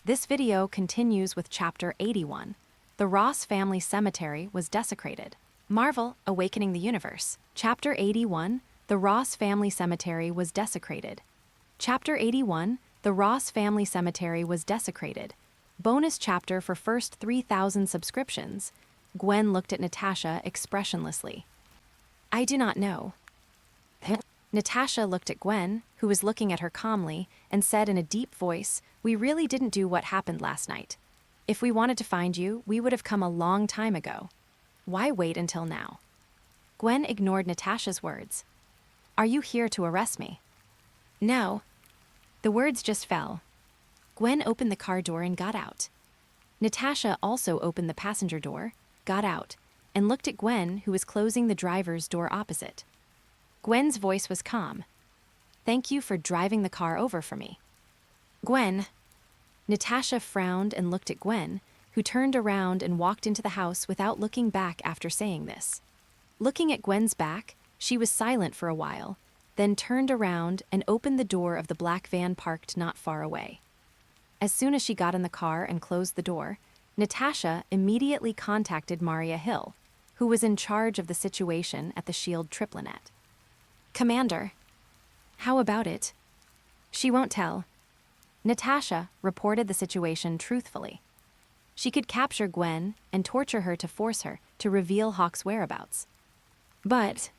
This video continues with Chapter 81. The Ross family cemetery was desecrated. Marvel, Awakening the Universe. Chapter 81. The Ross family cemetery was desecrated. Chapter 81. The Ross family cemetery was desecrated. Bonus chapter for first 3,000 subscriptions. Gwen looked at Natasha expressionlessly. I do not know. Natasha looked at Gwen, who was looking at her calmly, and said in a deep voice, "We really didn't do what happened last night. If we wanted to find you, we would have come a long time ago. Why wait until now?" Gwen ignored Natasha's words. "Are you here to arrest me?" "No." The words just fell. Gwen opened the car door and got out. Natasha also opened the passenger door, got out, and looked at Gwen, who was closing the driver's door opposite. Gwen's voice was calm. "Thank you for driving the car over for me." "Gwen." Natasha frowned and looked at Gwen, who turned around and walked into the house without looking back after saying this. Looking at Gwen's back, she was silent for a while, then turned around and opened the door of the black van parked not far away. As soon as she got in the car and closed the door, Natasha immediately contacted Maria Hill, who was in charge of the situation at the SHIELD Triplanet. "Commander." "How about it?" "She won't tell." Natasha reported the situation truthfully. She could capture Gwen and torture her to force her to reveal Hawke's whereabouts. But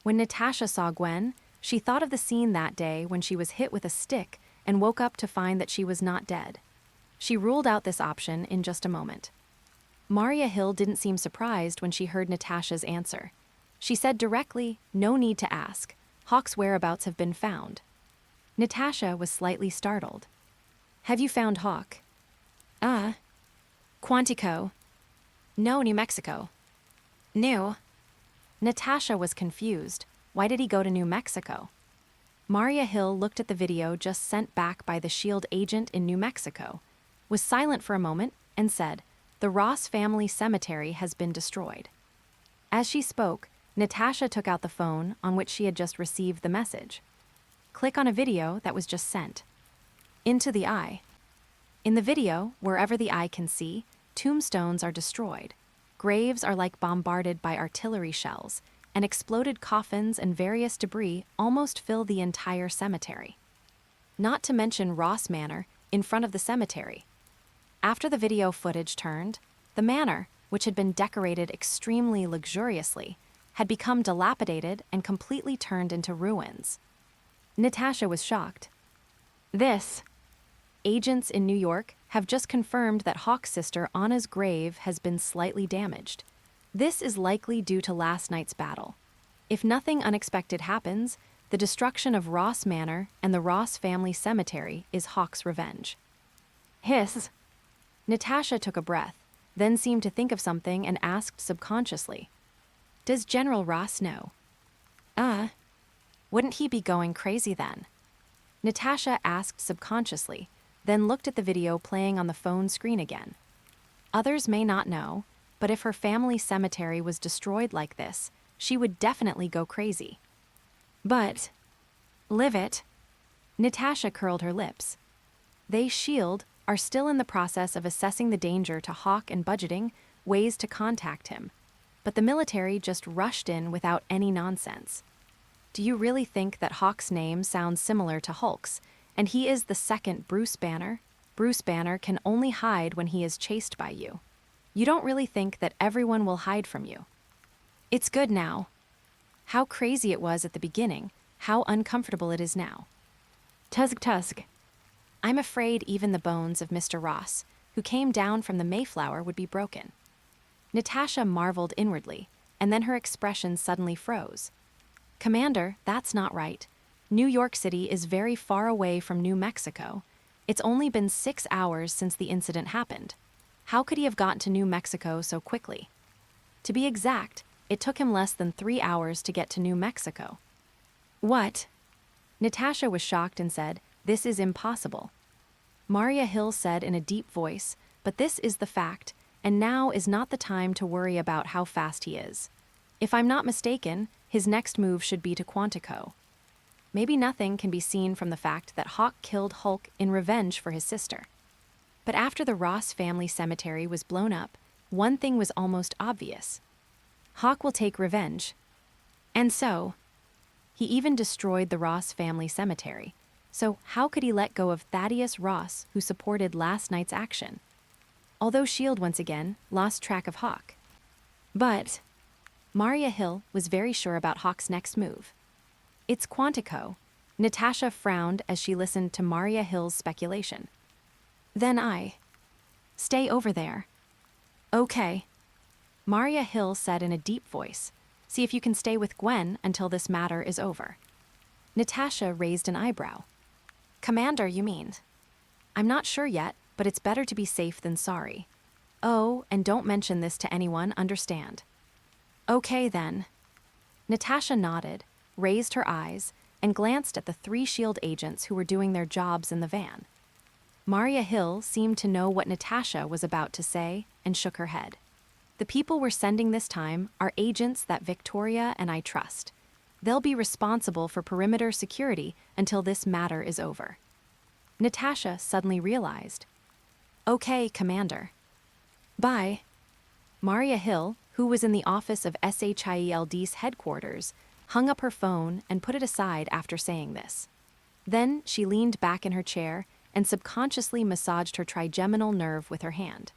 when Natasha saw Gwen, she thought of the scene that day when she was hit with a stick and woke up to find that she was not dead. She ruled out this option in just a moment. Maria Hill didn't seem surprised when she heard Natasha's answer. She said directly, "No need to ask. Hawke's whereabouts have been found." Natasha was slightly startled. "Have you found Hawke?" Quantico." "No, New Mexico." "New." Natasha was confused. Why did he go to New Mexico? Maria Hill looked at the video just sent back by the SHIELD agent in New Mexico, was silent for a moment, and said, "The Ross family cemetery has been destroyed." As she spoke, Natasha took out the phone on which she had just received the message. Click on a video that was just sent. Into the eye. In the video, wherever the eye can see, tombstones are destroyed. Graves are like bombarded by artillery shells, and exploded coffins and various debris almost fill the entire cemetery. Not to mention Ross Manor in front of the cemetery. After the video footage turned, the manor, which had been decorated extremely luxuriously, had become dilapidated and completely turned into ruins. Natasha was shocked. Agents in New York have just confirmed that Hawke's sister Anna's grave has been slightly damaged. This is likely due to last night's battle. If nothing unexpected happens, the destruction of Ross Manor and the Ross family cemetery is Hawke's revenge. Hiss. Natasha took a breath, then seemed to think of something and asked subconsciously, "Does General Ross know?" Wouldn't he be going crazy then?" Natasha asked subconsciously, then looked at the video playing on the phone screen again. Others may not know, but if her family cemetery was destroyed like this, she would definitely go crazy. But, live it. Natasha curled her lips. They SHIELD are still in the process of assessing the danger to Hawke and budgeting ways to contact him, but the military just rushed in without any nonsense. Do you really think that Hawke's name sounds similar to Hulk's, and he is the second Bruce Banner? Bruce Banner can only hide when he is chased by you. You don't really think that everyone will hide from you. It's good now. How crazy it was at the beginning, how uncomfortable it is now. Tusk. I'm afraid even the bones of Mr. Ross, who came down from the Mayflower, would be broken. Natasha marveled inwardly, and then her expression suddenly froze. Commander, that's not right. New York City is very far away from New Mexico. It's only been 6 hours since the incident happened. How could he have gotten to New Mexico so quickly? To be exact, it took him less than 3 hours to get to New Mexico. What? Natasha was shocked and said, "This is impossible." Maria Hill said in a deep voice, "But this is the fact, and now is not the time to worry about how fast he is. If I'm not mistaken, his next move should be to Quantico. Maybe nothing can be seen from the fact that Hawke killed Hulk in revenge for his sister." But after the Ross family cemetery was blown up, one thing was almost obvious. Hawk will take revenge. And so, he even destroyed the Ross family cemetery. So how could he let go of Thaddeus Ross, who supported last night's action? Although S.H.I.E.L.D. once again lost track of Hawk. But Maria Hill was very sure about Hawk's next move. It's Quantico. Natasha frowned as she listened to Maria Hill's speculation. Then stay over there. Okay. Maria Hill said in a deep voice, see if you can stay with Gwen until this matter is over. Natasha raised an eyebrow. Commander, you mean? I'm not sure yet, but it's better to be safe than sorry. Oh, and don't mention this to anyone, understand? Okay then. Natasha nodded, raised her eyes, and glanced at the 3 S.H.I.E.L.D. agents who were doing their jobs in the van. Maria Hill seemed to know what Natasha was about to say and shook her head. The people we're sending this time are agents that Victoria and I trust. They'll be responsible for perimeter security until this matter is over. Natasha suddenly realized. Okay, Commander. Bye. Maria Hill, who was in the office of S.H.I.E.L.D.'s headquarters, hung up her phone and put it aside after saying this. Then she leaned back in her chair and subconsciously massaged her trigeminal nerve with her hand.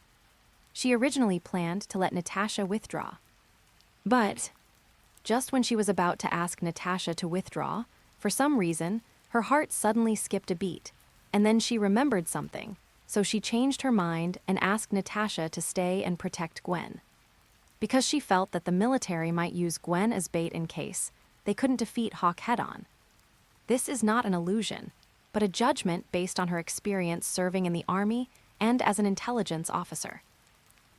She originally planned to let Natasha withdraw. But just when she was about to ask Natasha to withdraw, for some reason, her heart suddenly skipped a beat, and then she remembered something, so she changed her mind and asked Natasha to stay and protect Gwen. Because she felt that the military might use Gwen as bait in case they couldn't defeat Hawk head-on. This is not an illusion, but a judgment based on her experience serving in the army and as an intelligence officer.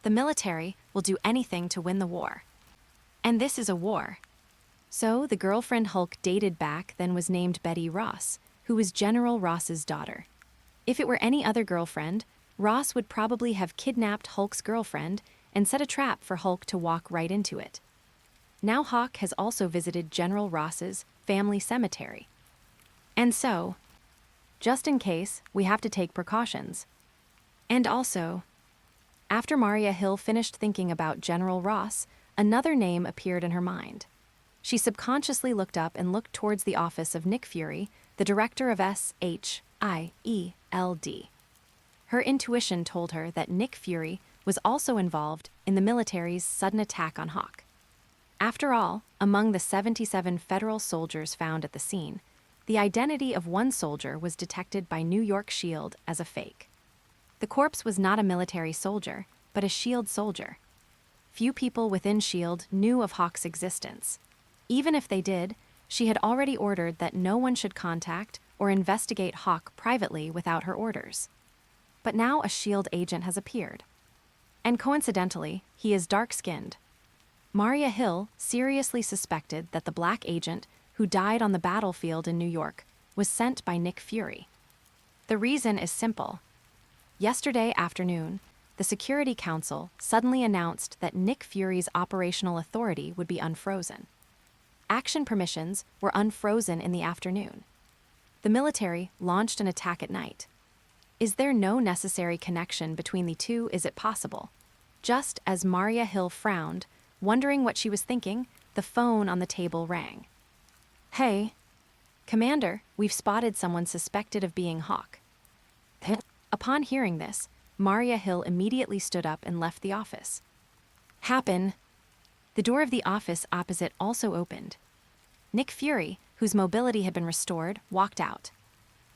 The military will do anything to win the war. And this is a war. So the girlfriend Hulk dated back then was named Betty Ross, who was General Ross's daughter. If it were any other girlfriend, Ross would probably have kidnapped Hulk's girlfriend and set a trap for Hulk to walk right into it. Now Hawk has also visited General Ross's family cemetery. And so, just in case, we have to take precautions. And also, after Maria Hill finished thinking about General Ross, another name appeared in her mind. She subconsciously looked up and looked towards the office of Nick Fury, the director of S.H.I.E.L.D. Her intuition told her that Nick Fury was also involved in the military's sudden attack on Hawk. After all, among the 77 federal soldiers found at the scene, the identity of one soldier was detected by New York S.H.I.E.L.D. as a fake. The corpse was not a military soldier, but a S.H.I.E.L.D. soldier. Few people within S.H.I.E.L.D. knew of Hawk's existence. Even if they did, she had already ordered that no one should contact or investigate Hawk privately without her orders. But now a S.H.I.E.L.D. agent has appeared. And coincidentally, he is dark-skinned. Maria Hill seriously suspected that the black agent who died on the battlefield in New York was sent by Nick Fury. The reason is simple. Yesterday afternoon, the Security Council suddenly announced that Nick Fury's operational authority would be unfrozen. Action permissions were unfrozen in the afternoon. The military launched an attack at night. Is there no necessary connection between the two? Is it possible? Just as Maria Hill frowned, wondering what she was thinking, the phone on the table rang. Hey, Commander, we've spotted someone suspected of being Hawk. Upon hearing this, Maria Hill immediately stood up and left the office. Happen. The door of the office opposite also opened. Nick Fury, whose mobility had been restored, walked out.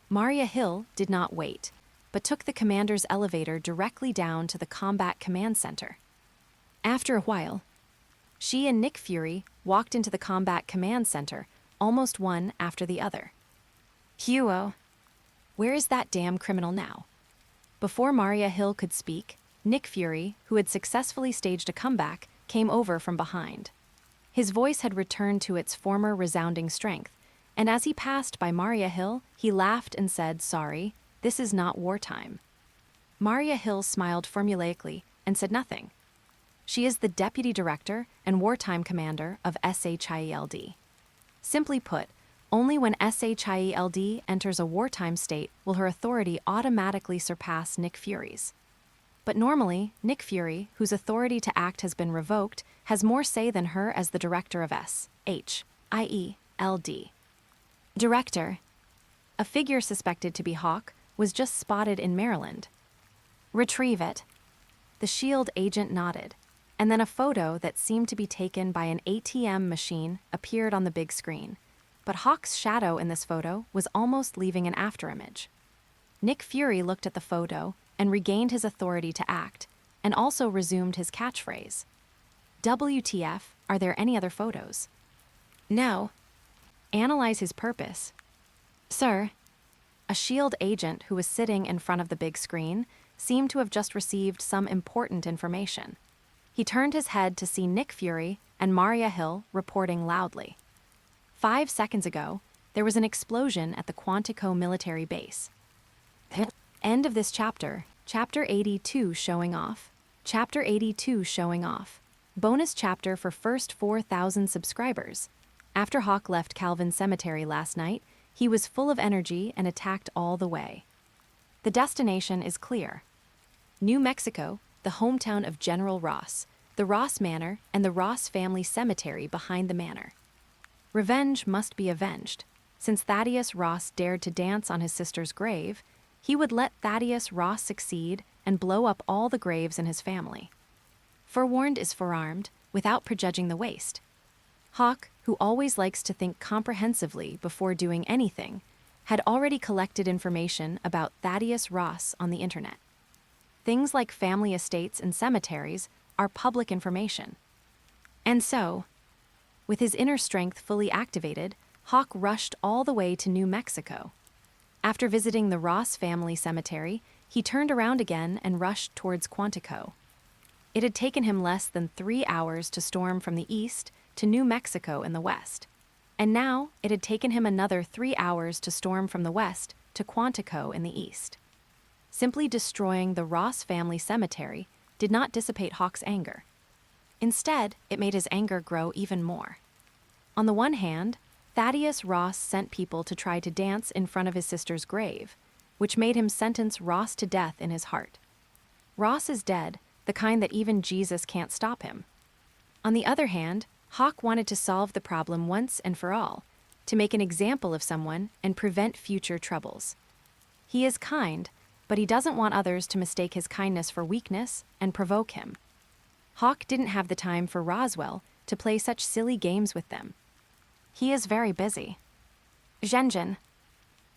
Maria Hill did not wait, but took the commander's elevator directly down to the Combat Command Center. After a while, she and Nick Fury walked into the Combat Command Center, almost one after the other. Huo, where is that damn criminal now? Before Maria Hill could speak, Nick Fury, who had successfully staged a comeback, came over from behind. His voice had returned to its former resounding strength, and as he passed by Maria Hill, he laughed and said, "Sorry, this is not wartime." Maria Hill smiled formulaically and said nothing. She is the Deputy Director and Wartime Commander of S.H.I.E.L.D. Simply put, Only when SHIELD enters a wartime state will her authority automatically surpass Nick Fury's. But normally, Nick Fury, whose authority to act has been revoked, has more say than her as the director of SHIELD. Director. A figure suspected to be Hawk was just spotted in Maryland. Retrieve it. The SHIELD agent nodded, and then a photo that seemed to be taken by an ATM machine appeared on the big screen. But Hawk's shadow in this photo was almost leaving an afterimage. Nick Fury looked at the photo and regained his authority to act, and also resumed his catchphrase. WTF, are there any other photos? No. Analyze his purpose. Sir, a SHIELD agent who was sitting in front of the big screen seemed to have just received some important information. He turned his head to see Nick Fury and Maria Hill reporting loudly. 5 seconds ago, there was an explosion at the Quantico military base. End of this chapter, Chapter 82 showing off. Chapter 82 showing off. Bonus chapter for first 4,000 subscribers. After Hawk left Calvin Cemetery last night, he was full of energy and attacked all the way. The destination is clear. New Mexico, the hometown of General Ross, the Ross Manor, and the Ross family cemetery behind the manor. Revenge must be avenged. Since Thaddeus Ross dared to dance on his sister's grave, he would let Thaddeus Ross succeed and blow up all the graves in his family. Forewarned is forearmed, without prejudging the waste. Hawk, who always likes to think comprehensively before doing anything, had already collected information about Thaddeus Ross on the internet. Things like family estates and cemeteries are public information. And so, with his inner strength fully activated, Hawk rushed all the way to New Mexico. After visiting the Ross family cemetery, he turned around again and rushed towards Quantico. It had taken him less than 3 hours to storm from the east to New Mexico in the west, and now it had taken him another 3 hours to storm from the west to Quantico in the east. Simply destroying the Ross family cemetery did not dissipate Hawk's anger. Instead, it made his anger grow even more. On the one hand, Thaddeus Ross sent people to try to dance in front of his sister's grave, which made him sentence Ross to death in his heart. Ross is dead, the kind that even Jesus can't stop him. On the other hand, Hawk wanted to solve the problem once and for all, to make an example of someone and prevent future troubles. He is kind, but he doesn't want others to mistake his kindness for weakness and provoke him. Hawk didn't have the time for Roswell to play such silly games with them. He is very busy. Zhenjin.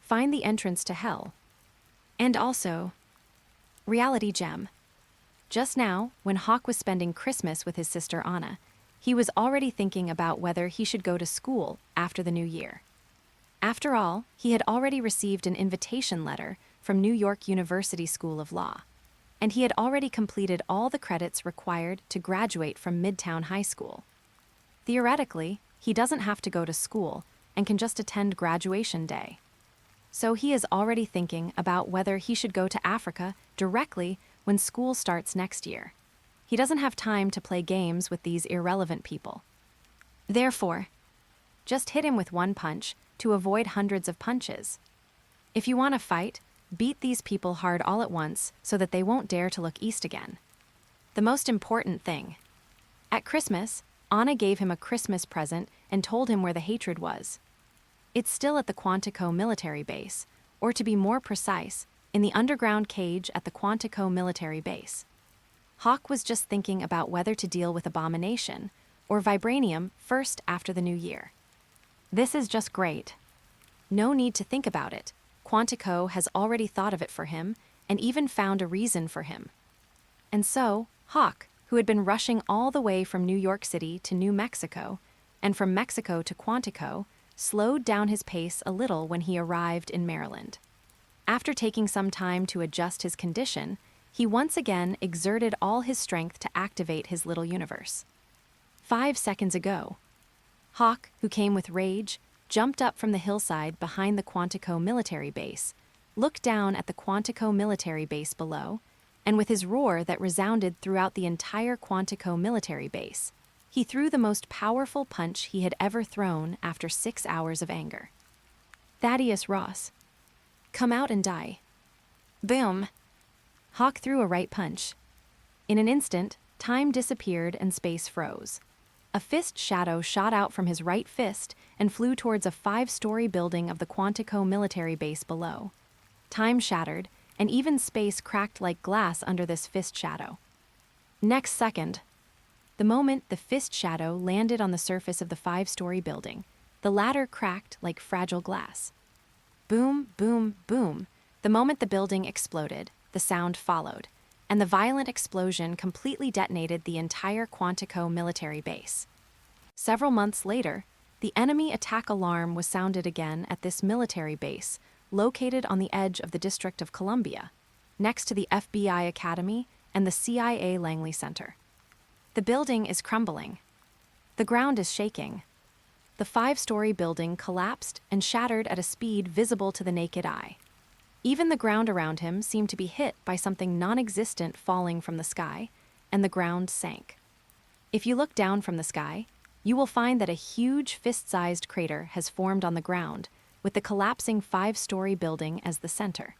Find the entrance to hell. And also, Reality Gem. Just now, when Hawk was spending Christmas with his sister Anna, he was already thinking about whether he should go to school after the new year. After all, he had already received an invitation letter from New York University School of Law, and he had already completed all the credits required to graduate from Midtown High School. Theoretically, he doesn't have to go to school and can just attend graduation day. So he is already thinking about whether he should go to Africa directly when school starts next year. He doesn't have time to play games with these irrelevant people. Therefore, just hit him with one punch to avoid hundreds of punches. If you want to fight, beat these people hard all at once so that they won't dare to look east again. The most important thing. At Christmas, Anna gave him a Christmas present and told him where the hatred was. It's still at the Quantico military base, or to be more precise, in the underground cage at the Quantico military base. Hawk was just thinking about whether to deal with Abomination or Vibranium first after the new year. This is just great. No need to think about it. Quantico has already thought of it for him and even found a reason for him. And so, Hawk, who had been rushing all the way from New York City to New Mexico, and from Mexico to Quantico, slowed down his pace a little when he arrived in Maryland. After taking some time to adjust his condition, he once again exerted all his strength to activate his little universe. 5 seconds ago, Hawk, who came with rage, jumped up from the hillside behind the Quantico military base, looked down at the Quantico military base below, and with his roar that resounded throughout the entire Quantico military base, he threw the most powerful punch he had ever thrown after 6 hours of anger. Thaddeus Ross. Come out and die. Boom. Hawk threw a right punch. In an instant, time disappeared and space froze. A fist shadow shot out from his right fist and flew towards a 5-story building of the Quantico military base below. Time shattered, and even space cracked like glass under this fist shadow. Next second, the moment the fist shadow landed on the surface of the 5-story building, the latter cracked like fragile glass. Boom, boom, boom. The moment the building exploded, the sound followed, and the violent explosion completely detonated the entire Quantico military base. Several months later, the enemy attack alarm was sounded again at this military base, located on the edge of the District of Columbia, next to the FBI Academy and the CIA Langley Center. The building is crumbling. The ground is shaking. The 5-story building collapsed and shattered at a speed visible to the naked eye. Even the ground around him seemed to be hit by something non-existent falling from the sky, and the ground sank. If you look down from the sky, you will find that a huge fist-sized crater has formed on the ground, with the collapsing 5-story building as the center.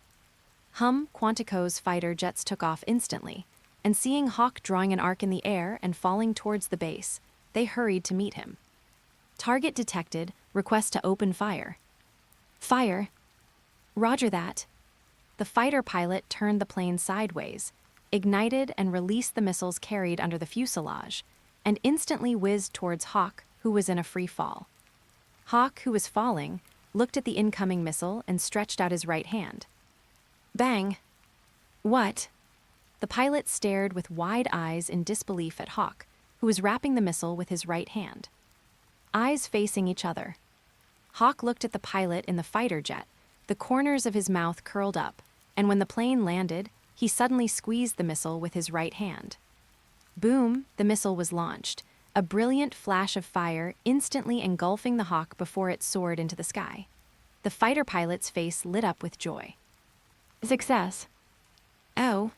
Quantico's fighter jets took off instantly, and seeing Hawk drawing an arc in the air and falling towards the base, they hurried to meet him. Target detected, request to open fire. Fire. Roger that. The fighter pilot turned the plane sideways, ignited and released the missiles carried under the fuselage, and instantly whizzed towards Hawk, who was in a free fall. Hawk, who was falling, looked at the incoming missile and stretched out his right hand. Bang! What? The pilot stared with wide eyes in disbelief at Hawk, who was wrapping the missile with his right hand. Eyes facing each other. Hawk looked at the pilot in the fighter jet, the corners of his mouth curled up, and when the plane landed, he suddenly squeezed the missile with his right hand. Boom, the missile was launched, a brilliant flash of fire instantly engulfing the Hawk before it soared into the sky. The fighter pilot's face lit up with joy. Success. Oh.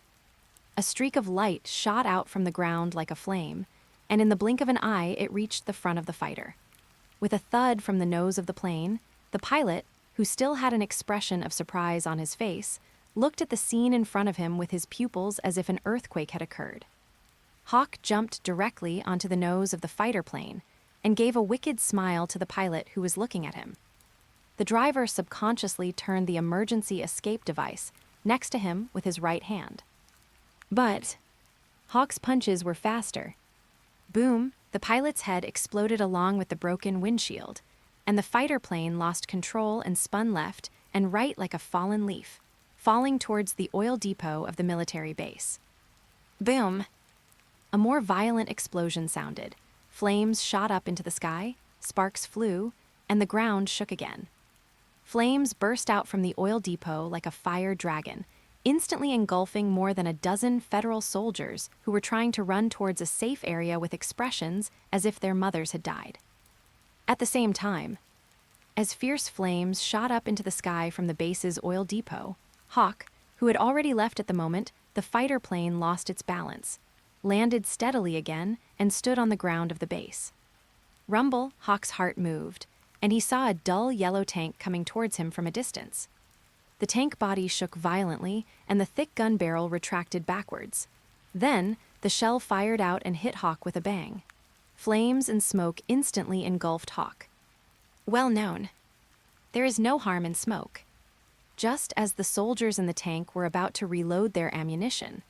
A streak of light shot out from the ground like a flame, and in the blink of an eye it reached the front of the fighter. With a thud from the nose of the plane, the pilot, who still had an expression of surprise on his face, looked at the scene in front of him with his pupils as if an earthquake had occurred. Hawk jumped directly onto the nose of the fighter plane and gave a wicked smile to the pilot who was looking at him. The driver subconsciously turned the emergency escape device next to him with his right hand. But Hawk's punches were faster. Boom, the pilot's head exploded along with the broken windshield, and the fighter plane lost control and spun left and right like a fallen leaf, falling towards the oil depot of the military base. Boom! A more violent explosion sounded. Flames shot up into the sky, sparks flew, and the ground shook again. Flames burst out from the oil depot like a fire dragon, instantly engulfing more than a dozen federal soldiers who were trying to run towards a safe area with expressions as if their mothers had died. At the same time, as fierce flames shot up into the sky from the base's oil depot, Hawk, who had already left at the moment the fighter plane lost its balance, landed steadily again, and stood on the ground of the base. Rumble, Hawk's heart moved, and he saw a dull yellow tank coming towards him from a distance. The tank body shook violently, and the thick gun barrel retracted backwards. Then, the shell fired out and hit Hawk with a bang. Flames and smoke instantly engulfed Hawk. Well known. There is no harm in smoke. Just as the soldiers in the tank were about to reload their ammunition,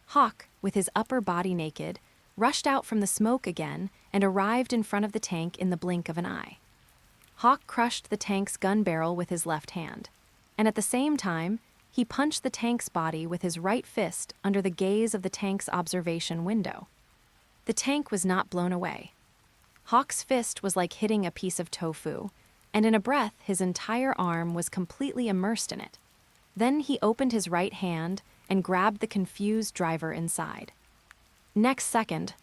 Hawk, with his upper body naked, rushed out from the smoke again and arrived in front of the tank in the blink of an eye. Hawk crushed the tank's gun barrel with his left hand, and at the same time, he punched the tank's body with his right fist under the gaze of the tank's observation window. The tank was not blown away. Hawk's fist was like hitting a piece of tofu, and in a breath his entire arm was completely immersed in it. Then he opened his right hand and grabbed the confused driver inside. Next second,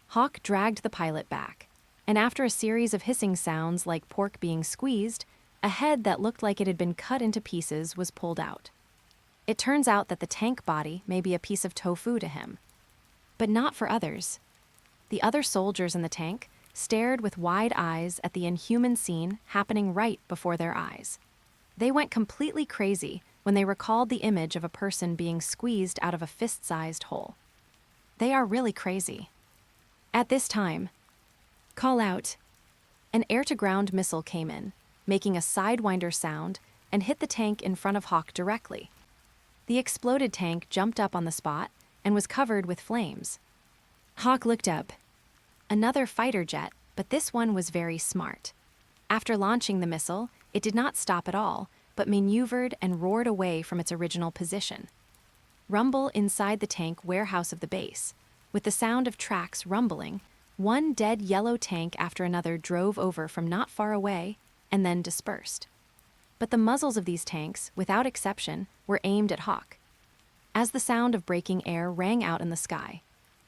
Hawk dragged the pilot back, and after a series of hissing sounds like pork being squeezed, a head that looked like it had been cut into pieces was pulled out. It turns out that the tank body may be a piece of tofu to him, but not for others. The other soldiers in the tank stared with wide eyes at the inhuman scene happening right before their eyes. They went completely crazy when they recalled the image of a person being squeezed out of a fist-sized hole. They are really crazy. At this time, call out. An air-to-ground missile came in, making a sidewinder sound, and hit the tank in front of Hawk directly. The exploded tank jumped up on the spot and was covered with flames. Hawk looked up. Another fighter jet, but this one was very smart. After launching the missile, it did not stop at all, but maneuvered and roared away from its original position. Rumble inside the tank warehouse of the base. With the sound of tracks rumbling, one dead yellow tank after another drove over from not far away and then dispersed. But the muzzles of these tanks, without exception, were aimed at Hawk. As the sound of breaking air rang out in the sky,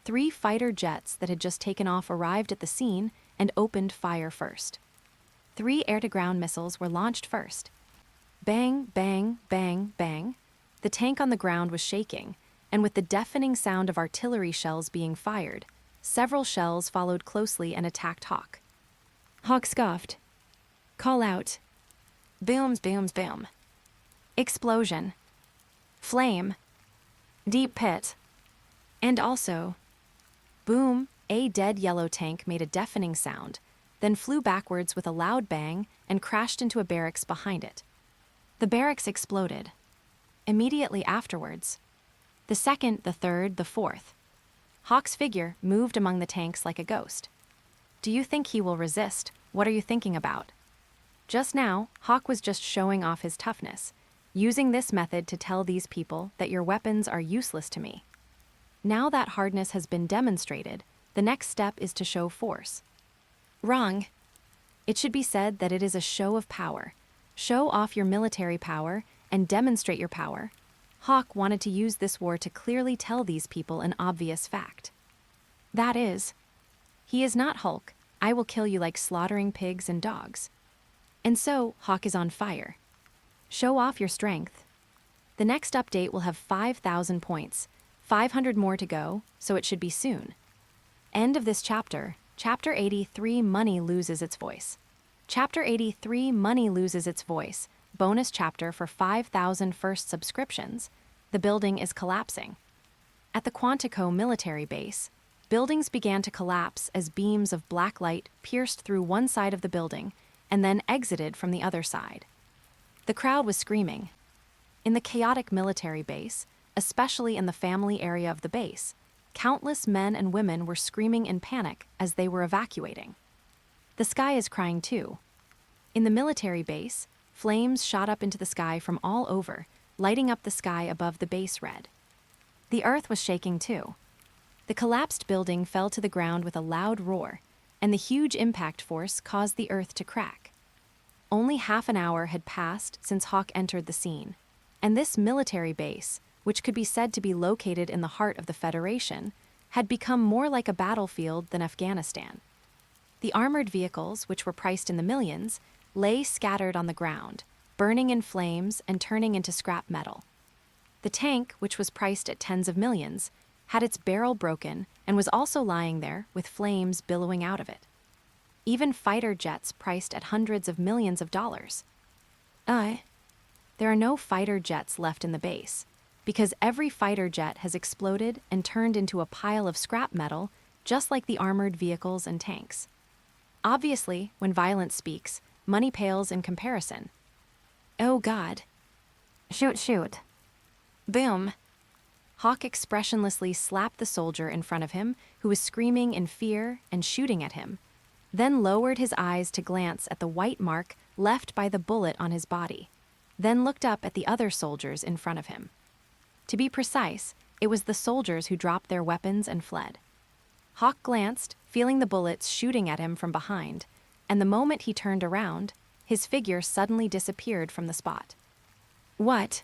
3 fighter jets that had just taken off arrived at the scene and opened fire first. 3 air-to-ground missiles were launched first. Bang, bang, bang, bang. The tank on the ground was shaking, and with the deafening sound of artillery shells being fired, several shells followed closely and attacked Hawk. Hawk scoffed. Call out. Booms, booms, boom. Explosion. Flame. Deep pit. And also, boom, a dead yellow tank made a deafening sound, then flew backwards with a loud bang and crashed into a barracks behind it. The barracks exploded. Immediately afterwards, the second, the third, the fourth. Hawk's figure moved among the tanks like a ghost. Do you think he will resist? What are you thinking about? Just now, Hawk was just showing off his toughness, using this method to tell these people that your weapons are useless to me. Now that hardness has been demonstrated, the next step is to show force. Wrong. It should be said that it is a show of power. Show off your military power and demonstrate your power. Hawk wanted to use this war to clearly tell these people an obvious fact. That is, he is not Hulk. I will kill you like slaughtering pigs and dogs. And so, Hawk is on fire. Show off your strength. The next update will have 5,000 points, 500 more to go, so it should be soon. End of this chapter. Chapter 83, Money Loses Its Voice. Chapter 83, Money Loses Its Voice. Bonus chapter for 5,000 first subscriptions. The building is collapsing. At the Quantico military base, buildings began to collapse as beams of black light pierced through one side of the building and then exited from the other side. The crowd was screaming. In the chaotic military base, especially in the family area of the base, countless men and women were screaming in panic as they were evacuating. The sky is crying too. In the military base, flames shot up into the sky from all over, lighting up the sky above the base red. The earth was shaking too. The collapsed building fell to the ground with a loud roar, and the huge impact force caused the earth to crack. Only half an hour had passed since Hawk entered the scene, and this military base, which could be said to be located in the heart of the Federation, had become more like a battlefield than Afghanistan. The armored vehicles, which were priced in the millions, lay scattered on the ground, burning in flames and turning into scrap metal. The tank, which was priced at tens of millions, had its barrel broken and was also lying there with flames billowing out of it. Even fighter jets priced at hundreds of millions of dollars. There are no fighter jets left in the base, because every fighter jet has exploded and turned into a pile of scrap metal, just like the armored vehicles and tanks. Obviously, when violence speaks, money pales in comparison. Oh God. Shoot, shoot. Boom. Hawk expressionlessly slapped the soldier in front of him, who was screaming in fear and shooting at him, then lowered his eyes to glance at the white mark left by the bullet on his body, then looked up at the other soldiers in front of him. To be precise, it was the soldiers who dropped their weapons and fled. Hawk glanced, feeling the bullets shooting at him from behind, and the moment he turned around, his figure suddenly disappeared from the spot. What?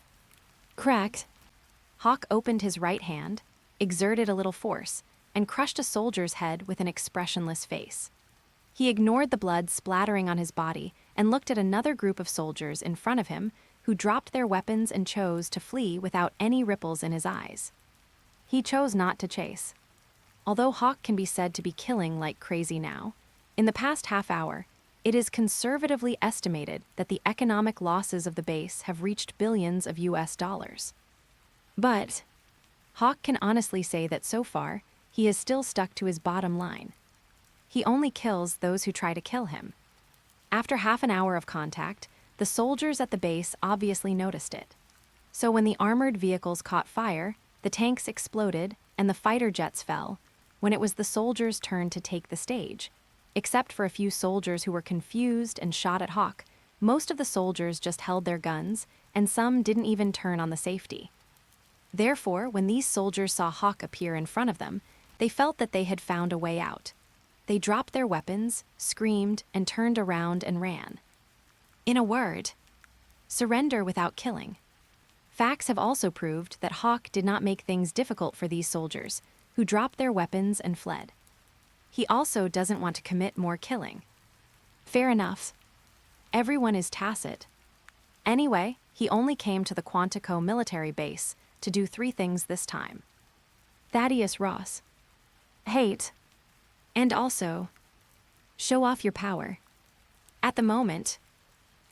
Cracked. Hawk opened his right hand, exerted a little force, and crushed a soldier's head with an expressionless face. He ignored the blood splattering on his body and looked at another group of soldiers in front of him who dropped their weapons and chose to flee without any ripples in his eyes. He chose not to chase. Although Hawk can be said to be killing like crazy now, in the past half hour, It is conservatively estimated that the economic losses of the base have reached billions of US dollars. But Hawke can honestly say that so far, he has still stuck to his bottom line. He only kills those who try to kill him. After half an hour of contact, the soldiers at the base obviously noticed it. So when the armored vehicles caught fire, the tanks exploded and the fighter jets fell, when it was the soldiers' turn to take the stage. Except for a few soldiers who were confused and shot at Hawke, most of the soldiers just held their guns, and some didn't even turn on the safety. Therefore, when these soldiers saw Hawke appear in front of them, they felt that they had found a way out. They dropped their weapons, screamed, and turned around and ran. In a word, surrender without killing. Facts have also proved that Hawke did not make things difficult for these soldiers, who dropped their weapons and fled. He also doesn't want to commit more killing. Fair enough. Everyone is tacit. Anyway, he only came to the Quantico military base to do 3 things this time. Thaddeus Ross. Hate. And also, show off your power. At the moment,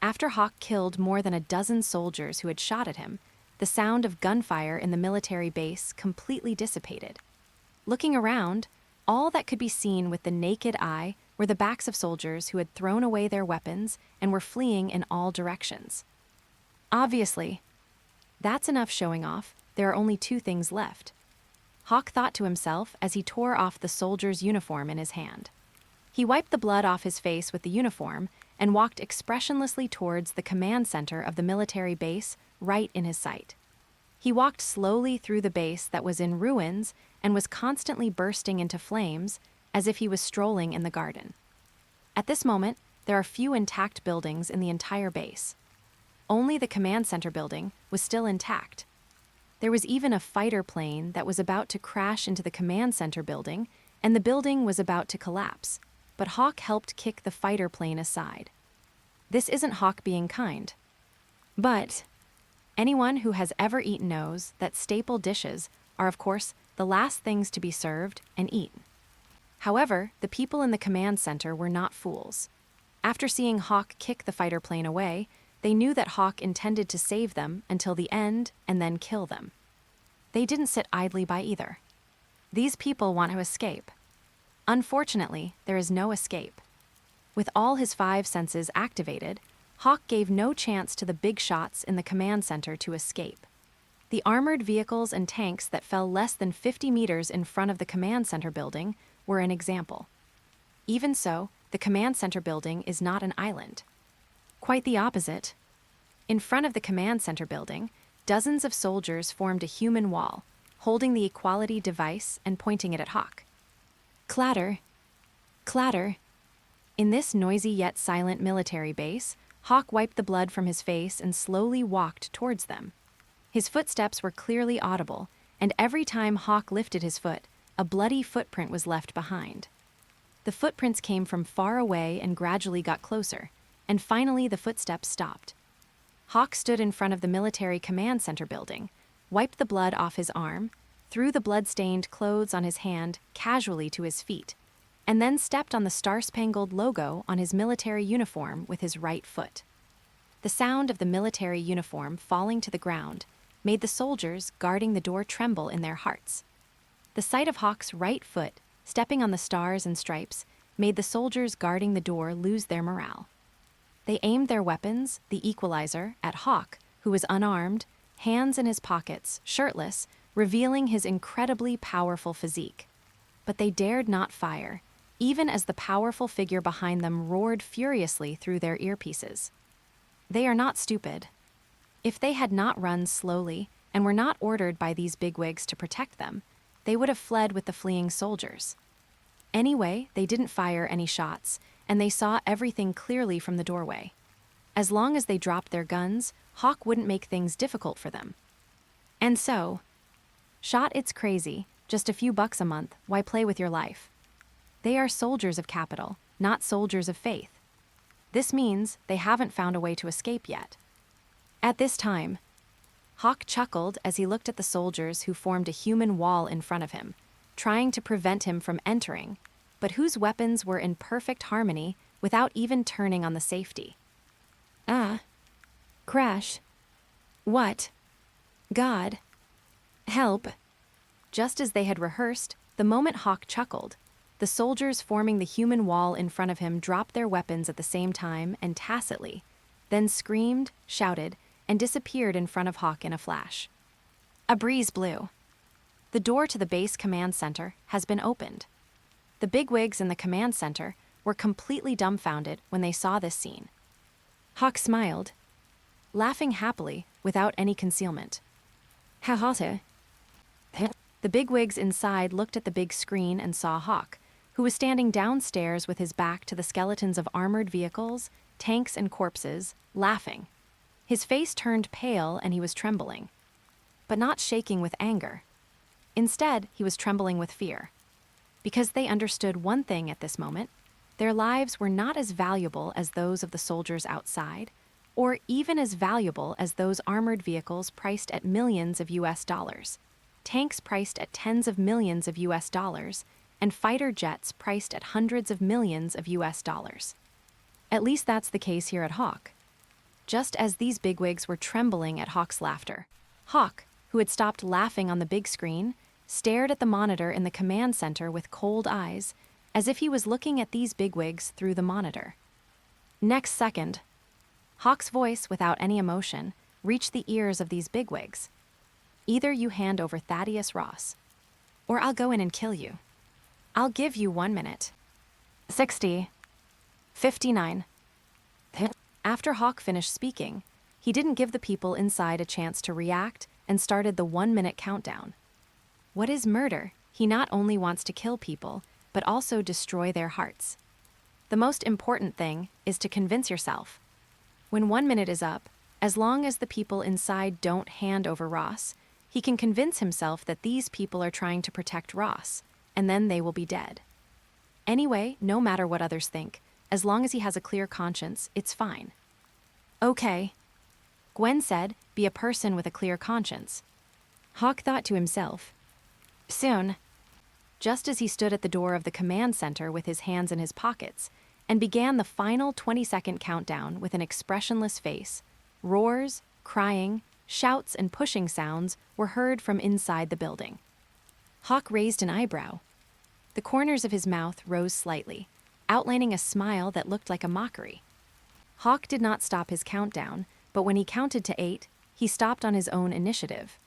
after Hawke killed more than a dozen soldiers who had shot at him, the sound of gunfire in the military base completely dissipated. Looking around, all that could be seen with the naked eye were the backs of soldiers who had thrown away their weapons and were fleeing in all directions. Obviously, that's enough showing off. There are only 2 things left. Hawke thought to himself as he tore off the soldier's uniform in his hand. He wiped the blood off his face with the uniform and walked expressionlessly towards the command center of the military base right in his sight. He walked slowly through the base that was in ruins and was constantly bursting into flames as if he was strolling in the garden. At this moment, there are few intact buildings in the entire base. Only the command center building was still intact. There was even a fighter plane that was about to crash into the command center building, and the building was about to collapse, but Hawke helped kick the fighter plane aside. This isn't Hawke being kind. But anyone who has ever eaten knows that staple dishes are, of course, the last things to be served and eaten. However, the people in the command center were not fools. After seeing Hawke kick the fighter plane away, they knew that Hawke intended to save them until the end and then kill them. They didn't sit idly by either. These people want to escape. Unfortunately, there is no escape. With all his 5 senses activated, Hawke gave no chance to the big shots in the command center to escape. The armored vehicles and tanks that fell less than 50 meters in front of the command center building were an example. Even so, the command center building is not an island. Quite the opposite. In front of the command center building, dozens of soldiers formed a human wall, holding the equality device and pointing it at Hawke. Clatter. Clatter. In this noisy yet silent military base, Hawke wiped the blood from his face and slowly walked towards them. His footsteps were clearly audible, and every time Hawke lifted his foot, a bloody footprint was left behind. The footprints came from far away and gradually got closer, and finally the footsteps stopped. Hawke stood in front of the military command center building, wiped the blood off his arm, threw the blood-stained clothes on his hand casually to his feet, and then stepped on the star-spangled logo on his military uniform with his right foot. The sound of the military uniform falling to the ground made the soldiers guarding the door tremble in their hearts. The sight of Hawke's right foot stepping on the stars and stripes made the soldiers guarding the door lose their morale. They aimed their weapons, the equalizer, at Hawke, who was unarmed, hands in his pockets, shirtless, revealing his incredibly powerful physique. But they dared not fire, even as the powerful figure behind them roared furiously through their earpieces. They are not stupid. If they had not run slowly and were not ordered by these bigwigs to protect them, they would have fled with the fleeing soldiers. Anyway, they didn't fire any shots, and they saw everything clearly from the doorway. As long as they dropped their guns, Hawke wouldn't make things difficult for them. And so, shot it's crazy, just a few bucks a month, why play with your life? They are soldiers of capital, not soldiers of faith. This means they haven't found a way to escape yet. At this time, Hawke chuckled as he looked at the soldiers who formed a human wall in front of him, trying to prevent him from entering, but whose weapons were in perfect harmony without even turning on the safety. Ah. Crash. What? God. Help. Just as they had rehearsed, the moment Hawk chuckled, the soldiers forming the human wall in front of him dropped their weapons at the same time and tacitly, then screamed, shouted, and disappeared in front of Hawk in a flash. A breeze blew. The door to the base command center has been opened. The bigwigs in the command center were completely dumbfounded when they saw this scene. Hawk smiled, laughing happily without any concealment. Ha ha. The bigwigs inside looked at the big screen and saw Hawk, who was standing downstairs with his back to the skeletons of armored vehicles, tanks, and corpses, laughing. His face turned pale and he was trembling, but not shaking with anger. Instead, he was trembling with fear. Because they understood one thing at this moment: their lives were not as valuable as those of the soldiers outside, or even as valuable as those armored vehicles priced at millions of US dollars, tanks priced at tens of millions of US dollars, and fighter jets priced at hundreds of millions of US dollars. At least that's the case here at Hawk. Just as these bigwigs were trembling at Hawk's laughter, Hawk, who had stopped laughing on the big screen, stared at the monitor in the command center with cold eyes, as if he was looking at these bigwigs through the monitor. Next second, Hawk's voice, without any emotion, reached the ears of these bigwigs. Either you hand over Thaddeus Ross, or I'll go in and kill you. I'll give you 1 minute. 60. 59. After Hawk finished speaking, he didn't give the people inside a chance to react and started the 1-minute countdown. What is murder? He not only wants to kill people, but also destroy their hearts. The most important thing is to convince yourself. When 1 minute is up, as long as the people inside don't hand over Ross, he can convince himself that these people are trying to protect Ross, and then they will be dead. Anyway, no matter what others think, as long as he has a clear conscience, it's fine. Okay. Gwen said, be a person with a clear conscience. Hawk thought to himself, soon. Just as he stood at the door of the command center with his hands in his pockets and began the final 20-second countdown with an expressionless face, roars, crying, shouts, and pushing sounds were heard from inside the building. Hawk raised an eyebrow. The corners of his mouth rose slightly, outlining a smile that looked like a mockery. Hawk did not stop his countdown, but when he counted to 8, he stopped on his own initiative.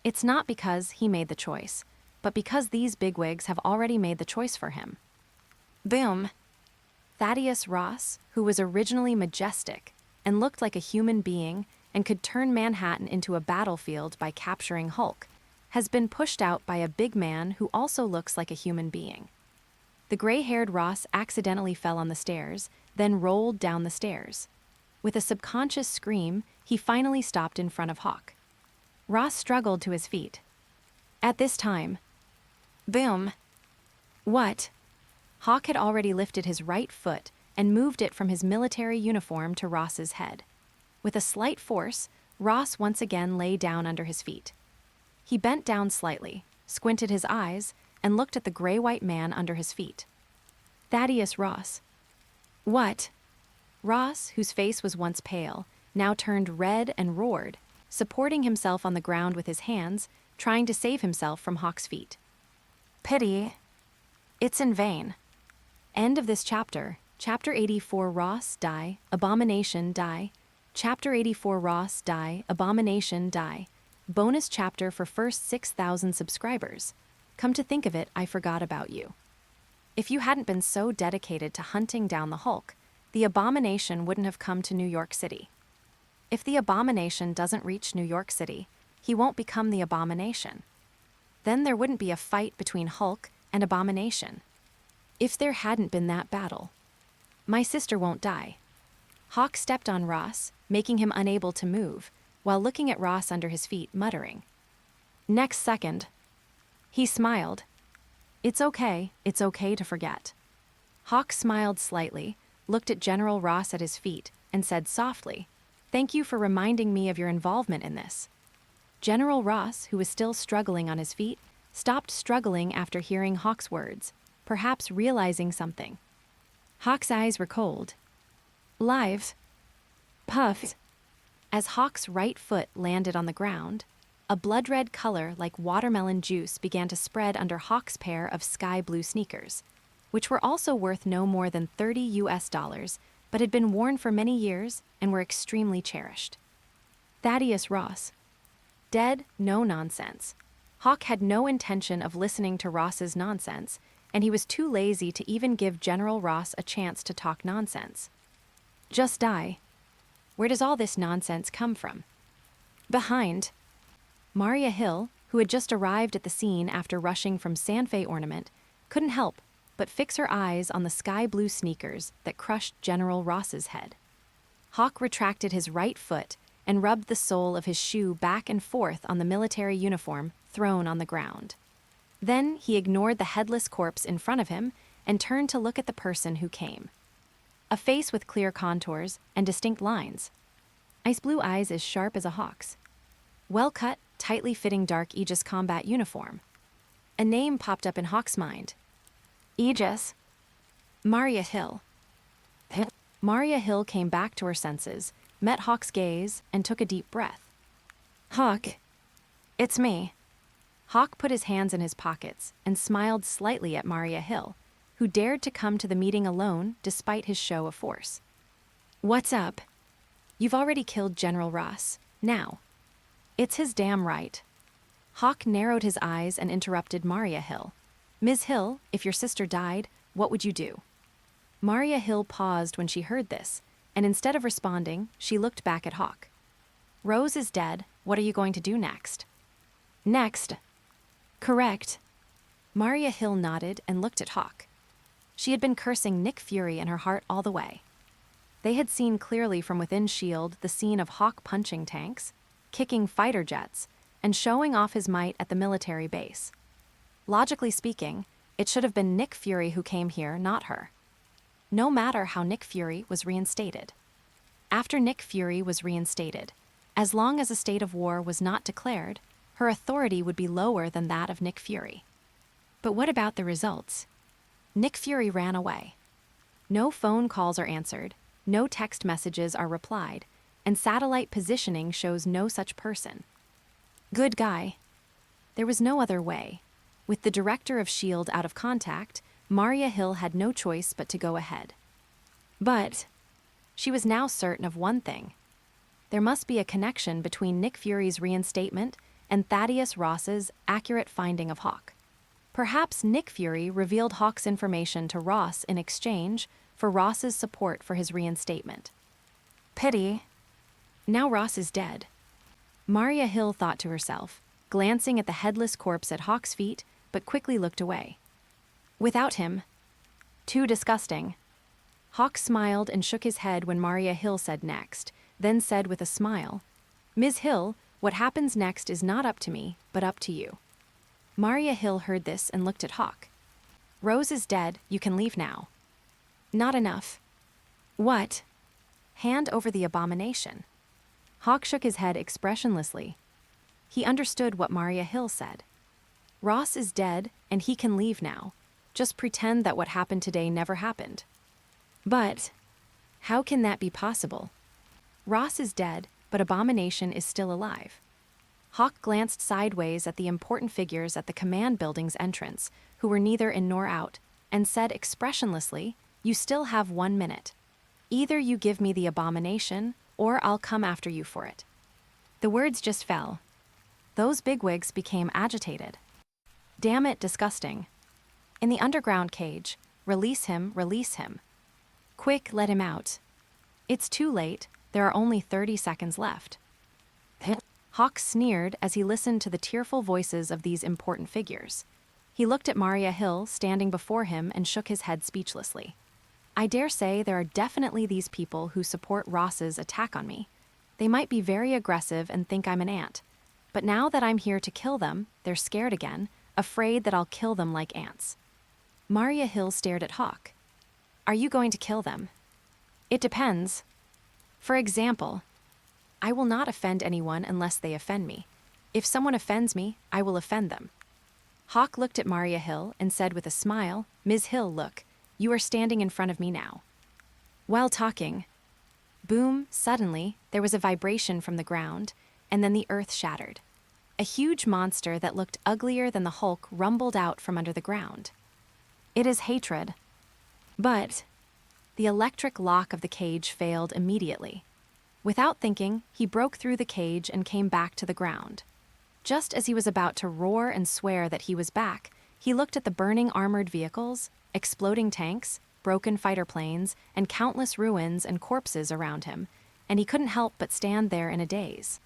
It's not because he made the choice, but because these bigwigs have already made the choice for him. Boom! Thaddeus Ross, who was originally majestic and looked like a human being and could turn Manhattan into a battlefield by capturing Hulk, has been pushed out by a big man who also looks like a human being. The gray-haired Ross accidentally fell on the stairs, then rolled down the stairs. With a subconscious scream, he finally stopped in front of Hawk. Ross struggled to his feet. At this time, boom! What? Hawk had already lifted his right foot and moved it from his military uniform to Ross's head. With a slight force, Ross once again lay down under his feet. He bent down slightly, squinted his eyes, and looked at the gray-white man under his feet. Thaddeus Ross. What? Ross, whose face was once pale, now turned red and roared, supporting himself on the ground with his hands, trying to save himself from Hawk's feet. Pity. It's in vain. End of this chapter. Chapter 84 Ross die, Abomination die. Chapter 84 Ross die, Abomination die. Bonus chapter for first 6,000 subscribers. Come to think of it, I forgot about you. If you hadn't been so dedicated to hunting down the Hulk, the Abomination wouldn't have come to New York City. If the Abomination doesn't reach New York City, he won't become the Abomination. Then there wouldn't be a fight between Hulk and Abomination. If there hadn't been that battle. My sister won't die. Hawk stepped on Ross, making him unable to move, while looking at Ross under his feet, muttering. Next second, he smiled. It's okay to forget. Hawk smiled slightly, looked at General Ross at his feet, and said softly, Thank you for reminding me of your involvement in this. General Ross, who was still struggling on his feet, stopped struggling after hearing Hawk's words, perhaps realizing something. Hawk's eyes were cold. Live. Puffed. As Hawk's right foot landed on the ground, a blood-red color like watermelon juice began to spread under Hawk's pair of sky blue sneakers, which were also worth no more than $30, but had been worn for many years and were extremely cherished. Thaddeus Ross. Dead? No nonsense. Hawk had no intention of listening to Ross's nonsense, and he was too lazy to even give General Ross a chance to talk nonsense. Just die. Where does all this nonsense come from? Behind. Maria Hill, who had just arrived at the scene after rushing from Sanfei Ornament, couldn't help but fix her eyes on the sky blue sneakers that crushed General Ross's head. Hawk retracted his right foot and rubbed the sole of his shoe back and forth on the military uniform thrown on the ground. Then he ignored the headless corpse in front of him and turned to look at the person who came. A face with clear contours and distinct lines. Ice blue eyes as sharp as a hawk's. Well-cut, tightly fitting dark Aegis combat uniform. A name popped up in Hawk's mind. Aegis. Maria Hill. Maria Hill came back to her senses, met Hawk's gaze, and took a deep breath. Hawk. It's me. Hawk put his hands in his pockets and smiled slightly at Maria Hill, who dared to come to the meeting alone despite his show of force. What's up? You've already killed General Ross. Now. It's his damn right. Hawk narrowed his eyes and interrupted Maria Hill. Ms. Hill, if your sister died, what would you do? Maria Hill paused when she heard this, and instead of responding, she looked back at Hawk. Rose is dead. What are you going to do next? Next. Correct. Maria Hill nodded and looked at Hawk. She had been cursing Nick Fury in her heart all the way. They had seen clearly from within S.H.I.E.L.D. the scene of Hawk punching tanks, kicking fighter jets, and showing off his might at the military base. Logically speaking, it should have been Nick Fury who came here, not her. No matter how Nick Fury was reinstated. After Nick Fury was reinstated, as long as a state of war was not declared, her authority would be lower than that of Nick Fury. But what about the results? Nick Fury ran away. No phone calls are answered, no text messages are replied, and satellite positioning shows no such person. Good guy. There was no other way. With the director of S.H.I.E.L.D. out of contact, Maria Hill had no choice but to go ahead. But she was now certain of one thing. There must be a connection between Nick Fury's reinstatement and Thaddeus Ross's accurate finding of Hawk. Perhaps Nick Fury revealed Hawk's information to Ross in exchange for Ross's support for his reinstatement. Pity. Now Ross is dead. Maria Hill thought to herself, glancing at the headless corpse at Hawk's feet, but quickly looked away. Without him. Too disgusting. Hawk smiled and shook his head when Maria Hill said next, then said with a smile, Ms. Hill, what happens next is not up to me, but up to you. Maria Hill heard this and looked at Hawk. Rose is dead, you can leave now. Not enough. What? Hand over the abomination. Hawk shook his head expressionlessly. He understood what Maria Hill said. Ross is dead, and he can leave now. Just pretend that what happened today never happened. But how can that be possible? Ross is dead, but Abomination is still alive. Hawk glanced sideways at the important figures at the command building's entrance, who were neither in nor out, and said expressionlessly, You still have 1 minute. Either you give me the Abomination, or I'll come after you for it. The words just fell. Those bigwigs became agitated. Damn it, disgusting. In the underground cage, release him, release him. Quick, let him out. It's too late, there are only 30 seconds left. Hawk sneered as he listened to the tearful voices of these important figures. He looked at Maria Hill standing before him and shook his head speechlessly. I dare say there are definitely these people who support Ross's attack on me. They might be very aggressive and think I'm an ant. But now that I'm here to kill them, they're scared again, afraid that I'll kill them like ants. Maria Hill stared at Hawk. Are you going to kill them? It depends. For example, I will not offend anyone unless they offend me. If someone offends me, I will offend them. Hawk looked at Maria Hill and said with a smile, Ms. Hill, look, You are standing in front of me now." While talking, boom, suddenly, there was a vibration from the ground, and then the earth shattered. A huge monster that looked uglier than the Hulk rumbled out from under the ground. It is Hatred. But the electric lock of the cage failed immediately. Without thinking, he broke through the cage and came back to the ground. Just as he was about to roar and swear that he was back, he looked at the burning armored vehicles, exploding tanks, broken fighter planes, and countless ruins and corpses around him, and he couldn't help but stand there in a daze.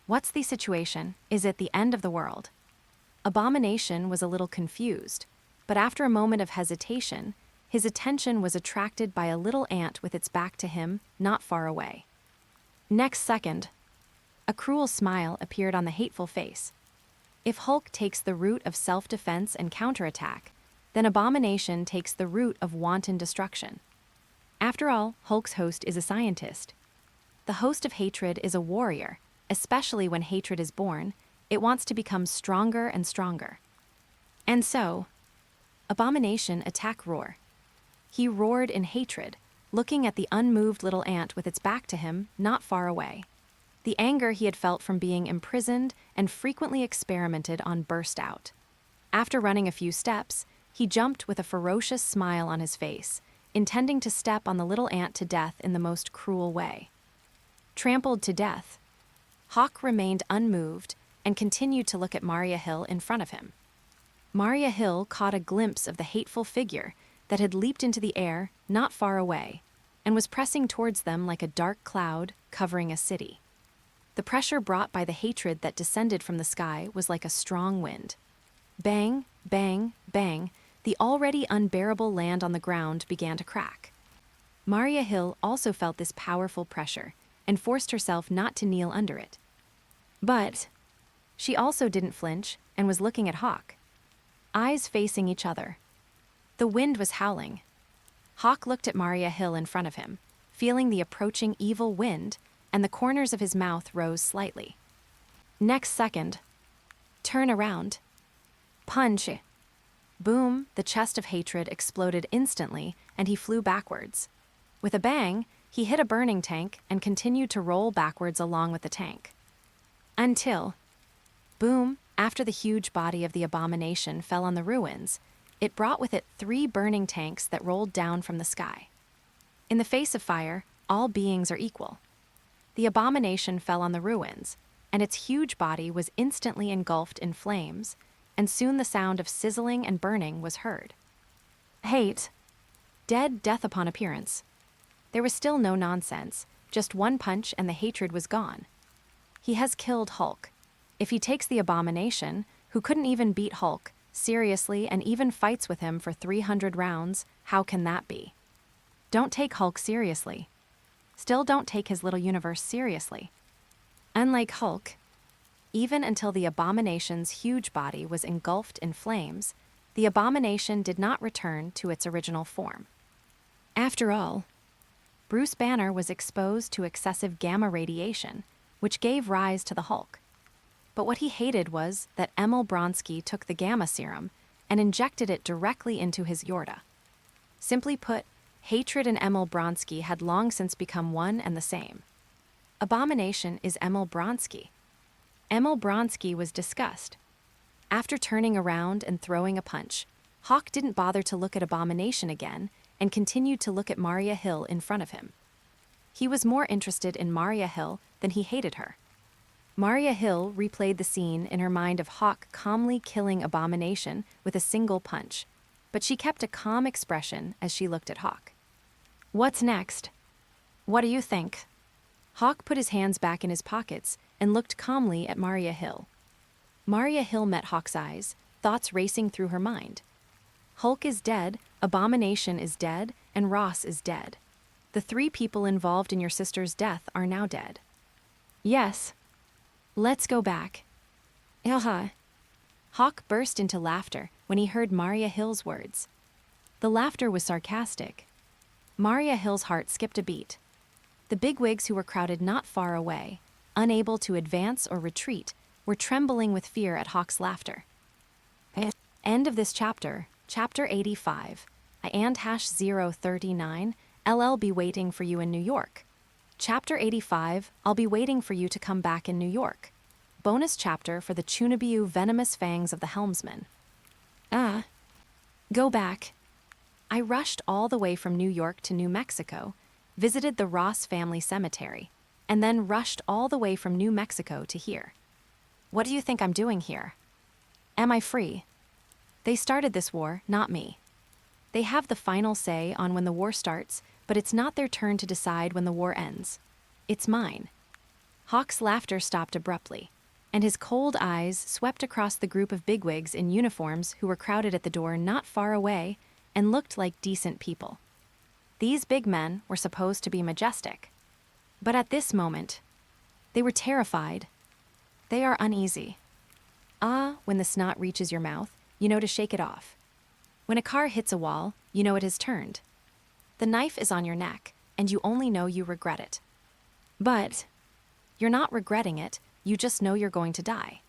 What's the situation? Is it the end of the world? Abomination was a little confused, but after a moment of hesitation, his attention was attracted by a little ant with its back to him, not far away. Next second, a cruel smile appeared on the hateful face. If Hulk takes the route of self-defense and counterattack, then Abomination takes the route of wanton destruction. After all, Hulk's host is a scientist. The host of Hatred is a warrior, especially when hatred is born. It wants to become stronger and stronger. And so, Abomination attack roar. He roared in hatred, looking at the unmoved little ant with its back to him, not far away. The anger he had felt from being imprisoned and frequently experimented on burst out. After running a few steps, he jumped with a ferocious smile on his face, intending to step on the little ant to death in the most cruel way. Trampled to death, Hawk remained unmoved and continued to look at Maria Hill in front of him. Maria Hill caught a glimpse of the hateful figure that had leaped into the air not far away and was pressing towards them like a dark cloud covering a city. The pressure brought by the hatred that descended from the sky was like a strong wind. Bang, bang, bang, the already unbearable land on the ground began to crack. Maria Hill also felt this powerful pressure and forced herself not to kneel under it. But she also didn't flinch and was looking at Hawk. Eyes facing each other. The wind was howling. Hawk looked at Maria Hill in front of him, feeling the approaching evil wind, and the corners of his mouth rose slightly. Next second, turn around. Punch. Boom, the chest of hatred exploded instantly, and he flew backwards. With a bang, he hit a burning tank and continued to roll backwards along with the tank. Until, boom, after the huge body of the Abomination fell on the ruins, it brought with it 3 burning tanks that rolled down from the sky. In the face of fire, all beings are equal. The Abomination fell on the ruins, and its huge body was instantly engulfed in flames, and soon the sound of sizzling and burning was heard. Hate. Death upon appearance. There was still no nonsense, just one punch and the hatred was gone. He has killed Hulk. If he takes the Abomination, who couldn't even beat Hulk, seriously and even fights with him for 300 rounds, how can that be? Don't take Hulk seriously. Still don't take his little universe seriously. Unlike Hulk, even until the Abomination's huge body was engulfed in flames, the Abomination did not return to its original form. After all, Bruce Banner was exposed to excessive gamma radiation, which gave rise to the Hulk. But what he hated was that Emil Bronsky took the gamma serum and injected it directly into his Yorda. Simply put, Hatred and Emil Bronsky had long since become one and the same. Abomination is Emil Bronsky. Emil Bronsky was disgust. After turning around and throwing a punch, Hawk didn't bother to look at Abomination again and continued to look at Maria Hill in front of him. He was more interested in Maria Hill than he hated her. Maria Hill replayed the scene in her mind of Hawk calmly killing Abomination with a single punch, but she kept a calm expression as she looked at Hawk. What's next? What do you think? Hawk put his hands back in his pockets and looked calmly at Maria Hill. Maria Hill met Hawk's eyes, thoughts racing through her mind. Hulk is dead, Abomination is dead, and Ross is dead. The 3 people involved in your sister's death are now dead. Yes. Let's go back. Hawk burst into laughter when he heard Maria Hill's words. The laughter was sarcastic. Maria Hill's heart skipped a beat. The bigwigs who were crowded not far away, unable to advance or retreat, were trembling with fear at Hawk's laughter. End of this chapter, Chapter 85. and hash 039, LL be waiting for you in New York. Chapter 85, I'll be waiting for you to come back in New York. Bonus chapter for the Chunabiu venomous fangs of the helmsman. Go back. I rushed all the way from New York to New Mexico, visited the Ross family cemetery, and then rushed all the way from New Mexico to here. What do you think I'm doing here? Am I free? They started this war, not me. They have the final say on when the war starts, but it's not their turn to decide when the war ends. It's mine. Hawk's laughter stopped abruptly, and his cold eyes swept across the group of bigwigs in uniforms who were crowded at the door not far away and looked like decent people. These big men were supposed to be majestic. But at this moment, they were terrified. They are uneasy. When the snot reaches your mouth, you know to shake it off. When a car hits a wall, you know it has turned. The knife is on your neck, and you only know you regret it. But you're not regretting it, you just know you're going to die.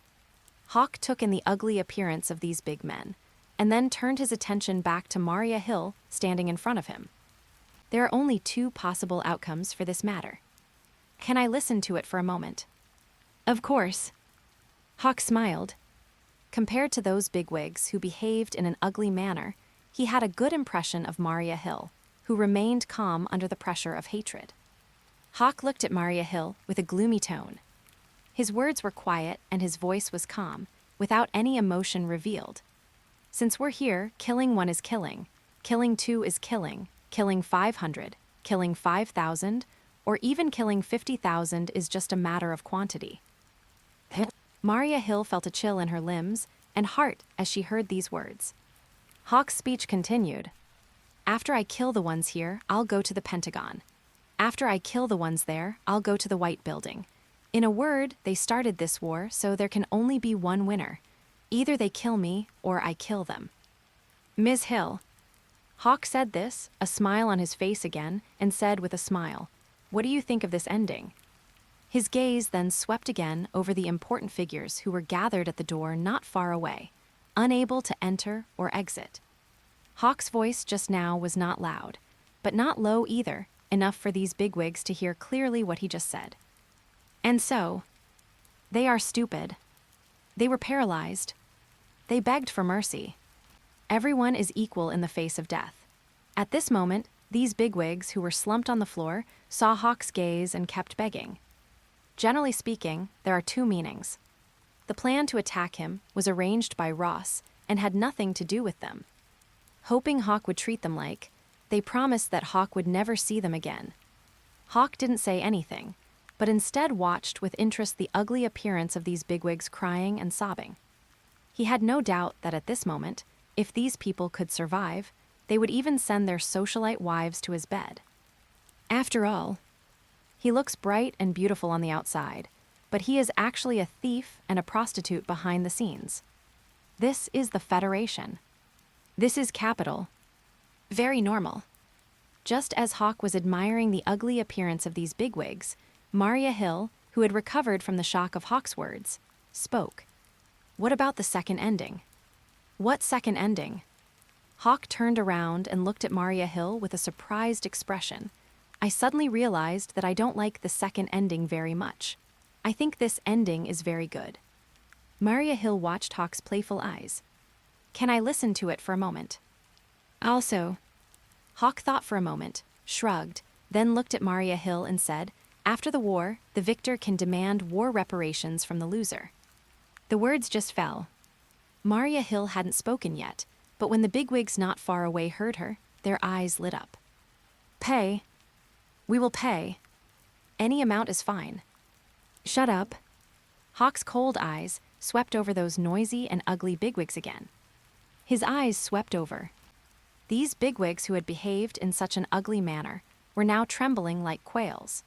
Hawk took in the ugly appearance of these big men, and then turned his attention back to Maria Hill standing in front of him. There are only two possible outcomes for this matter. Can I listen to it for a moment? Of course. Hawk smiled. Compared to those bigwigs who behaved in an ugly manner, he had a good impression of Maria Hill, who remained calm under the pressure of hatred. Hawk looked at Maria Hill with a gloomy tone. His words were quiet and his voice was calm, without any emotion revealed. Since we're here, killing one is killing two is killing 500, killing 5,000, or even killing 50,000 is just a matter of quantity. Maria Hill felt a chill in her limbs and heart as she heard these words. Hawk's speech continued. After I kill the ones here, I'll go to the Pentagon. After I kill the ones there, I'll go to the White Building. In a word, they started this war, so there can only be one winner. Either they kill me, or I kill them. Ms. Hill. Hawk said this, a smile on his face again, and said with a smile, "What do you think of this ending?" His gaze then swept again over the important figures who were gathered at the door not far away, unable to enter or exit. Hawk's voice just now was not loud, but not low either, enough for these bigwigs to hear clearly what he just said. And so, they are stupid. They were paralyzed. They begged for mercy. Everyone is equal in the face of death. At this moment, these bigwigs who were slumped on the floor saw Hawk's gaze and kept begging. Generally speaking, there are two meanings. The plan to attack him was arranged by Ross and had nothing to do with them. Hoping Hawk would treat them like, they promised that Hawk would never see them again. Hawk didn't say anything, but instead watched with interest the ugly appearance of these bigwigs crying and sobbing. He had no doubt that at this moment, if these people could survive, they would even send their socialite wives to his bed. After all, he looks bright and beautiful on the outside, but he is actually a thief and a prostitute behind the scenes. This is the Federation. This is capital. Very normal. Just as Hawk was admiring the ugly appearance of these bigwigs, Maria Hill, who had recovered from the shock of Hawk's words, spoke. What about the second ending? What second ending? Hawk turned around and looked at Maria Hill with a surprised expression. I suddenly realized that I don't like the second ending very much. I think this ending is very good. Maria Hill watched Hawk's playful eyes. Can I listen to it for a moment? Also, Hawk thought for a moment, shrugged, then looked at Maria Hill and said, after the war, the victor can demand war reparations from the loser. The words just fell. Maria Hill hadn't spoken yet, but when the bigwigs not far away heard her, their eyes lit up. Pay. We will pay. Any amount is fine. Shut up. Hawk's cold eyes swept over those noisy and ugly bigwigs again. His eyes swept over. These bigwigs who had behaved in such an ugly manner were now trembling like quails.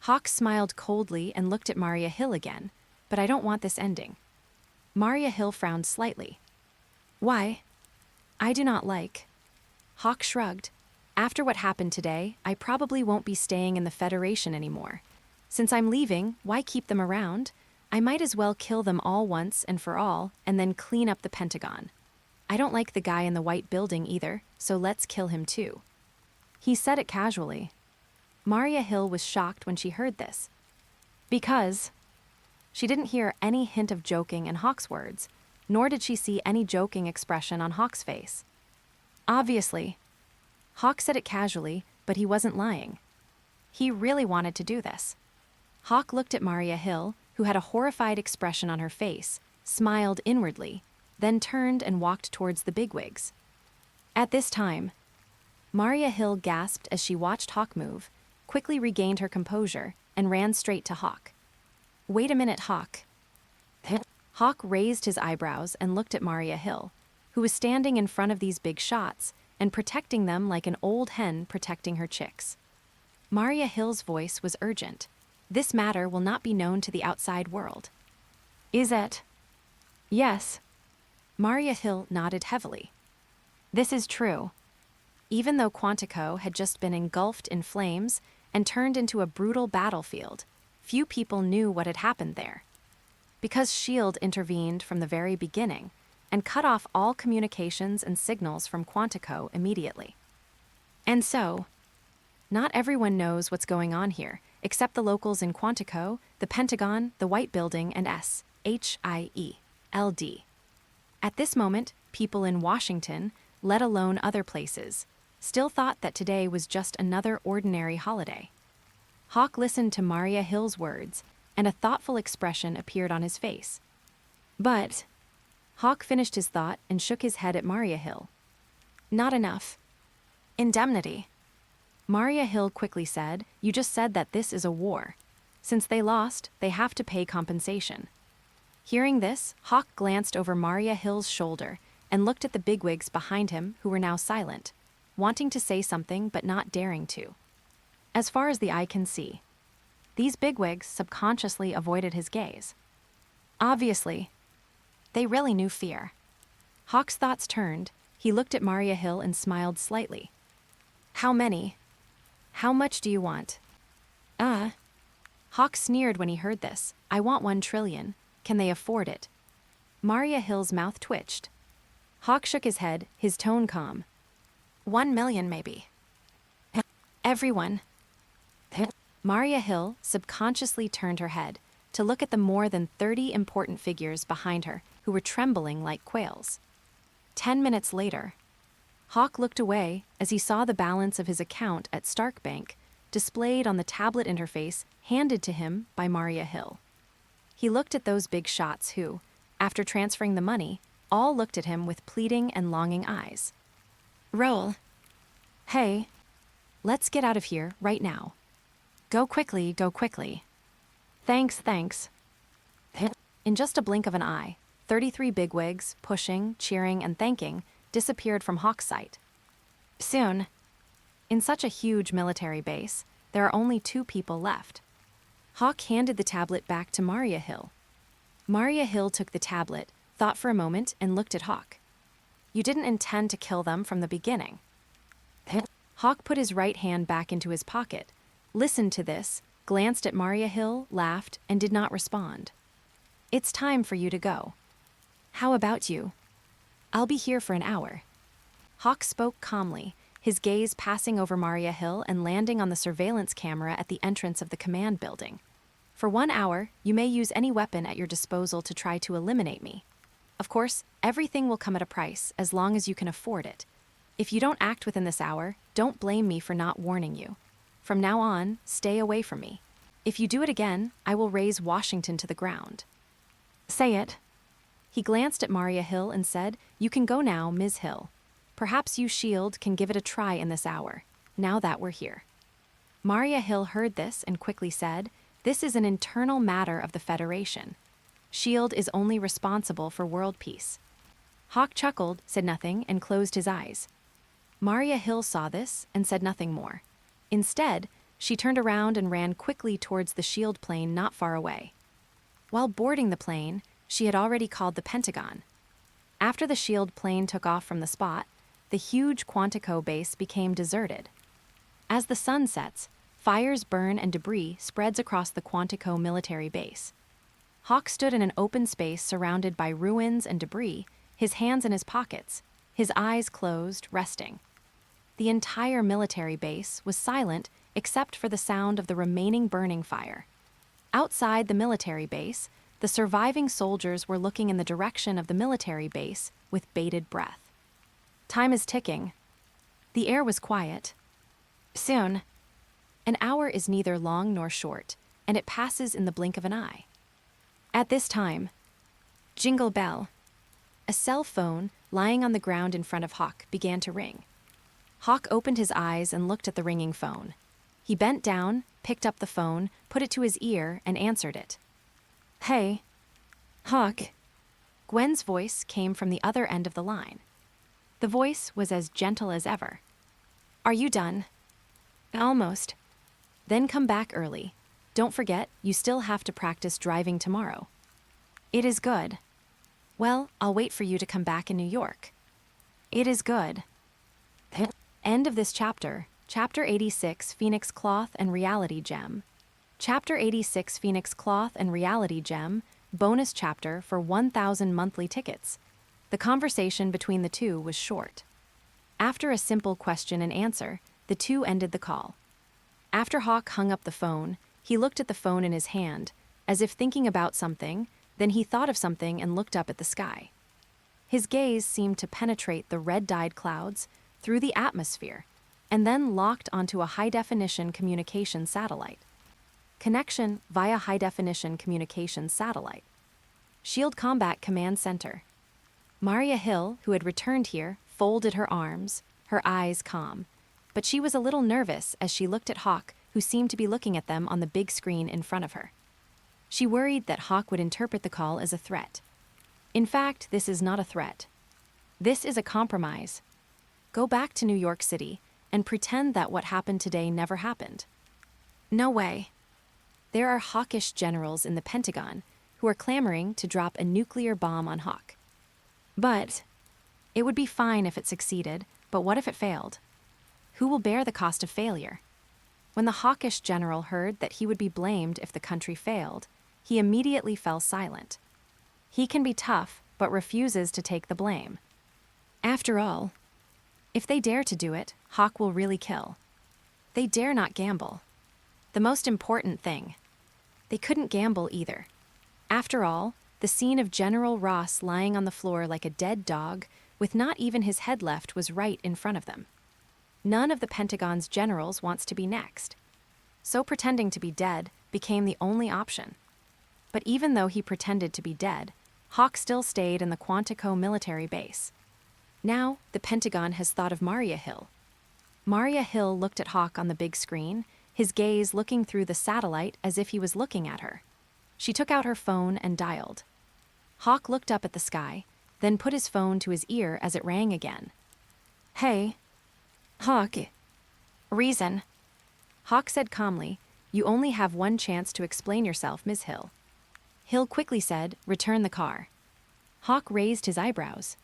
Hawk smiled coldly and looked at Maria Hill again, but I don't want this ending. Maria Hill frowned slightly. Why? I do not like. Hawk shrugged. After what happened today, I probably won't be staying in the Federation anymore. Since I'm leaving, why keep them around? I might as well kill them all once and for all, and then clean up the Pentagon. I don't like the guy in the white building either, so let's kill him too. He said it casually. Maria Hill was shocked when she heard this. Because she didn't hear any hint of joking in Hawk's words, nor did she see any joking expression on Hawk's face. Obviously, Hawk said it casually, but he wasn't lying. He really wanted to do this. Hawk looked at Maria Hill, who had a horrified expression on her face, smiled inwardly, then turned and walked towards the bigwigs. At this time, Maria Hill gasped as she watched Hawk move, quickly regained her composure, and ran straight to Hawk. Wait a minute, Hawk. Hawk raised his eyebrows and looked at Maria Hill, who was standing in front of these big shots and protecting them like an old hen protecting her chicks. Maria Hill's voice was urgent. This matter will not be known to the outside world. Is it? Yes. Maria Hill nodded heavily. This is true. Even though Quantico had just been engulfed in flames and turned into a brutal battlefield, few people knew what had happened there. Because S.H.I.E.L.D. intervened from the very beginning and cut off all communications and signals from Quantico immediately. And so, not everyone knows what's going on here, except the locals in Quantico, the Pentagon, the White Building, and S.H.I.E.L.D. At this moment, people in Washington, let alone other places, still thought that today was just another ordinary holiday. Hawk listened to Maria Hill's words, and a thoughtful expression appeared on his face. But Hawk finished his thought and shook his head at Maria Hill. Not enough. Indemnity. Maria Hill quickly said, You just said that this is a war. Since they lost, they have to pay compensation. Hearing this, Hawk glanced over Maria Hill's shoulder and looked at the bigwigs behind him who were now silent, wanting to say something but not daring to. As far as the eye can see, these bigwigs subconsciously avoided his gaze. Obviously, they really knew fear. Hawk's thoughts turned. He looked at Maria Hill and smiled slightly. How many? How much do you want? Hawk sneered when he heard this. I want 1 trillion. Can they afford it? Maria Hill's mouth twitched. Hawk shook his head, his tone calm. 1 million, maybe. Everyone. Maria Hill subconsciously turned her head to look at the more than 30 important figures behind her who were trembling like quails. 10 minutes later, Hawk looked away as he saw the balance of his account at Stark Bank displayed on the tablet interface handed to him by Maria Hill. He looked at those big shots who, after transferring the money, all looked at him with pleading and longing eyes. Roll. Hey, let's get out of here right now. Go quickly, go quickly. Thanks. In just a blink of an eye, 33 bigwigs, pushing, cheering, and thanking, disappeared from Hawk's sight. Soon, in such a huge military base, there are only 2 people left. Hawk handed the tablet back to Maria Hill. Maria Hill took the tablet, thought for a moment, and looked at Hawk. You didn't intend to kill them from the beginning. Hawk put his right hand back into his pocket, listened to this, glanced at Maria Hill, laughed, and did not respond. It's time for you to go. How about you? I'll be here for an hour. Hawk spoke calmly, his gaze passing over Maria Hill and landing on the surveillance camera at the entrance of the command building. For 1 hour, you may use any weapon at your disposal to try to eliminate me. Of course, everything will come at a price as long as you can afford it. If you don't act within this hour, don't blame me for not warning you. From now on, stay away from me. If you do it again, I will raze Washington to the ground. Say it. He glanced at Maria Hill and said, You can go now, Ms. Hill. Perhaps you S.H.I.E.L.D. can give it a try in this hour, now that we're here. Maria Hill heard this and quickly said, This is an internal matter of the Federation. S.H.I.E.L.D. is only responsible for world peace. Hawk chuckled, said nothing, and closed his eyes. Maria Hill saw this and said nothing more. Instead, she turned around and ran quickly towards the S.H.I.E.L.D. plane not far away. While boarding the plane, she had already called the Pentagon. After the S.H.I.E.L.D. plane took off from the spot, the huge Quantico base became deserted. As the sun sets, fires burn and debris spreads across the Quantico military base. Hawk stood in an open space surrounded by ruins and debris, his hands in his pockets, his eyes closed, resting. The entire military base was silent except for the sound of the remaining burning fire. Outside the military base, the surviving soldiers were looking in the direction of the military base with bated breath. Time is ticking. The air was quiet. Soon. An hour is neither long nor short, and it passes in the blink of an eye. At this time, jingle bell. A cell phone lying on the ground in front of Hawk began to ring. Hawk opened his eyes and looked at the ringing phone. He bent down, picked up the phone, put it to his ear, and answered it. Hey, Hawk. Gwen's voice came from the other end of the line. The voice was as gentle as ever. Are you done? Almost. Then come back early. Don't forget, you still have to practice driving tomorrow. It is good. Well, I'll wait for you to come back in New York. It is good. End of this chapter. Chapter 86, Phoenix Cloth and Reality Gem. Chapter 86, Phoenix Cloth and Reality Gem, bonus chapter for 1,000 monthly tickets. The conversation between the two was short. After a simple question and answer, the two ended the call. After Hawk hung up the phone, he looked at the phone in his hand, as if thinking about something, then he thought of something and looked up at the sky. His gaze seemed to penetrate the red-dyed clouds, through the atmosphere, and then locked onto a high-definition communication satellite. Connection via high-definition communication satellite. Shield Combat Command Center. Maria Hill, who had returned here, folded her arms, her eyes calm, but she was a little nervous as she looked at Hawk, who seemed to be looking at them on the big screen in front of her. She worried that Hawk would interpret the call as a threat. In fact, this is not a threat. This is a compromise. Go back to New York City and pretend that what happened today never happened. No way. There are hawkish generals in the Pentagon who are clamoring to drop a nuclear bomb on Hawk. But it would be fine if it succeeded, but what if it failed? Who will bear the cost of failure? When the hawkish general heard that he would be blamed if the country failed, he immediately fell silent. He can be tough, but refuses to take the blame. After all, if they dare to do it, Hawk will really kill. They dare not gamble. The most important thing. They couldn't gamble either. After all, the scene of General Ross lying on the floor like a dead dog, with not even his head left, was right in front of them. None of the Pentagon's generals wants to be next. So pretending to be dead became the only option. But even though he pretended to be dead, Hawk still stayed in the Quantico military base. Now, the Pentagon has thought of Maria Hill. Maria Hill looked at Hawk on the big screen, his gaze looking through the satellite as if he was looking at her. She took out her phone and dialed. Hawk looked up at the sky, then put his phone to his ear as it rang again. Hey, Hawk. Reason. Hawk said calmly, You only have one chance to explain yourself, Ms. Hill. Hill quickly said, Return the car. Hawk raised his eyebrows.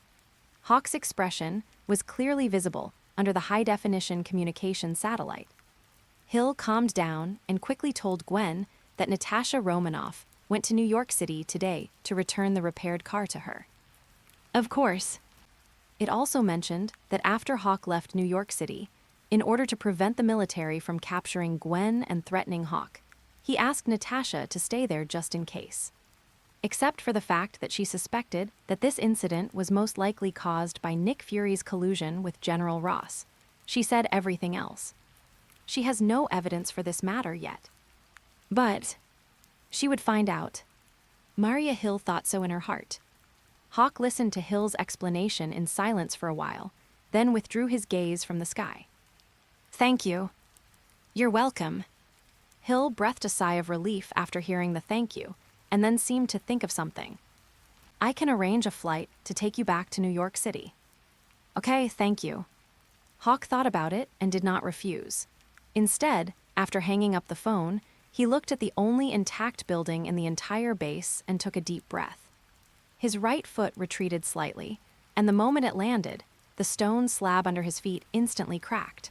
Hawk's expression was clearly visible under the high-definition communication satellite. Hill calmed down and quickly told Gwen that Natasha Romanoff went to New York City today to return the repaired car to her. Of course. It also mentioned that after Hawk left New York City, in order to prevent the military from capturing Gwen and threatening Hawk, he asked Natasha to stay there just in case. Except for the fact that she suspected that this incident was most likely caused by Nick Fury's collusion with General Ross. She said everything else. She has no evidence for this matter yet. But she would find out. Maria Hill thought so in her heart. Hawk listened to Hill's explanation in silence for a while, then withdrew his gaze from the sky. Thank you. You're welcome. Hill breathed a sigh of relief after hearing the thank you, and then seemed to think of something. I can arrange a flight to take you back to New York City. Okay, thank you. Hawk thought about it and did not refuse. Instead, after hanging up the phone, he looked at the only intact building in the entire base and took a deep breath. His right foot retreated slightly, and the moment it landed, the stone slab under his feet instantly cracked.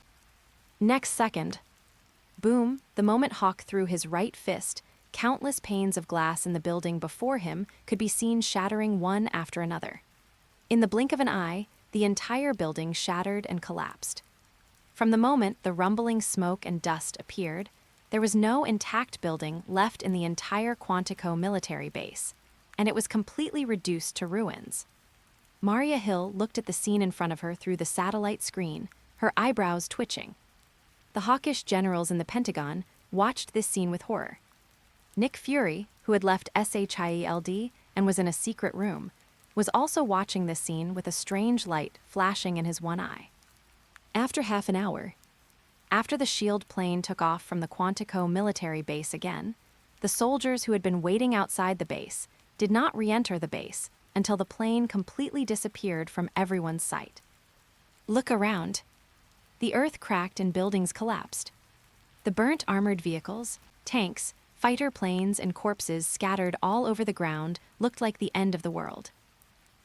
Next second, boom, the moment Hawk threw his right fist, countless panes of glass in the building before him could be seen shattering one after another. In the blink of an eye, the entire building shattered and collapsed. From the moment the rumbling smoke and dust appeared, there was no intact building left in the entire Quantico military base, and it was completely reduced to ruins. Maria Hill looked at the scene in front of her through the satellite screen, her eyebrows twitching. The hawkish generals in the Pentagon watched this scene with horror. Nick Fury, who had left SHIELD and was in a secret room, was also watching this scene with a strange light flashing in his one eye. After half an hour, after the SHIELD plane took off from the Quantico military base again, the soldiers who had been waiting outside the base did not re-enter the base until the plane completely disappeared from everyone's sight. Look around. The earth cracked and buildings collapsed. The burnt armored vehicles, tanks, fighter planes, and corpses scattered all over the ground looked like the end of the world.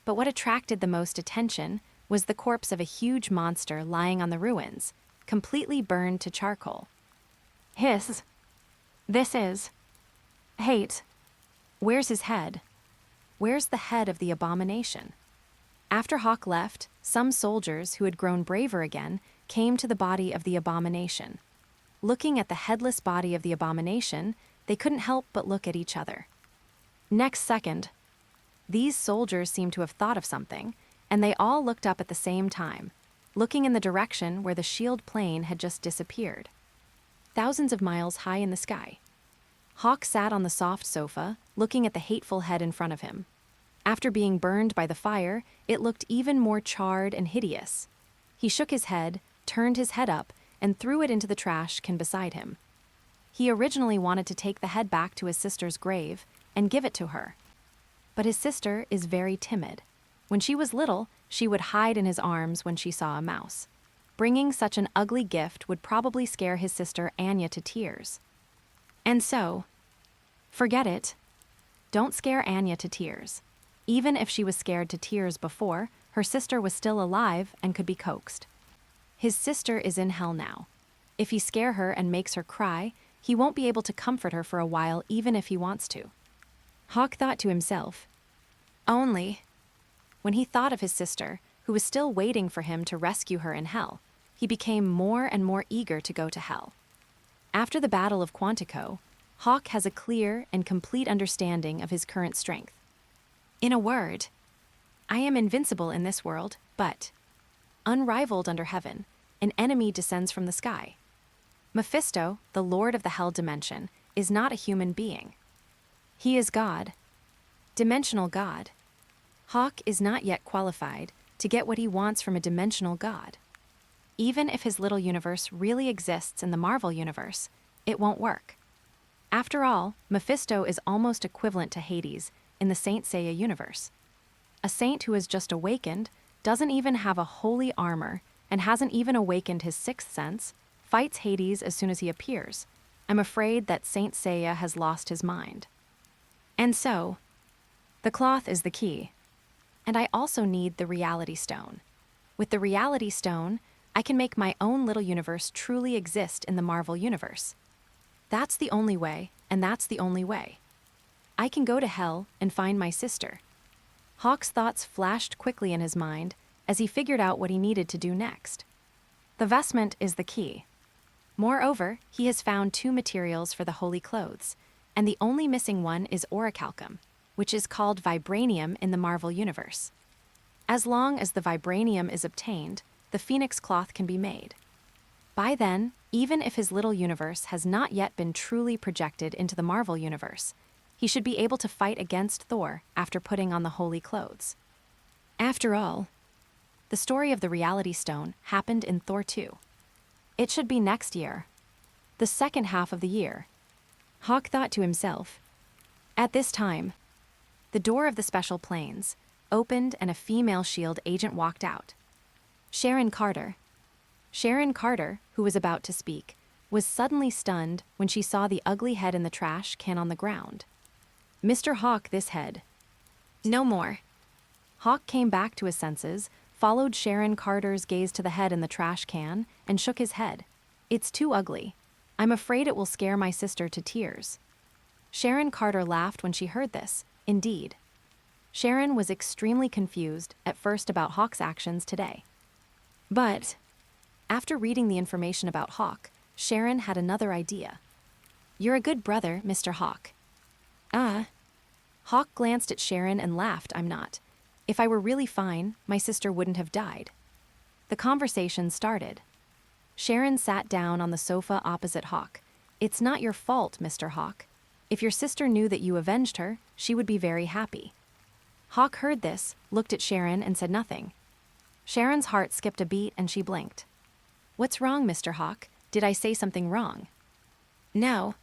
But what attracted the most attention was the corpse of a huge monster lying on the ruins, completely burned to charcoal. This is hate. Where's his head? Where's the head of the Abomination? After Hawk left, some soldiers who had grown braver again came to the body of the Abomination. Looking at the headless body of the Abomination, they couldn't help but look at each other. Next second, these soldiers seemed to have thought of something, and they all looked up at the same time, looking in the direction where the SHIELD plane had just disappeared. Thousands of miles high in the sky. Hawk sat on the soft sofa, looking at the hateful head in front of him. After being burned by the fire, it looked even more charred and hideous. He shook his head, turned his head up, and threw it into the trash can beside him. He originally wanted to take the head back to his sister's grave and give it to her. But his sister is very timid. When she was little, she would hide in his arms when she saw a mouse. Bringing such an ugly gift would probably scare his sister Anya to tears. And so, forget it. Don't scare Anya to tears. Even if she was scared to tears before, her sister was still alive and could be coaxed. His sister is in hell now. If he scares her and makes her cry, he won't be able to comfort her for a while even if he wants to. Hawk thought to himself, only. When he thought of his sister, who was still waiting for him to rescue her in hell, he became more and more eager to go to hell. After the Battle of Quantico, Hawk has a clear and complete understanding of his current strength. In a word, I am invincible in this world, but, unrivaled under heaven, an enemy descends from the sky. Mephisto, the Lord of the Hell Dimension, is not a human being. He is God, dimensional God. Hawk is not yet qualified to get what he wants from a dimensional God. Even if his little universe really exists in the Marvel universe, it won't work. After all, Mephisto is almost equivalent to Hades in the Saint Seiya universe. A saint who has just awakened, doesn't even have a holy armor, and hasn't even awakened his sixth sense, fights Hades as soon as he appears. I'm afraid that Saint Seiya has lost his mind. And so, the cloth is the key. And I also need the reality stone. With the reality stone, I can make my own little universe truly exist in the Marvel universe. That's the only way, and that's the only way. I can go to hell and find my sister. Hawk's thoughts flashed quickly in his mind as he figured out what he needed to do next. The vestment is the key. Moreover, he has found 2 materials for the holy clothes, and the only missing one is orichalcum, which is called vibranium in the Marvel universe. As long as the vibranium is obtained, the Phoenix cloth can be made. By then, even if his little universe has not yet been truly projected into the Marvel universe, he should be able to fight against Thor after putting on the holy clothes. After all, the story of the Reality Stone happened in Thor 2. It should be next year, the second half of the year. Hawk thought to himself. At this time, the door of the special planes opened and a female SHIELD agent walked out. Sharon Carter. Sharon Carter, who was about to speak, was suddenly stunned when she saw the ugly head in the trash can on the ground. Mr. Hawk, this head. No more. Hawk came back to his senses, followed Sharon Carter's gaze to the head in the trash can, and shook his head. It's too ugly. I'm afraid it will scare my sister to tears. Sharon Carter laughed when she heard this. Indeed. Sharon was extremely confused at first about Hawk's actions today. But after reading the information about Hawk, Sharon had another idea. "You're a good brother, Mr. Hawk." Hawk glanced at Sharon and laughed. "I'm not. If I were really fine, my sister wouldn't have died." The conversation started. Sharon sat down on the sofa opposite Hawk. "It's not your fault, Mr. Hawk. If your sister knew that you avenged her, she would be very happy." Hawk heard this, looked at Sharon, and said nothing. Sharon's heart skipped a beat and she blinked. "What's wrong, Mr. Hawk? Did I say something wrong?" "No."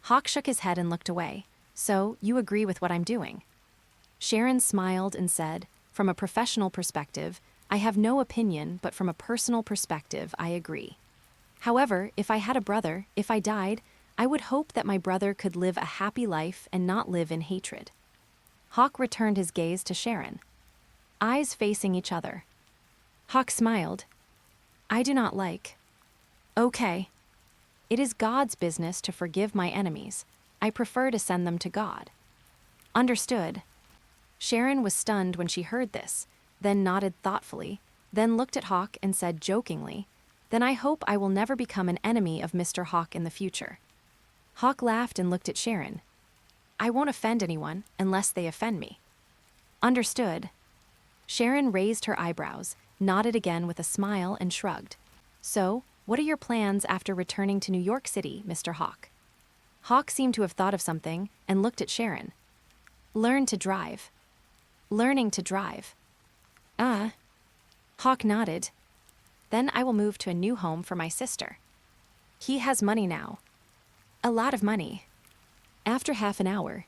Hawk shook his head and looked away. "So, you agree with what I'm doing?" Sharon smiled and said, "From a professional perspective, I have no opinion, but from a personal perspective, I agree. However, if I had a brother, if I died, I would hope that my brother could live a happy life and not live in hatred." Hawk returned his gaze to Sharon. Eyes facing each other. Hawk smiled. "I do not like." "Okay. It is God's business to forgive my enemies. I prefer to send them to God." "Understood." Sharon was stunned when she heard this, then nodded thoughtfully, then looked at Hawk and said jokingly, "Then I hope I will never become an enemy of Mr. Hawk in the future." Hawk laughed and looked at Sharon. "I won't offend anyone unless they offend me." "Understood." Sharon raised her eyebrows, nodded again with a smile, and shrugged. "So, what are your plans after returning to New York City, Mr. Hawk?" Hawk seemed to have thought of something and looked at Sharon. "Learn to drive." "Learning to drive." Hawk nodded. "Then I will move to a new home for my sister." "He has money now." "A lot of money." After half an hour,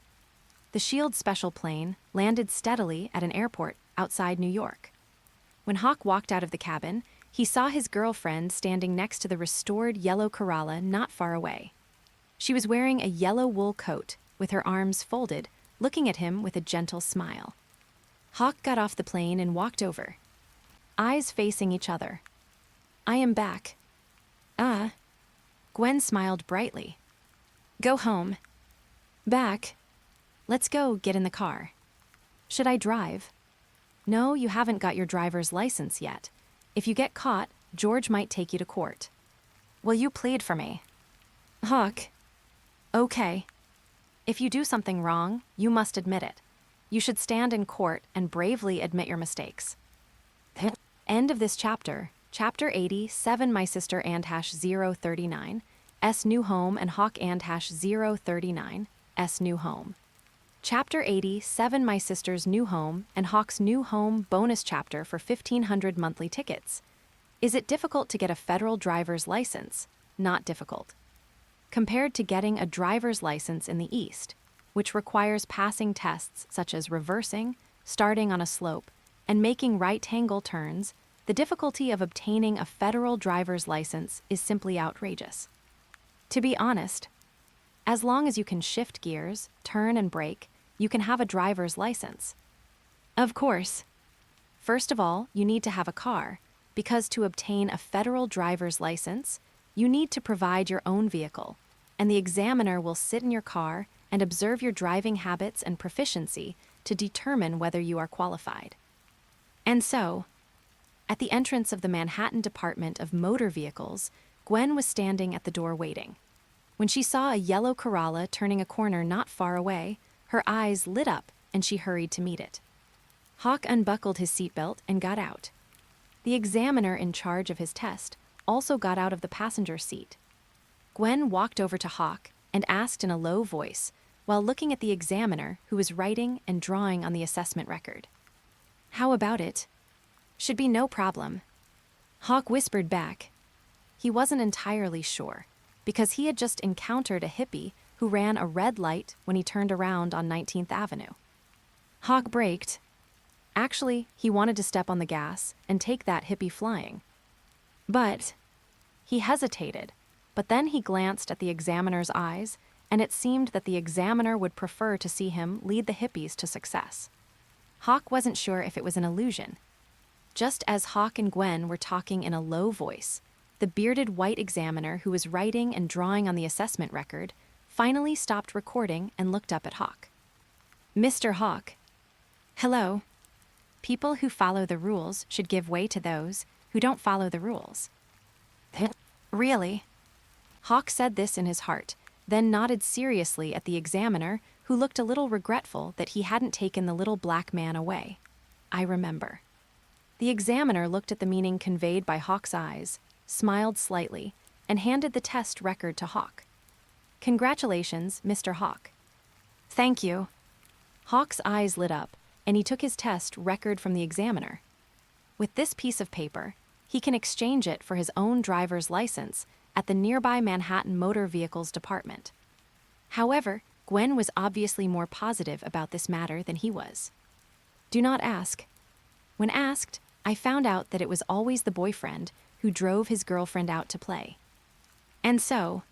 the SHIELD special plane landed steadily at an airport outside New York. When Hawk walked out of the cabin, he saw his girlfriend standing next to the restored yellow Corolla not far away. She was wearing a yellow wool coat, with her arms folded, looking at him with a gentle smile. Hawk got off the plane and walked over. Eyes facing each other. "I am back." Gwen smiled brightly. "Go home." "Back." "Let's go get in the car." "Should I drive?" "No, you haven't got your driver's license yet. If you get caught, George might take you to court." "Will you plead for me?" "Hawk." "Okay. If you do something wrong, you must admit it. You should stand in court and bravely admit your mistakes." End of this chapter. Chapter 87, My Sister and #039, S New Home, and Hawk and #039, S New Home. Chapter 87, My Sister's New Home, and Hawk's New Home bonus chapter for 1,500 monthly tickets. Is it difficult to get a federal driver's license? Not difficult. Compared to getting a driver's license in the East, which requires passing tests such as reversing, starting on a slope, and making right-angle turns, the difficulty of obtaining a federal driver's license is simply outrageous. To be honest, as long as you can shift gears, turn and brake, you can have a driver's license. Of course. First of all, you need to have a car, because to obtain a federal driver's license, you need to provide your own vehicle, and the examiner will sit in your car and observe your driving habits and proficiency to determine whether you are qualified. And so, at the entrance of the Manhattan Department of Motor Vehicles, Gwen was standing at the door waiting. When she saw a yellow Corolla turning a corner not far away, her eyes lit up and she hurried to meet it. Hawk unbuckled his seatbelt and got out. The examiner in charge of his test also got out of the passenger seat. Gwen walked over to Hawk and asked in a low voice, while looking at the examiner who was writing and drawing on the assessment record. "How about it?" "Should be no problem." Hawk whispered back. He wasn't entirely sure, because he had just encountered a hippie who ran a red light when he turned around on 19th Avenue. Hawk braked. Actually, he wanted to step on the gas and take that hippie flying. But he hesitated, but then he glanced at the examiner's eyes, and it seemed that the examiner would prefer to see him lead the hippies to success. Hawk wasn't sure if it was an illusion. Just as Hawk and Gwen were talking in a low voice, the bearded white examiner who was writing and drawing on the assessment record finally stopped recording and looked up at Hawk. "Mr. Hawk." Hello. People who follow the rules should give way to those who don't follow the rules. Really? Hawke said this in his heart, then nodded seriously at the examiner, who looked a little regretful that he hadn't taken the little black man away. I remember. The examiner looked at the meaning conveyed by Hawke's eyes, smiled slightly, and handed the test record to Hawke. Congratulations, Mr. Hawke. Thank you. Hawke's eyes lit up, and he took his test record from the examiner. With this piece of paper, he can exchange it for his own driver's license at the nearby Manhattan Motor Vehicles Department. However, Gwen was obviously more positive about this matter than he was. Do not ask. When asked, I found out that it was always the boyfriend who drove his girlfriend out to play. And so,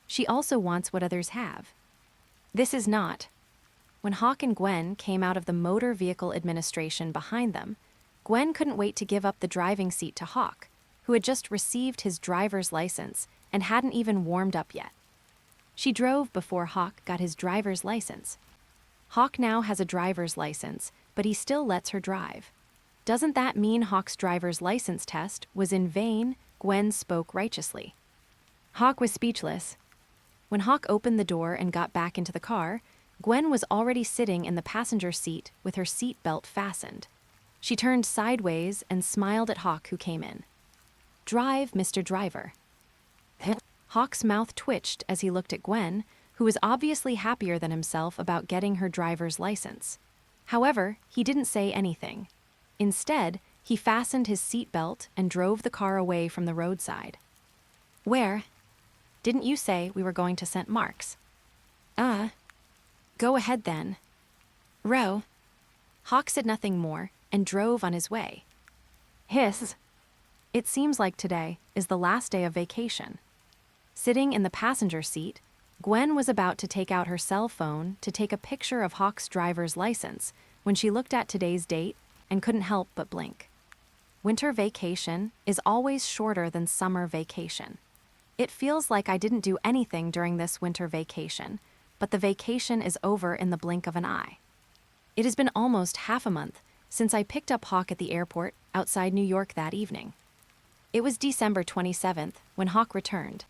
she also wants what others have. This is not. When Hawke and Gwen came out of the Motor Vehicle Administration behind them, Gwen couldn't wait to give up the driving seat to Hawke, who had just received his driver's license and hadn't even warmed up yet. She drove before Hawke got his driver's license. Hawke now has a driver's license, but he still lets her drive. Doesn't that mean Hawke's driver's license test was in vain? Gwen spoke righteously. Hawke was speechless. When Hawke opened the door and got back into the car, Gwen was already sitting in the passenger seat with her seat belt fastened. She turned sideways and smiled at Hawke, who came in. Drive, Mr. Driver. Hawke's mouth twitched as he looked at Gwen, who was obviously happier than himself about getting her driver's license. However, he didn't say anything. Instead, he fastened his seat belt and drove the car away from the roadside. Where? Didn't you say we were going to St. Mark's? Go ahead then. Row. Hawke said nothing more and drove on his way. Hiss. It seems like today is the last day of vacation. Sitting in the passenger seat, Gwen was about to take out her cell phone to take a picture of Hawke's driver's license when she looked at today's date and couldn't help but blink. Winter vacation is always shorter than summer vacation. It feels like I didn't do anything during this winter vacation, but the vacation is over in the blink of an eye. It has been almost half a month since I picked up Hawke at the airport outside New York that evening. It was December 27th when Hawke returned.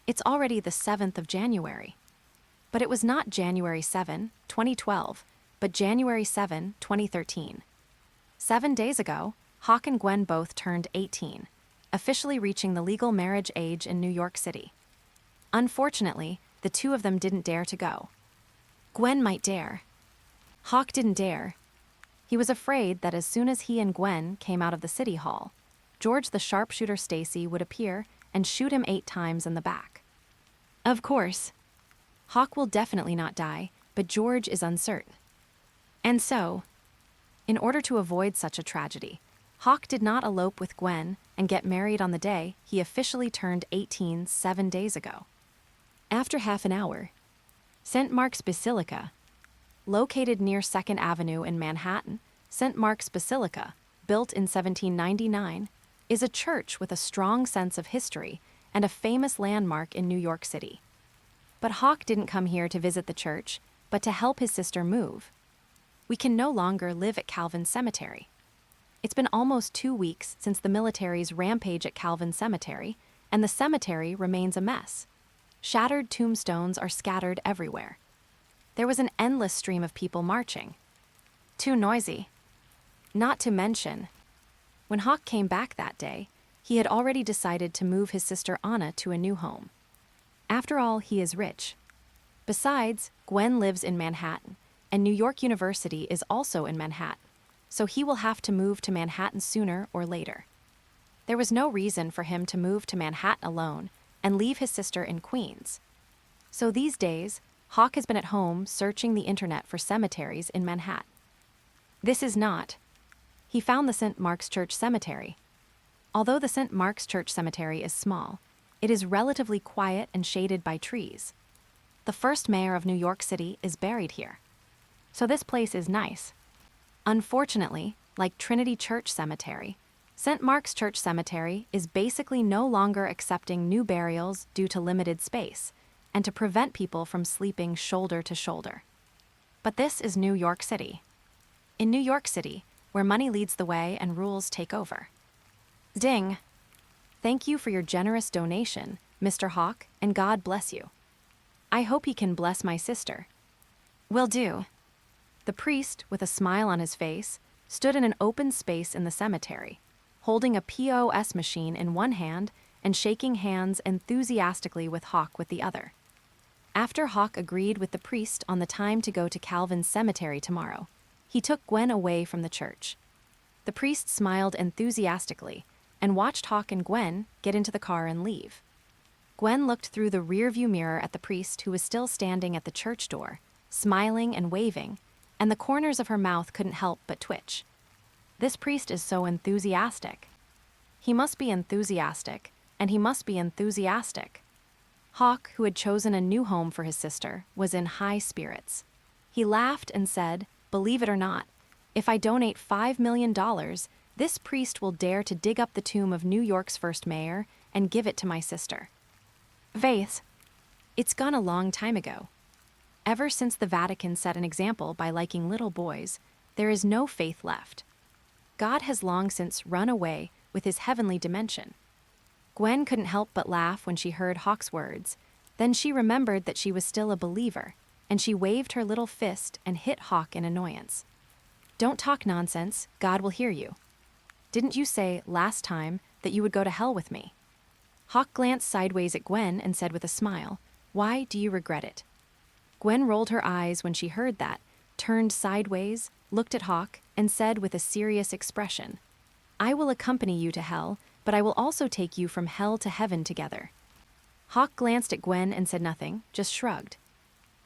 It's already the 7th of January. But it was not January 7, 2012, but January 7, 2013. 7 days ago, Hawke and Gwen both turned 18, officially reaching the legal marriage age in New York City. Unfortunately, the two of them didn't dare to go. Gwen might dare. Hawke didn't dare. He was afraid that as soon as he and Gwen came out of the city hall, George the sharpshooter Stacy would appear and shoot him 8 times in the back. Of course. Hawke will definitely not die, but George is uncertain. And so, in order to avoid such a tragedy, Hawke did not elope with Gwen and get married on the day he officially turned 18 7 days ago. After half an hour, St. Mark's Basilica, located near 2nd Avenue in Manhattan, St. Mark's Basilica, built in 1799, is a church with a strong sense of history and a famous landmark in New York City. But Hawke didn't come here to visit the church, but to help his sister move. We can no longer live at Calvin Cemetery. It's been almost 2 weeks since the military's rampage at Calvin Cemetery, and the cemetery remains a mess. Shattered tombstones are scattered everywhere. There was an endless stream of people marching. Too noisy. Not to mention, when Hawke came back that day, he had already decided to move his sister Anna to a new home. After all, he is rich. Besides, Gwen lives in Manhattan, and New York University is also in Manhattan, so he will have to move to Manhattan sooner or later. There was no reason for him to move to Manhattan alone and leave his sister in Queens. So these days, Hawke has been at home searching the internet for cemeteries in Manhattan. This is not. He found the St. Mark's Church Cemetery. Although the St. Mark's Church Cemetery is small, it is relatively quiet and shaded by trees. The first mayor of New York City is buried here. So this place is nice. Unfortunately, like Trinity Church Cemetery, St. Mark's Church Cemetery is basically no longer accepting new burials due to limited space and to prevent people from sleeping shoulder to shoulder. But this is New York City. In New York City, where money leads the way and rules take over. Ding! Thank you for your generous donation, Mr. Hawke, and God bless you. I hope he can bless my sister. Will do. The priest, with a smile on his face, stood in an open space in the cemetery, holding a POS machine in one hand and shaking hands enthusiastically with Hawke with the other. After Hawke agreed with the priest on the time to go to Calvin's cemetery tomorrow, he took Gwen away from the church. The priest smiled enthusiastically and watched Hawke and Gwen get into the car and leave. Gwen looked through the rearview mirror at the priest who was still standing at the church door, smiling and waving, and the corners of her mouth couldn't help but twitch. This priest is so enthusiastic. He must be enthusiastic, and he must be enthusiastic. Hawke, who had chosen a new home for his sister, was in high spirits. He laughed and said, "Believe it or not, if I donate $5 million, this priest will dare to dig up the tomb of New York's first mayor and give it to my sister." Faith. It's gone a long time ago. Ever since the Vatican set an example by liking little boys, there is no faith left. God has long since run away with his heavenly dimension. Gwen couldn't help but laugh when she heard Hawke's words. Then she remembered that she was still a believer, and she waved her little fist and hit Hawke in annoyance. "Don't talk nonsense, God will hear you. Didn't you say last time that you would go to hell with me?" Hawke glanced sideways at Gwen and said with a smile, "Why do you regret it?" Gwen rolled her eyes when she heard that, turned sideways, looked at Hawke, and said with a serious expression, "I will accompany you to hell, but I will also take you from hell to heaven together." Hawke glanced at Gwen and said nothing, just shrugged.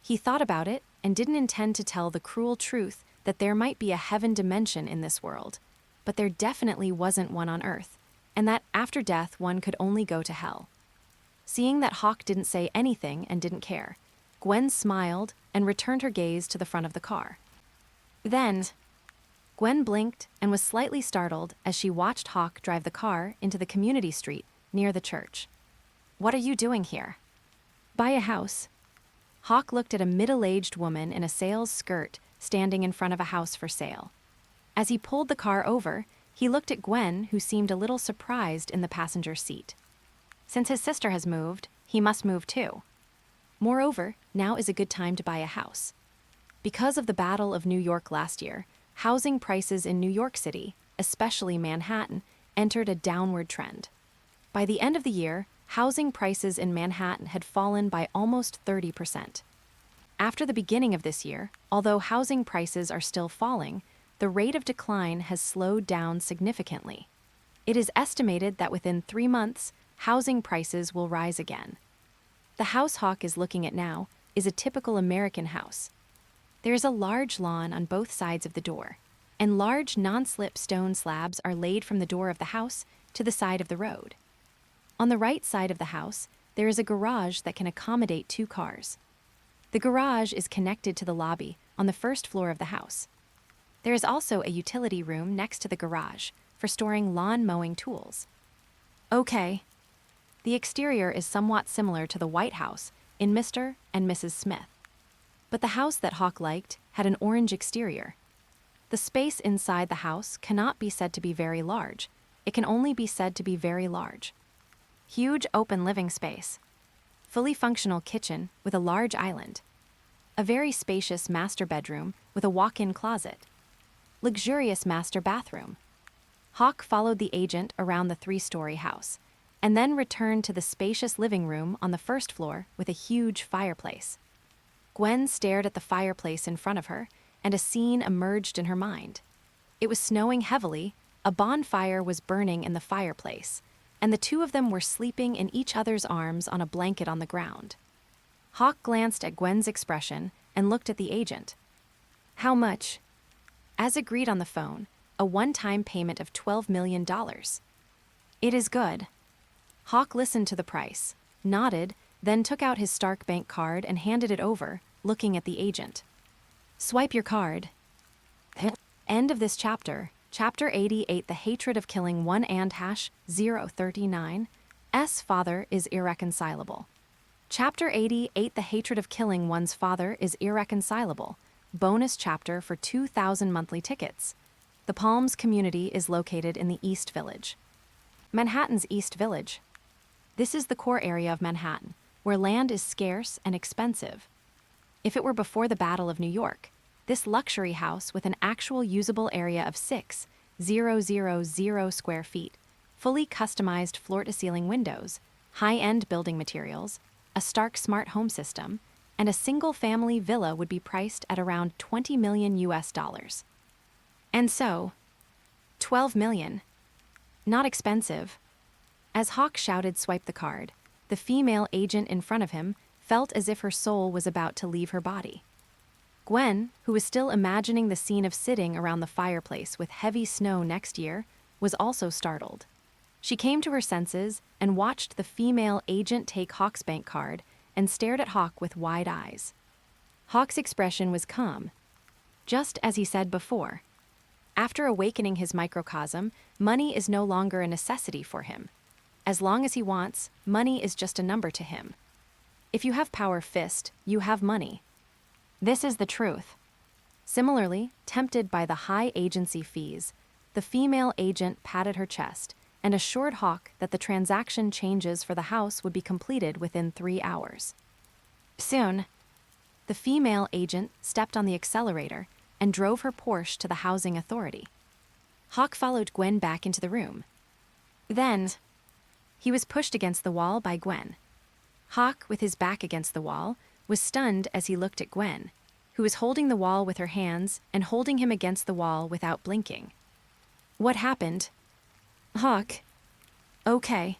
He thought about it and didn't intend to tell the cruel truth that there might be a heaven dimension in this world, but there definitely wasn't one on Earth, and that after death one could only go to hell. Seeing that Hawke didn't say anything and didn't care, Gwen smiled and returned her gaze to the front of the car. Then, Gwen blinked and was slightly startled as she watched Hawke drive the car into the community street near the church. "What are you doing here?" "Buy a house." Hawke looked at a middle-aged woman in a sales skirt standing in front of a house for sale. As he pulled the car over, he looked at Gwen, who seemed a little surprised in the passenger seat. Since his sister has moved, he must move too. Moreover, now is a good time to buy a house. Because of the Battle of New York last year, housing prices in New York City, especially Manhattan, entered a downward trend. By the end of the year, housing prices in Manhattan had fallen by almost 30%. After the beginning of this year, although housing prices are still falling, the rate of decline has slowed down significantly. It is estimated that within 3 months, housing prices will rise again. The house Hawke is looking at now is a typical American house. There is a large lawn on both sides of the door, and large non-slip stone slabs are laid from the door of the house to the side of the road. On the right side of the house, there is a garage that can accommodate 2 cars. The garage is connected to the lobby on the first floor of the house. There is also a utility room next to the garage for storing lawn mowing tools. Okay. The exterior is somewhat similar to the White House in Mr. and Mrs. Smith. But the house that Hawke liked had an orange exterior. The space inside the house cannot be said to be very large. It can only be said to be very large. Huge open living space. Fully functional kitchen with a large island. A very spacious master bedroom with a walk-in closet. Luxurious master bathroom. Hawke followed the agent around the 3-story house, and then returned to the spacious living room on the first floor with a huge fireplace. Gwen stared at the fireplace in front of her, and a scene emerged in her mind. It was snowing heavily, a bonfire was burning in the fireplace, and the 2 of them were sleeping in each other's arms on a blanket on the ground. Hawke glanced at Gwen's expression and looked at the agent. "How much?" As agreed on the phone, a one-time payment of $12 million. "It is good." Hawke listened to the price, nodded, then took out his Stark Bank card and handed it over, looking at the agent. "Swipe your card." End of this chapter. Chapter 88, The Hatred of Killing 1&-039. S father is irreconcilable. Chapter 88, The Hatred of Killing One's Father is Irreconcilable. bonus chapter for 2,000 monthly tickets. The Palms community is located in the East Village. Manhattan's East Village. This is the core area of Manhattan, where land is scarce and expensive. If it were before the Battle of New York, this luxury house with an actual usable area of 6,000 square feet, fully customized floor-to-ceiling windows, high-end building materials, a Stark smart home system, and a single-family villa would be priced at around $20 million US. And so, 12 million. Not expensive. As Hawke shouted, "Swipe the card," the female agent in front of him felt as if her soul was about to leave her body. Gwen, who was still imagining the scene of sitting around the fireplace with heavy snow next year, was also startled. She came to her senses and watched the female agent take Hawke's bank card and stared at Hawke with wide eyes. Hawke's expression was calm, just as he said before. After awakening his microcosm, money is no longer a necessity for him. As long as he wants, money is just a number to him. If you have power fist, you have money. This is the truth. Similarly, tempted by the high agency fees, the female agent patted her chest and assured Hawke that the transaction changes for the house would be completed within 3 hours. Soon, the female agent stepped on the accelerator and drove her Porsche to the housing authority. Hawke followed Gwen back into the room. Then, he was pushed against the wall by Gwen. Hawke, with his back against the wall, was stunned as he looked at Gwen, who was holding the wall with her hands and holding him against the wall without blinking. What happened? Hawke. Okay.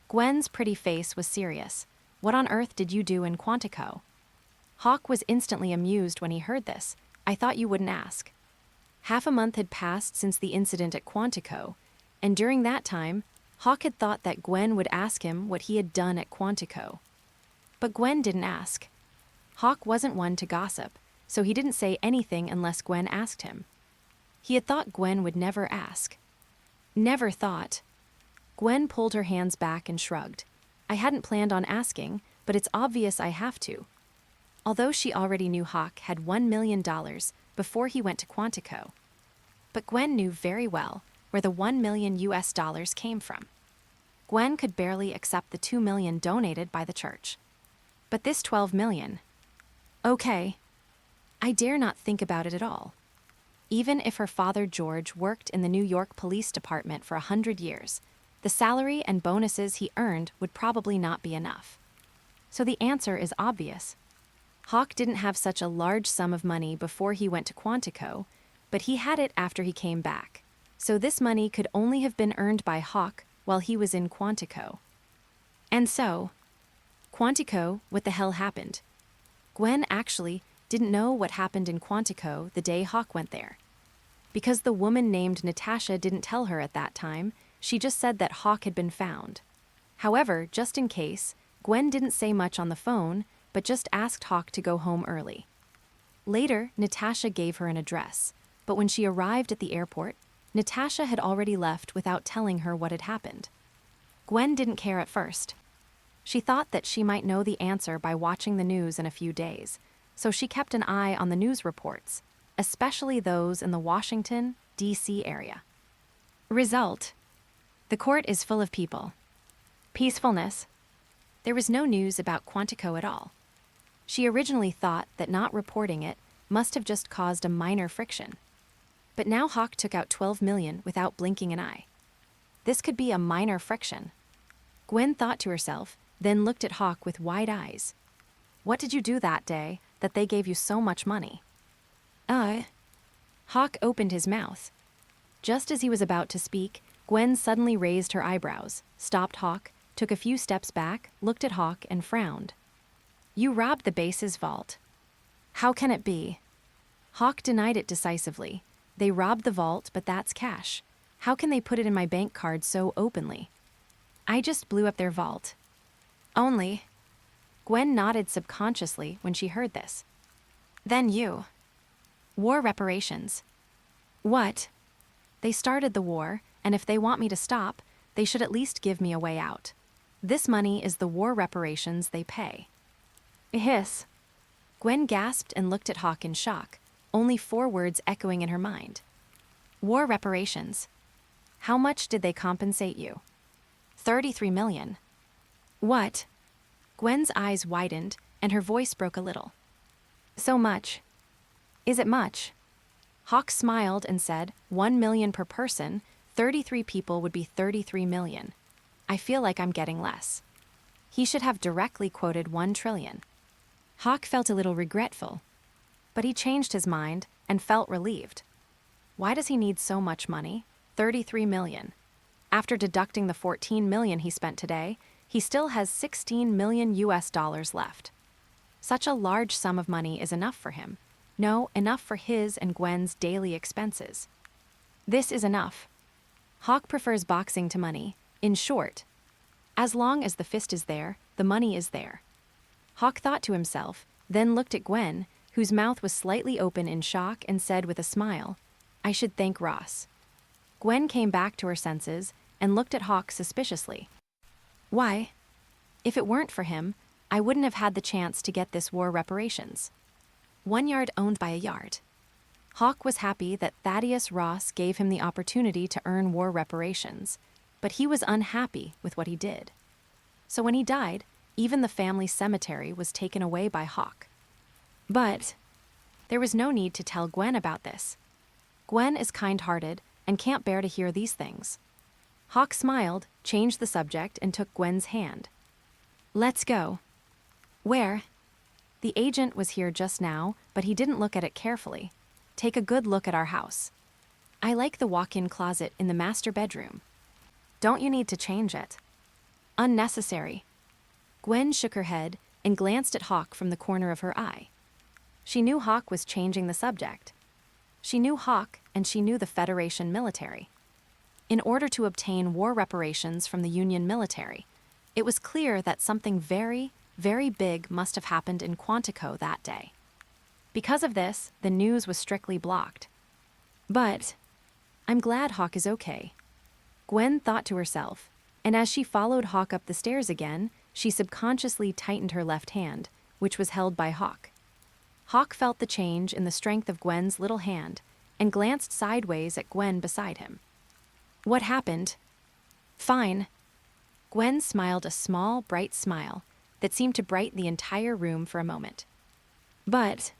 Gwen's pretty face was serious. What on earth did you do in Quantico? Hawke was instantly amused when he heard this. I thought you wouldn't ask. Half a month had passed since the incident at Quantico, and during that time, Hawke had thought that Gwen would ask him what he had done at Quantico. But Gwen didn't ask. Hawke wasn't one to gossip, so he didn't say anything unless Gwen asked him. He had thought Gwen would never ask. Never thought. Gwen pulled her hands back and shrugged. I hadn't planned on asking, but it's obvious I have to. Although she already knew Hawke had $1 million before he went to Quantico. But Gwen knew very well where the $1 million US came from. Gwen could barely accept the $2 million donated by the church. But this $12 million. Okay. I dare not think about it at all. Even if her father George worked in the New York Police Department for 100 years, the salary and bonuses he earned would probably not be enough. So the answer is obvious. Hawke didn't have such a large sum of money before he went to Quantico, but he had it after he came back. So this money could only have been earned by Hawke while he was in Quantico. And so, Quantico, what the hell happened? Gwen actually didn't know what happened in Quantico the day Hawke went there. Because the woman named Natasha didn't tell her at that time, she just said that Hawke had been found. However, just in case, Gwen didn't say much on the phone, but just asked Hawke to go home early. Later, Natasha gave her an address, but when she arrived at the airport, Natasha had already left without telling her what had happened. Gwen didn't care at first. She thought that she might know the answer by watching the news in a few days, so she kept an eye on the news reports, especially those in the Washington, D.C. area. Result: the court is full of people. Peacefulness. There was no news about Quantico at all. She originally thought that not reporting it must have just caused a minor friction. But now Hawke took out $12 million without blinking an eye. This could be a minor friction. Gwen thought to herself, then looked at Hawke with wide eyes. What did you do that day that they gave you so much money? Hawke opened his mouth. Just as he was about to speak, Gwen suddenly raised her eyebrows, stopped Hawke, took a few steps back, looked at Hawke, and frowned. You robbed the base's vault. How can it be? Hawke denied it decisively. They robbed the vault, but that's cash. How can they put it in my bank card so openly? I just blew up their vault. Only. Gwen nodded subconsciously when she heard this. Then you. War reparations. What? They started the war, and if they want me to stop, they should at least give me a way out. This money is the war reparations they pay. Hiss. Gwen gasped and looked at Hawke in shock, only 4 words echoing in her mind. War reparations. How much did they compensate you? 33 million. What? Gwen's eyes widened, and her voice broke a little. So much. Is it much? Hawke smiled and said, 1 million per person, 33 people would be 33 million. I feel like I'm getting less. He should have directly quoted 1 trillion. Hawke felt a little regretful, but he changed his mind and felt relieved. Why does he need so much money? 33 million. After deducting the 14 million he spent today, he still has 16 million US dollars left. Such a large sum of money is enough for him. No, enough for his and Gwen's daily expenses. This is enough. Hawke prefers boxing to money. In short, as long as the fist is there, the money is there. Hawke thought to himself, then looked at Gwen, whose mouth was slightly open in shock, and said with a smile, I should thank Ross. Gwen came back to her senses and looked at Hawke suspiciously. Why? If it weren't for him, I wouldn't have had the chance to get this war reparations. 1 yard owned by a yard. Hawke was happy that Thaddeus Ross gave him the opportunity to earn war reparations, but he was unhappy with what he did. So when he died, even the family cemetery was taken away by Hawke. But there was no need to tell Gwen about this. Gwen is kind-hearted and can't bear to hear these things. Hawke smiled, changed the subject, and took Gwen's hand. Let's go. Where? The agent was here just now, but he didn't look at it carefully. Take a good look at our house. I like the walk-in closet in the master bedroom. Don't you need to change it? Unnecessary. Gwen shook her head and glanced at Hawke from the corner of her eye. She knew Hawke was changing the subject. She knew Hawke, and she knew the Federation military. In order to obtain war reparations from the Union military, it was clear that something very, very big must have happened in Quantico that day. Because of this, the news was strictly blocked. But I'm glad Hawke is okay. Gwen thought to herself, and as she followed Hawke up the stairs again, she subconsciously tightened her left hand, which was held by Hawke. Hawke felt the change in the strength of Gwen's little hand and glanced sideways at Gwen beside him. What happened? Fine. Gwen smiled a small, bright smile that seemed to brighten the entire room for a moment. But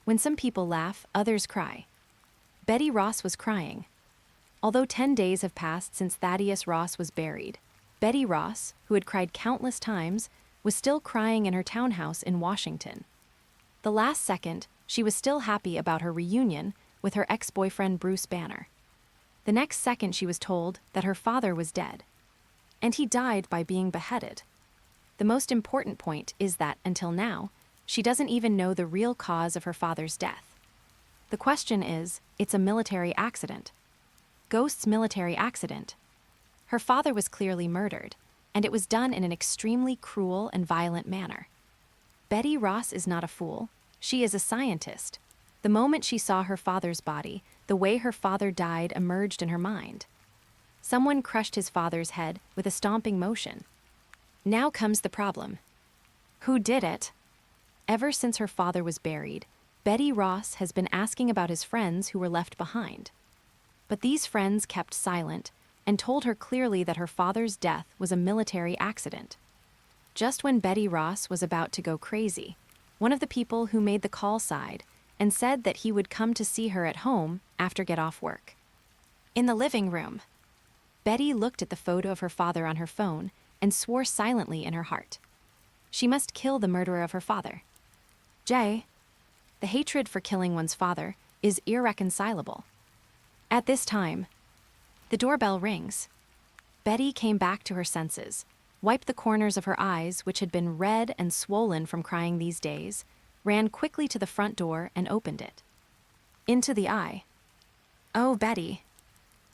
when some people laugh, others cry. Betty Ross was crying. Although 10 days have passed since Thaddeus Ross was buried, Betty Ross, who had cried countless times, was still crying in her townhouse in Washington. The last second, she was still happy about her reunion with her ex-boyfriend Bruce Banner. The next second she was told that her father was dead. And he died by being beheaded. The most important point is that, until now, she doesn't even know the real cause of her father's death. The question is, it's a military accident. Ghost's military accident. Her father was clearly murdered, and it was done in an extremely cruel and violent manner. Betty Ross is not a fool. She is a scientist. The moment she saw her father's body, the way her father died emerged in her mind. Someone crushed his father's head with a stomping motion. Now comes the problem. Who did it? Ever since her father was buried, Betty Ross has been asking about his friends who were left behind. But these friends kept silent and told her clearly that her father's death was a military accident. Just when Betty Ross was about to go crazy, one of the people who made the call sighed and said that he would come to see her at home after get off work. In the living room, Betty looked at the photo of her father on her phone and swore silently in her heart. She must kill the murderer of her father. Jay, the hatred for killing one's father is irreconcilable. At this time, the doorbell rings. Betty came back to her senses, wiped the corners of her eyes, which had been red and swollen from crying these days, ran quickly to the front door and opened it. Into the eye. Oh, Betty.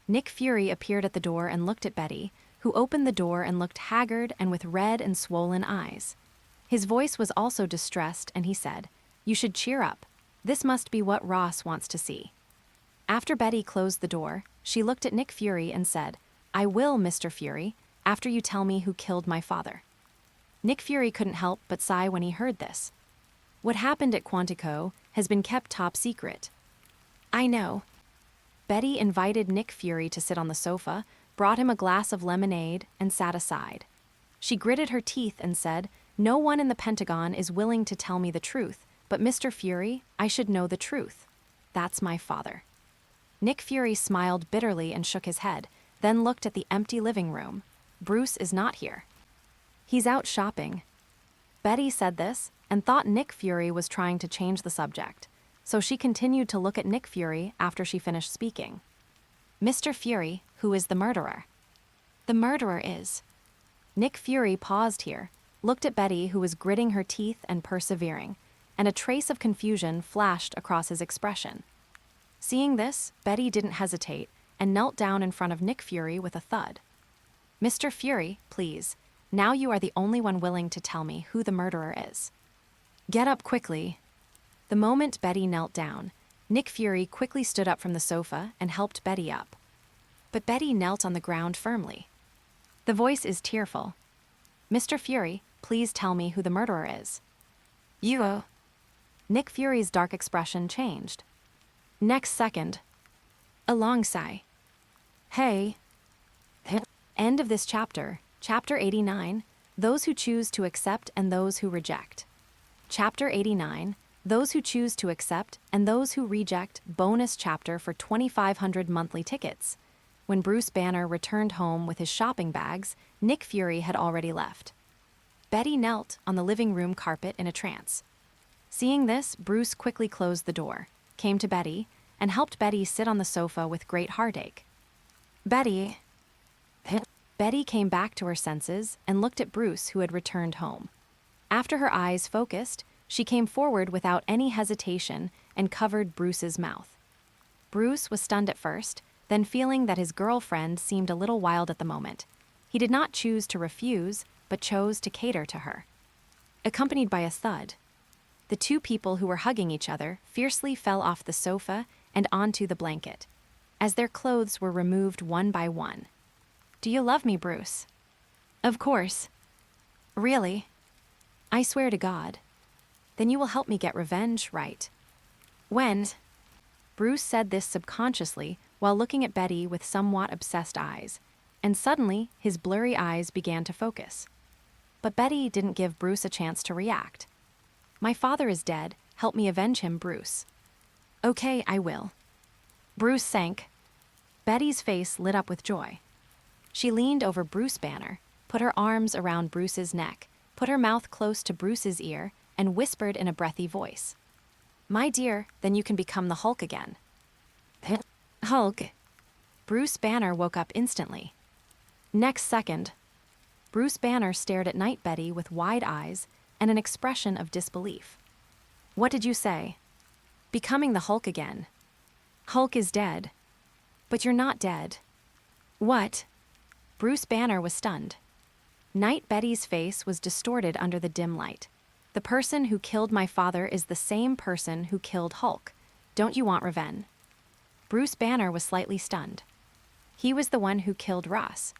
Nick Fury appeared at the door and looked at Betty, who opened the door and looked haggard and with red and swollen eyes. His voice was also distressed, and he said, "You should cheer up. This must be what Ross wants to see." After Betty closed the door, she looked at Nick Fury and said, "I will, Mr. Fury, after you tell me who killed my father." Nick Fury couldn't help but sigh when he heard this. What happened at Quantico has been kept top secret. I know. Betty invited Nick Fury to sit on the sofa, brought him a glass of lemonade, and sat aside. She gritted her teeth and said, "No one in the Pentagon is willing to tell me the truth, but Mr. Fury, I should know the truth. That's my father." Nick Fury smiled bitterly and shook his head, then looked at the empty living room. Bruce is not here. He's out shopping. Betty said this and thought Nick Fury was trying to change the subject, so she continued to look at Nick Fury after she finished speaking. "Mr. Fury, who is the murderer?" "The murderer is..." Nick Fury paused here, looked at Betty, who was gritting her teeth and persevering, and a trace of confusion flashed across his expression. Seeing this, Betty didn't hesitate and knelt down in front of Nick Fury with a thud. "Mr. Fury, please, now you are the only one willing to tell me who the murderer is. Get up quickly." The moment Betty knelt down, Nick Fury quickly stood up from the sofa and helped Betty up. But Betty knelt on the ground firmly. The voice is tearful. "Mr. Fury, please tell me who the murderer is." "You..." Nick Fury's dark expression changed. Next second, a long sigh. "Hey." End of this chapter, Chapter 89, Those Who Choose to Accept and Those Who Reject. Chapter 89, Those Who Choose to Accept and Those Who Reject, bonus chapter for 2,500 monthly tickets. When Bruce Banner returned home with his shopping bags, Nick Fury had already left. Betty knelt on the living room carpet in a trance. Seeing this, Bruce quickly closed the door, came to Betty, and helped Betty sit on the sofa with great heartache. "Betty..." Betty came back to her senses and looked at Bruce, who had returned home. After her eyes focused, she came forward without any hesitation and covered Bruce's mouth. Bruce was stunned at first, then feeling that his girlfriend seemed a little wild at the moment. He did not choose to refuse, but chose to cater to her. Accompanied by a thud, the two people who were hugging each other fiercely fell off the sofa and onto the blanket, as their clothes were removed one by one. "Do you love me, Bruce?" "Of course." "Really?" "I swear to God." "Then you will help me get revenge, right?" "When?" Bruce said this subconsciously while looking at Betty with somewhat obsessed eyes, and suddenly his blurry eyes began to focus. But Betty didn't give Bruce a chance to react. "My father is dead. Help me avenge him, Bruce." "Okay, I will." Bruce sank. Betty's face lit up with joy. She leaned over Bruce Banner, put her arms around Bruce's neck, put her mouth close to Bruce's ear, and whispered in a breathy voice, "My dear, then you can become the Hulk again." "Hulk?" Bruce Banner woke up instantly. Next second, Bruce Banner stared at Night Betty with wide eyes and an expression of disbelief. "What did you say?" "Becoming the Hulk again." "Hulk is dead." "But you're not dead." "What?" Bruce Banner was stunned. Night Betty's face was distorted under the dim light. "The person who killed my father is the same person who killed Hulk. Don't you want revenge?" Bruce Banner was slightly stunned. He was the one who killed Ross.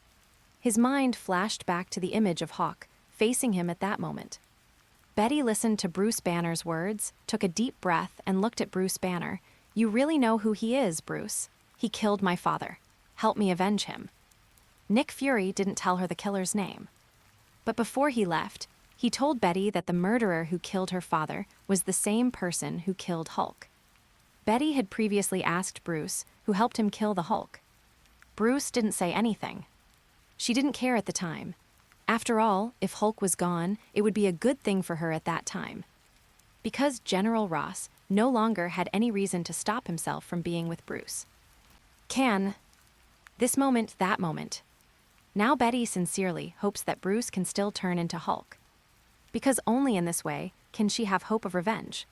His mind flashed back to the image of Hawk, facing him at that moment. Betty listened to Bruce Banner's words, took a deep breath, and looked at Bruce Banner. "You really know who he is, Bruce. He killed my father. Help me avenge him." Nick Fury didn't tell her the killer's name. But before he left, he told Betty that the murderer who killed her father was the same person who killed Hulk. Betty had previously asked Bruce, who helped him kill the Hulk. Bruce didn't say anything. She didn't care at the time. After all, if Hulk was gone, it would be a good thing for her at that time. Because General Ross no longer had any reason to stop himself from being with Bruce. This moment, that moment. Now Betty sincerely hopes that Bruce can still turn into Hulk. Because only in this way can she have hope of revenge.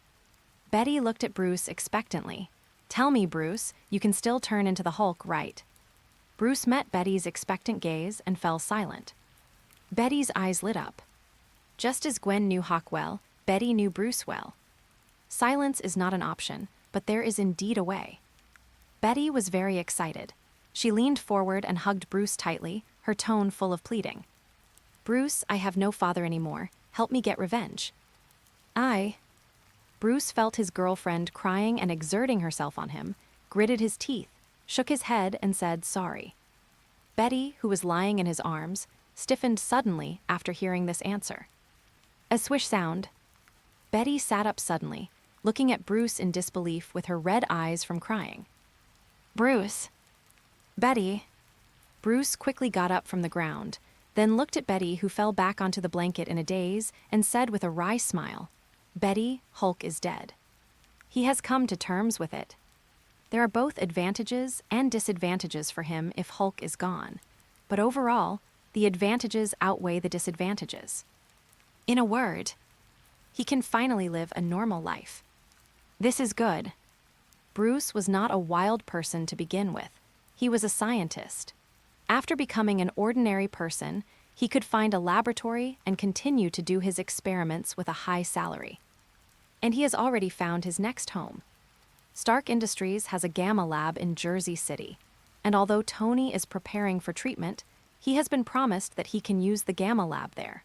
Betty looked at Bruce expectantly. "Tell me, Bruce, you can still turn into the Hulk, right?" Bruce met Betty's expectant gaze and fell silent. Betty's eyes lit up. Just as Gwen knew Hawk well, Betty knew Bruce well. Silence is not an option, but there is indeed a way. Betty was very excited. She leaned forward and hugged Bruce tightly, her tone full of pleading. "Bruce, I have no father anymore. Help me get revenge." Bruce felt his girlfriend crying and exerting herself on him, gritted his teeth, shook his head, and said sorry. Betty, who was lying in his arms, stiffened suddenly after hearing this answer. A swish sound. Betty sat up suddenly, looking at Bruce in disbelief with her red eyes from crying. Bruce. Betty. Bruce quickly got up from the ground, then looked at Betty, who fell back onto the blanket in a daze, and said with a wry smile, Betty, Hulk is dead. He has come to terms with it. There are both advantages and disadvantages for him if Hulk is gone, but overall, the advantages outweigh the disadvantages. In a word, he can finally live a normal life. This is good. Bruce was not a wild person to begin with. He was a scientist. After becoming an ordinary person, he could find a laboratory and continue to do his experiments with a high salary. And he has already found his next home. Stark Industries has a gamma lab in Jersey City, and although Tony is preparing for treatment, he has been promised that he can use the gamma lab there.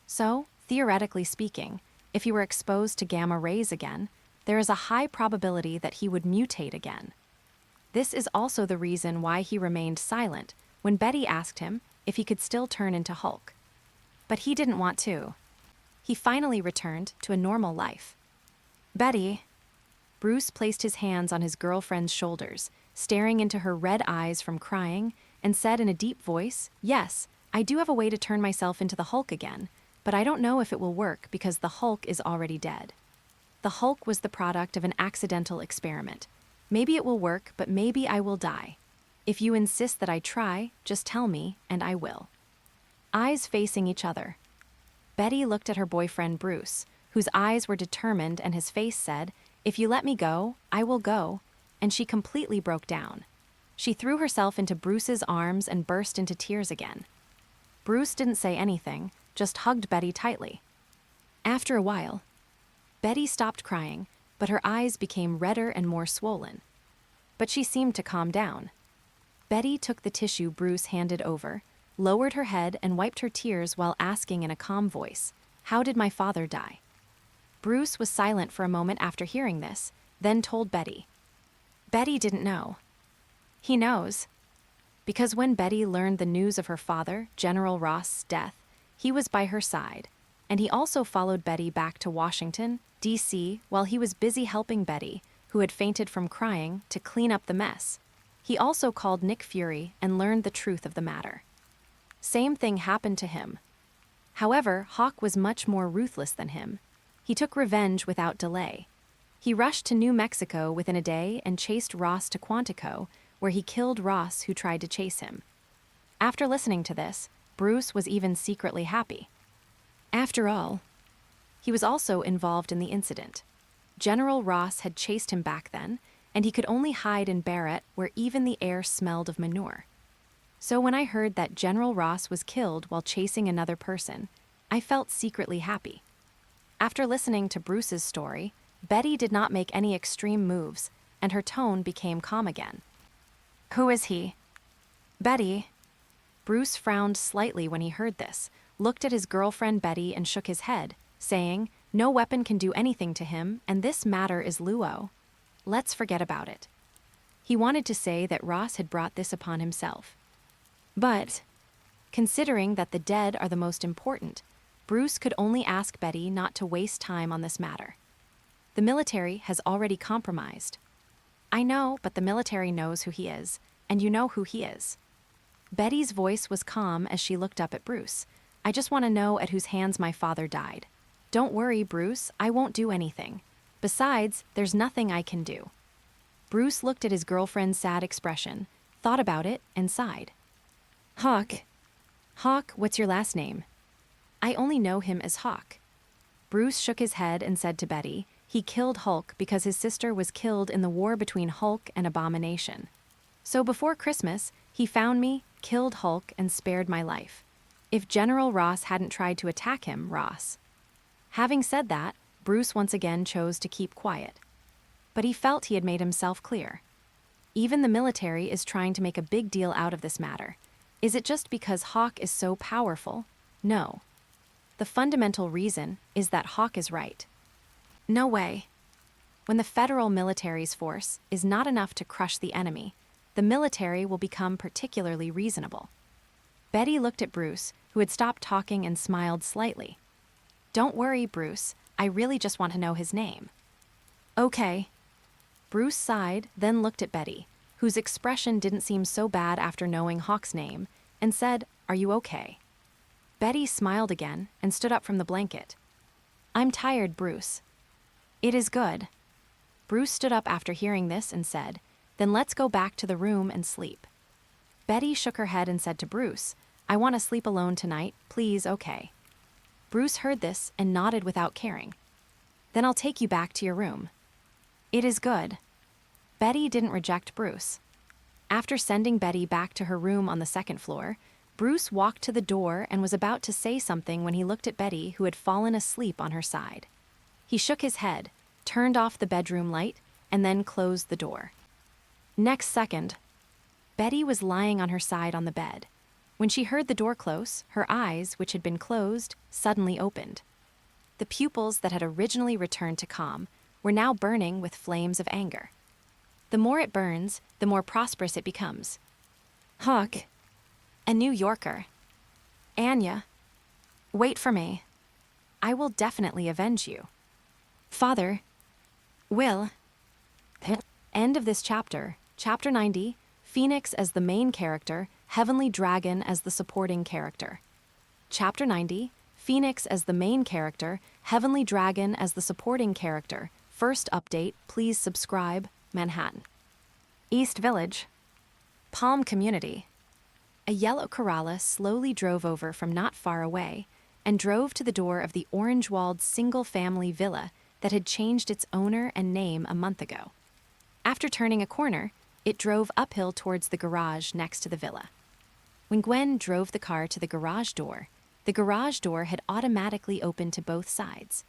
So, theoretically speaking, if he were exposed to gamma rays again, there is a high probability that he would mutate again. This is also the reason why he remained silent when Betty asked him if he could still turn into Hulk. But he didn't want to. He finally returned to a normal life. Betty. Bruce placed his hands on his girlfriend's shoulders, staring into her red eyes from crying, and said in a deep voice, Yes, I do have a way to turn myself into the Hulk again, but I don't know if it will work because the Hulk is already dead. The Hulk was the product of an accidental experiment. Maybe it will work, but maybe I will die. If you insist that I try, just tell me, and I will. Eyes facing each other. Betty looked at her boyfriend Bruce, whose eyes were determined, and his face said, If you let me go, I will go, and she completely broke down. She threw herself into Bruce's arms and burst into tears again. Bruce didn't say anything, just hugged Betty tightly. After a while, Betty stopped crying, but her eyes became redder and more swollen. But she seemed to calm down. Betty took the tissue Bruce handed over, lowered her head, and wiped her tears while asking in a calm voice, How did my father die? Bruce was silent for a moment after hearing this, then told Betty. Betty didn't know. He knows. Because when Betty learned the news of her father, General Ross's death, he was by her side, and he also followed Betty back to Washington, D.C., while he was busy helping Betty, who had fainted from crying, to clean up the mess. He also called Nick Fury and learned the truth of the matter. Same thing happened to him. However, Hawk was much more ruthless than him. He took revenge without delay. He rushed to New Mexico within a day and chased Ross to Quantico, where he killed Ross, who tried to chase him. After listening to this, Bruce was even secretly happy. After all, he was also involved in the incident. General Ross had chased him back then, and he could only hide in Barrett, where even the air smelled of manure. So when I heard that General Ross was killed while chasing another person, I felt secretly happy. After listening to Bruce's story, Betty did not make any extreme moves, and her tone became calm again. Who is he? Betty. Bruce frowned slightly when he heard this, looked at his girlfriend Betty and shook his head, saying, No weapon can do anything to him, and this matter is Luo. Let's forget about it. He wanted to say that Ross had brought this upon himself. But, considering that the dead are the most important, Bruce could only ask Betty not to waste time on this matter. The military has already compromised. I know, but the military knows who he is, and you know who he is. Betty's voice was calm as she looked up at Bruce. I just want to know at whose hands my father died. Don't worry, Bruce, I won't do anything. Besides, there's nothing I can do. Bruce looked at his girlfriend's sad expression, thought about it, and sighed. Hawk. Hawk, what's your last name? I only know him as Hawk. Bruce shook his head and said to Betty, he killed Hulk because his sister was killed in the war between Hulk and Abomination. So before Christmas, he found me, killed Hulk, and spared my life. If General Ross hadn't tried to attack him, Ross. Having said that, Bruce once again chose to keep quiet. But he felt he had made himself clear. Even the military is trying to make a big deal out of this matter. Is it just because Hawk is so powerful? No. The fundamental reason is that Hawk is right. No way. When the federal military's force is not enough to crush the enemy, the military will become particularly reasonable. Betty looked at Bruce, who had stopped talking, and smiled slightly. Don't worry, Bruce. I really just want to know his name. Okay. Bruce sighed, then looked at Betty, whose expression didn't seem so bad after knowing Hawk's name, and said, Are you okay? Betty smiled again and stood up from the blanket. I'm tired, Bruce. It is good. Bruce stood up after hearing this and said, Then let's go back to the room and sleep. Betty shook her head and said to Bruce, I want to sleep alone tonight, please, okay. Bruce heard this and nodded without caring. Then I'll take you back to your room. It is good. Betty didn't reject Bruce. After sending Betty back to her room on the second floor, Bruce walked to the door and was about to say something when he looked at Betty, who had fallen asleep on her side. He shook his head, turned off the bedroom light, and then closed the door. Next second, Betty was lying on her side on the bed. When she heard the door close, her eyes, which had been closed, suddenly opened. The pupils that had originally returned to calm were now burning with flames of anger. The more it burns, the more prosperous it becomes. Hawk, a New Yorker. Anya, wait for me. I will definitely avenge you. Father, Will. End of this chapter. Chapter 90, Phoenix as the main character, Heavenly Dragon as the supporting character. Chapter 90, Phoenix as the main character, Heavenly Dragon as the supporting character. First update, please subscribe, Manhattan. East Village. Palm Community. A yellow Corolla slowly drove over from not far away and drove to the door of the orange-walled single-family villa that had changed its owner and name a month ago. After turning a corner, it drove uphill towards the garage next to the villa. When Gwen drove the car to the garage door had automatically opened to both sides.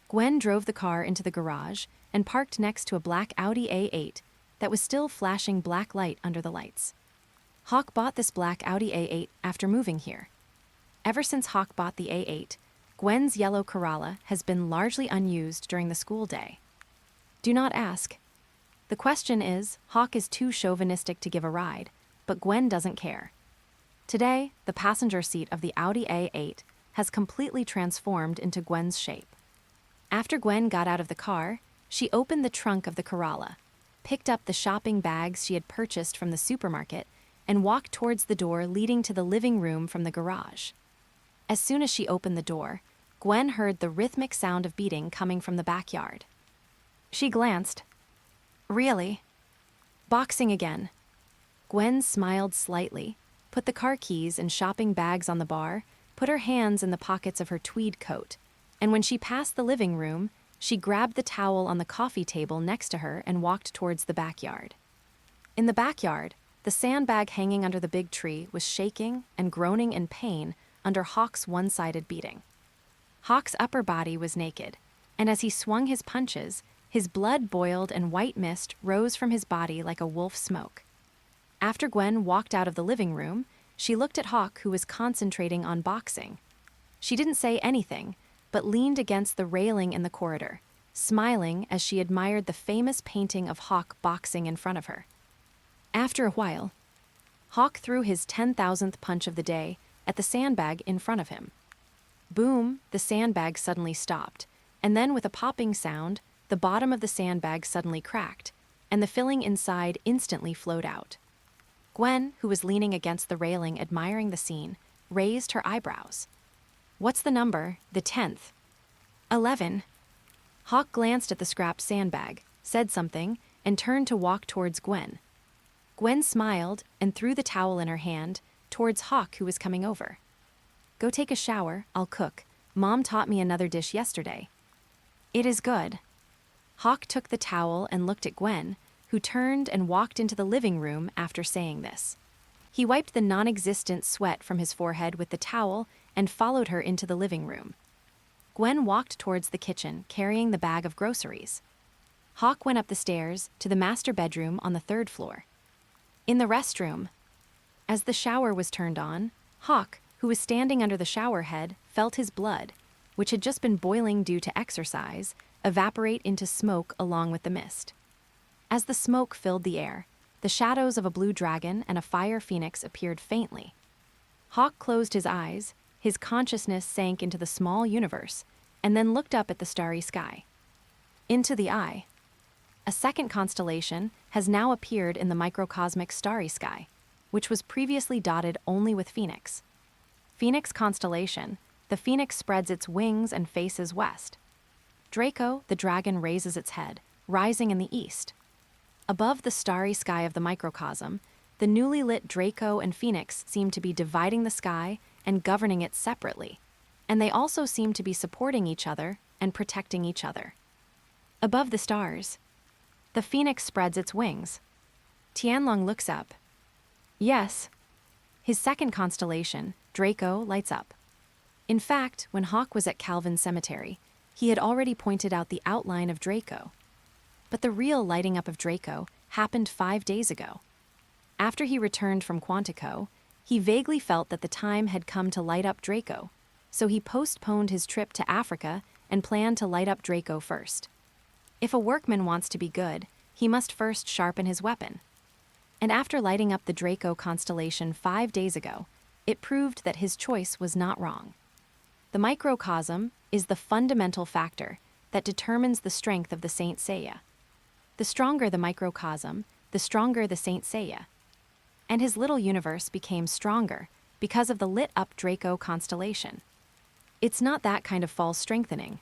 Gwen drove the car into the garage and parked next to a black Audi A8 that was still flashing black light under the lights. Hawk bought this black Audi A8 after moving here. Ever since Hawk bought the A8, Gwen's yellow Corolla has been largely unused during the school day. Do not ask. The question is, Hawk is too chauvinistic to give a ride, but Gwen doesn't care. Today, the passenger seat of the Audi A8 has completely transformed into Gwen's shape. After Gwen got out of the car, she opened the trunk of the Corolla, picked up the shopping bags she had purchased from the supermarket, and walked towards the door leading to the living room from the garage. As soon as she opened the door, Gwen heard the rhythmic sound of beating coming from the backyard. She glanced. Really? Boxing again. Gwen smiled slightly, put the car keys and shopping bags on the bar, put her hands in the pockets of her tweed coat, and when she passed the living room, she grabbed the towel on the coffee table next to her and walked towards the backyard. In the backyard, the sandbag hanging under the big tree was shaking and groaning in pain under Hawk's one-sided beating. Hawk's upper body was naked, and as he swung his punches, his blood boiled and white mist rose from his body like a wolf's smoke. After Gwen walked out of the living room, she looked at Hawk, who was concentrating on boxing. She didn't say anything, but leaned against the railing in the corridor, smiling as she admired the famous painting of Hawk boxing in front of her. After a while, Hawk threw his 10,000th punch of the day at the sandbag in front of him. Boom, the sandbag suddenly stopped, and then with a popping sound, the bottom of the sandbag suddenly cracked, and the filling inside instantly flowed out. Gwen, who was leaning against the railing admiring the scene, raised her eyebrows. What's the number, the 10th? 11. Hawk glanced at the scrapped sandbag, said something, and turned to walk towards Gwen. Gwen smiled and threw the towel in her hand towards Hawk, who was coming over. Go take a shower, I'll cook. Mom taught me another dish yesterday. It is good. Hawk took the towel and looked at Gwen, who turned and walked into the living room after saying this. He wiped the non-existent sweat from his forehead with the towel and followed her into the living room. Gwen walked towards the kitchen, carrying the bag of groceries. Hawk went up the stairs to the master bedroom on the 3rd floor. In the restroom, as the shower was turned on, Hawk, who was standing under the shower head, felt his blood, which had just been boiling due to exercise, evaporate into smoke along with the mist. As the smoke filled the air, the shadows of a blue dragon and a fire phoenix appeared faintly. Hawke closed his eyes, his consciousness sank into the small universe, and then looked up at the starry sky. Into the eye. A second constellation has now appeared in the microcosmic starry sky, which was previously dotted only with Phoenix. Phoenix constellation, the phoenix spreads its wings and faces west. Draco, the dragon, raises its head, rising in the east. Above the starry sky of the microcosm, the newly lit Draco and Phoenix seem to be dividing the sky and governing it separately, and they also seem to be supporting each other and protecting each other. Above the stars, the Phoenix spreads its wings. Tianlong looks up. Yes. His second constellation, Draco, lights up. In fact, when Hawke was at Calvin Cemetery, he had already pointed out the outline of Draco. But the real lighting up of Draco happened 5 days ago. After he returned from Quantico, he vaguely felt that the time had come to light up Draco, so he postponed his trip to Africa and planned to light up Draco first. If a workman wants to be good, he must first sharpen his weapon. And after lighting up the Draco constellation 5 days ago, it proved that his choice was not wrong. The microcosm is the fundamental factor that determines the strength of the Saint Seiya. The stronger the microcosm, the stronger the Saint Seiya. And his little universe became stronger because of the lit-up Draco constellation. It's not that kind of false strengthening,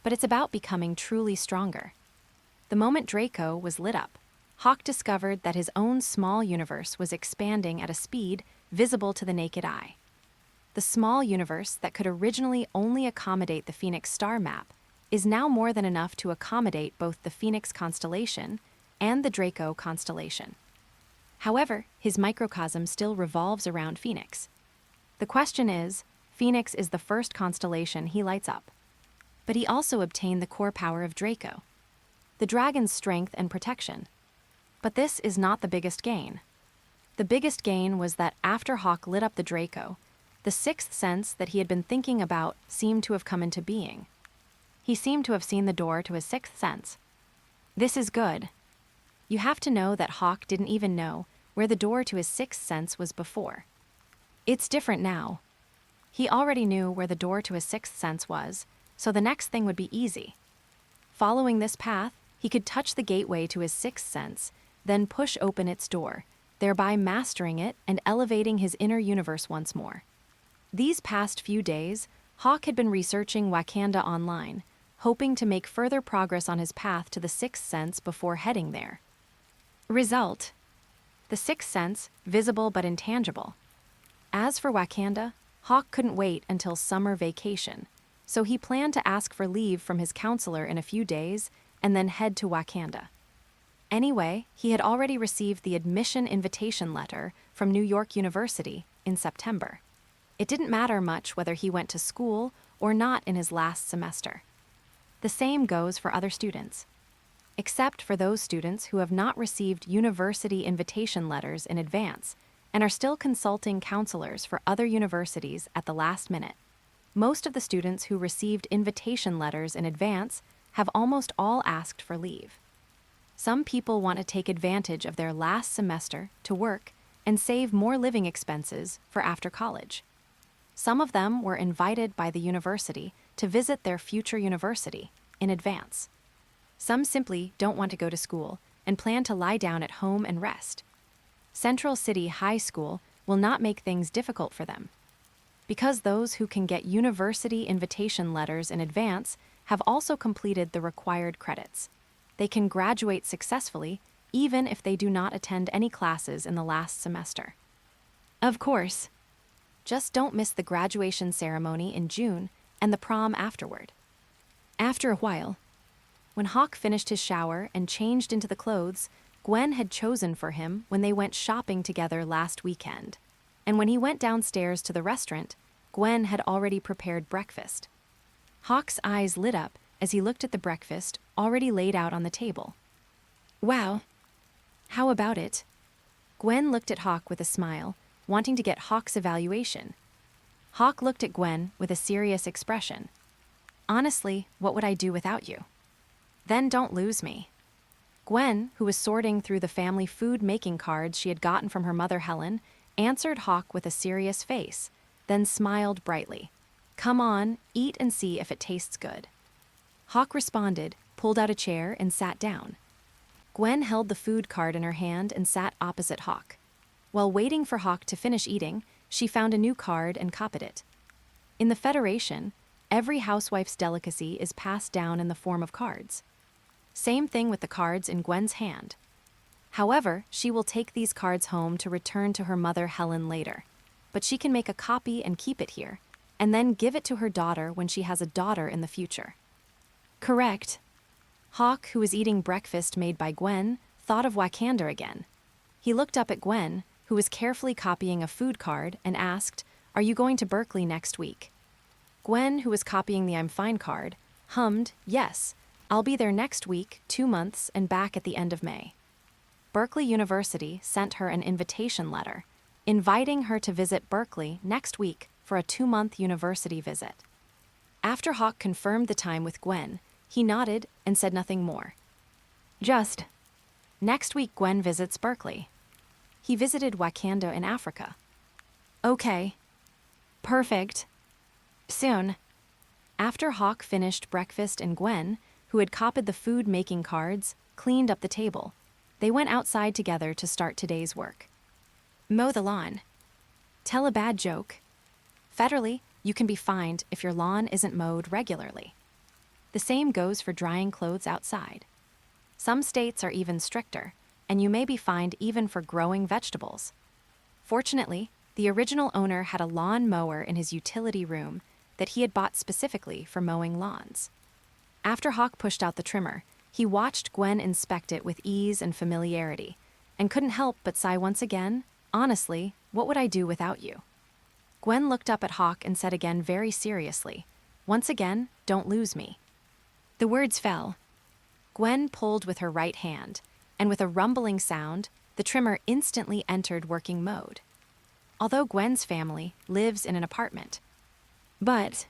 but it's about becoming truly stronger. The moment Draco was lit up, Hawke discovered that his own small universe was expanding at a speed visible to the naked eye. The small universe that could originally only accommodate the Phoenix star map is now more than enough to accommodate both the Phoenix constellation and the Draco constellation. However, his microcosm still revolves around Phoenix. The question is, Phoenix is the first constellation he lights up. But he also obtained the core power of Draco, the dragon's strength and protection. But this is not the biggest gain. The biggest gain was that after Hawke lit up the Draco, the sixth sense that he had been thinking about seemed to have come into being. He seemed to have seen the door to his sixth sense. This is good. You have to know that Hawke didn't even know where the door to his sixth sense was before. It's different now. He already knew where the door to his sixth sense was, so the next thing would be easy. Following this path, he could touch the gateway to his sixth sense, then push open its door, thereby mastering it and elevating his inner universe once more. These past few days, Hawke had been researching Wakanda online, hoping to make further progress on his path to the sixth sense before heading there. Result: the sixth sense, visible but intangible. As for Wakanda, Hawke couldn't wait until summer vacation, so he planned to ask for leave from his counselor in a few days and then head to Wakanda. Anyway, he had already received the admission invitation letter from New York University in September. It didn't matter much whether he went to school or not in his last semester. The same goes for other students, except for those students who have not received university invitation letters in advance and are still consulting counselors for other universities at the last minute. Most of the students who received invitation letters in advance have almost all asked for leave. Some people want to take advantage of their last semester to work and save more living expenses for after college. Some of them were invited by the university to visit their future university in advance. Some simply don't want to go to school and plan to lie down at home and rest. Central City High School will not make things difficult for them, because those who can get university invitation letters in advance have also completed the required credits. They can graduate successfully even if they do not attend any classes in the last semester. Of course, just don't miss the graduation ceremony in June and the prom afterward. After a while, when Hawke finished his shower and changed into the clothes Gwen had chosen for him when they went shopping together last weekend, and when he went downstairs to the restaurant, Gwen had already prepared breakfast. Hawke's eyes lit up as he looked at the breakfast already laid out on the table. Wow. How about it? Gwen looked at Hawke with a smile, wanting to get Hawke's evaluation. Hawke looked at Gwen with a serious expression. Honestly, what would I do without you? Then don't lose me. Gwen, who was sorting through the family food-making cards she had gotten from her mother Helen, answered Hawk with a serious face, then smiled brightly. Come on, eat and see if it tastes good. Hawk responded, pulled out a chair, and sat down. Gwen held the food card in her hand and sat opposite Hawk. While waiting for Hawk to finish eating, she found a new card and copied it. In the Federation, every housewife's delicacy is passed down in the form of cards. Same thing with the cards in Gwen's hand. However, she will take these cards home to return to her mother Helen later. But she can make a copy and keep it here, and then give it to her daughter when she has a daughter in the future. Correct. Hawk, who was eating breakfast made by Gwen, thought of Wakanda again. He looked up at Gwen, who was carefully copying a food card, and asked, Are you going to Berkeley next week? Gwen, who was copying the I'm fine card, hummed, Yes, I'll be there next week, 2 months, and back at the end of May. Berkeley University sent her an invitation letter, inviting her to visit Berkeley next week for a 2-month university visit. After Hawk confirmed the time with Gwen, he nodded and said nothing more. Just, next week Gwen visits Berkeley. He visited Wakanda in Africa. Okay. Perfect. Soon. After Hawk finished breakfast and Gwen, who had copied the food-making cards, cleaned up the table, they went outside together to start today's work. Mow the lawn. Tell a bad joke. Federally, you can be fined if your lawn isn't mowed regularly. The same goes for drying clothes outside. Some states are even stricter, and you may be fined even for growing vegetables. Fortunately, the original owner had a lawn mower in his utility room that he had bought specifically for mowing lawns. After Hawk pushed out the trimmer, he watched Gwen inspect it with ease and familiarity, and couldn't help but sigh once again, Honestly, what would I do without you? Gwen looked up at Hawk and said again very seriously, Once again, don't lose me. The words fell. Gwen pulled with her right hand, and with a rumbling sound, the trimmer instantly entered working mode. Although Gwen's family lives in an apartment. But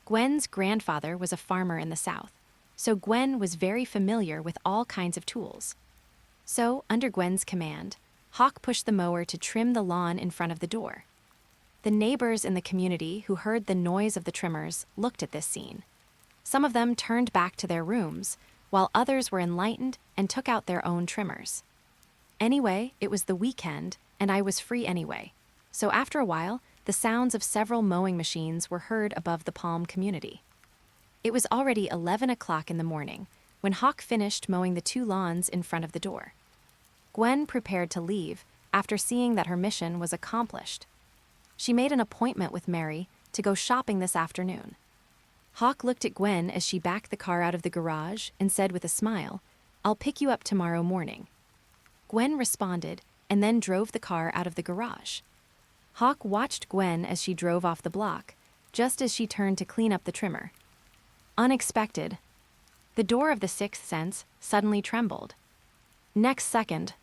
Gwen's grandfather was a farmer in the South, so Gwen was very familiar with all kinds of tools. So, under Gwen's command, Hawk pushed the mower to trim the lawn in front of the door. The neighbors in the community who heard the noise of the trimmers looked at this scene. Some of them turned back to their rooms, while others were enlightened and took out their own trimmers. Anyway, it was the weekend, and I was free anyway. So after a while, the sounds of several mowing machines were heard above the Palm community. It was already 11 o'clock in the morning when Hawk finished mowing the 2 lawns in front of the door. Gwen prepared to leave after seeing that her mission was accomplished. She made an appointment with Mary to go shopping this afternoon. Hawk looked at Gwen as she backed the car out of the garage and said with a smile, I'll pick you up tomorrow morning. Gwen responded and then drove the car out of the garage. Hawk watched Gwen as she drove off the block, just as she turned to clean up the trimmer. Unexpected. The door of the sixth sense suddenly trembled. Next second,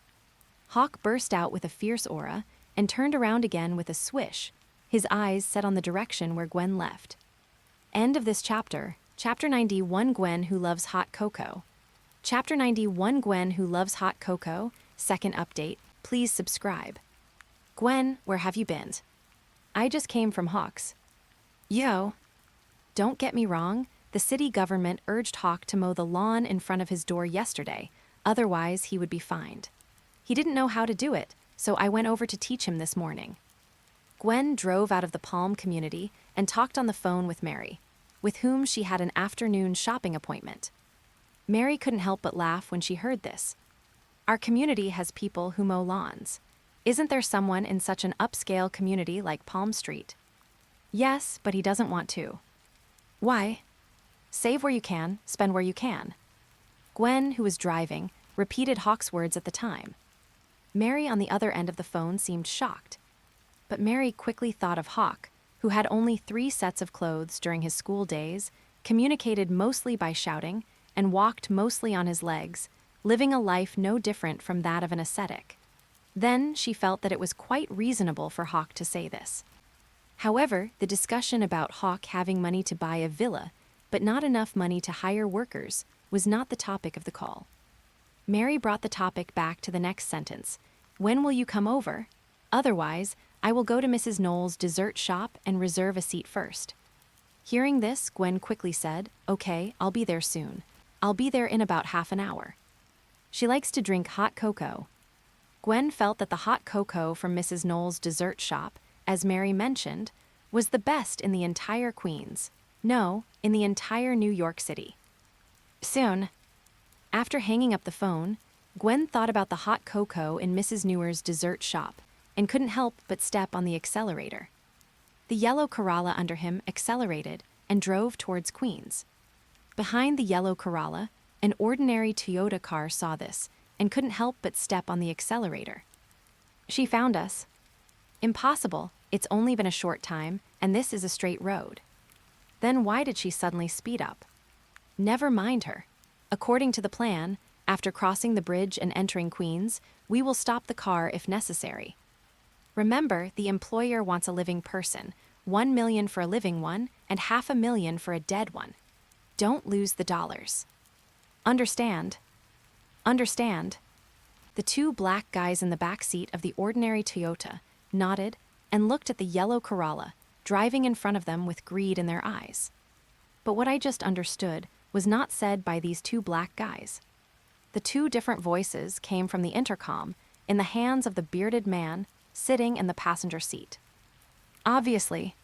Hawk burst out with a fierce aura and turned around again with a swish, his eyes set on the direction where Gwen left. End of this chapter. Chapter 91, Gwen Who Loves Hot Cocoa. Chapter 91, Gwen Who Loves Hot Cocoa. Second update. Please subscribe. Gwen, where have you been? I just came from Hawk's. Yo. Don't get me wrong, the city government urged Hawk to mow the lawn in front of his door yesterday, otherwise he would be fined. He didn't know how to do it, so I went over to teach him this morning. Gwen drove out of the Palm community and talked on the phone with Mary, with whom she had an afternoon shopping appointment. Mary couldn't help but laugh when she heard this. Our community has people who mow lawns. Isn't there someone in such an upscale community like Palm Street? Yes, but he doesn't want to. Why? Save where you can, spend where you can. Gwen, who was driving, repeated Hawk's words at the time. Mary on the other end of the phone seemed shocked. But Mary quickly thought of Hawk, who had only 3 sets of clothes during his school days, communicated mostly by shouting, and walked mostly on his legs, living a life no different from that of an ascetic. Then she felt that it was quite reasonable for Hawk to say this. However, the discussion about Hawk having money to buy a villa, but not enough money to hire workers, was not the topic of the call. Mary brought the topic back to the next sentence. When will you come over? Otherwise, I will go to Mrs. Knowles' dessert shop and reserve a seat first. Hearing this, Gwen quickly said, Okay, I'll be there soon. I'll be there in about half an hour. She likes to drink hot cocoa. Gwen felt that the hot cocoa from Mrs. Knowles' dessert shop, as Mary mentioned, was the best in the entire Queens. No, in the entire New York City. Soon. After hanging up the phone, Gwen thought about the hot cocoa in Mrs. Newer's dessert shop and couldn't help but step on the accelerator. The yellow Corolla under him accelerated and drove towards Queens. Behind the yellow Corolla, an ordinary Toyota car saw this and couldn't help but step on the accelerator. She found us. Impossible, it's only been a short time, and this is a straight road. Then why did she suddenly speed up? Never mind her. According to the plan, after crossing the bridge and entering Queens, we will stop the car if necessary. Remember, the employer wants a living person, $1 million for a living one, and $500,000 for a dead one. Don't lose the dollars. Understand? Understand. The two black guys in the back seat of the ordinary Toyota nodded and looked at the yellow Corolla, driving in front of them with greed in their eyes. But what I just understood was not said by these two black guys. The two different voices came from the intercom in the hands of the bearded man sitting in the passenger seat. Obviously,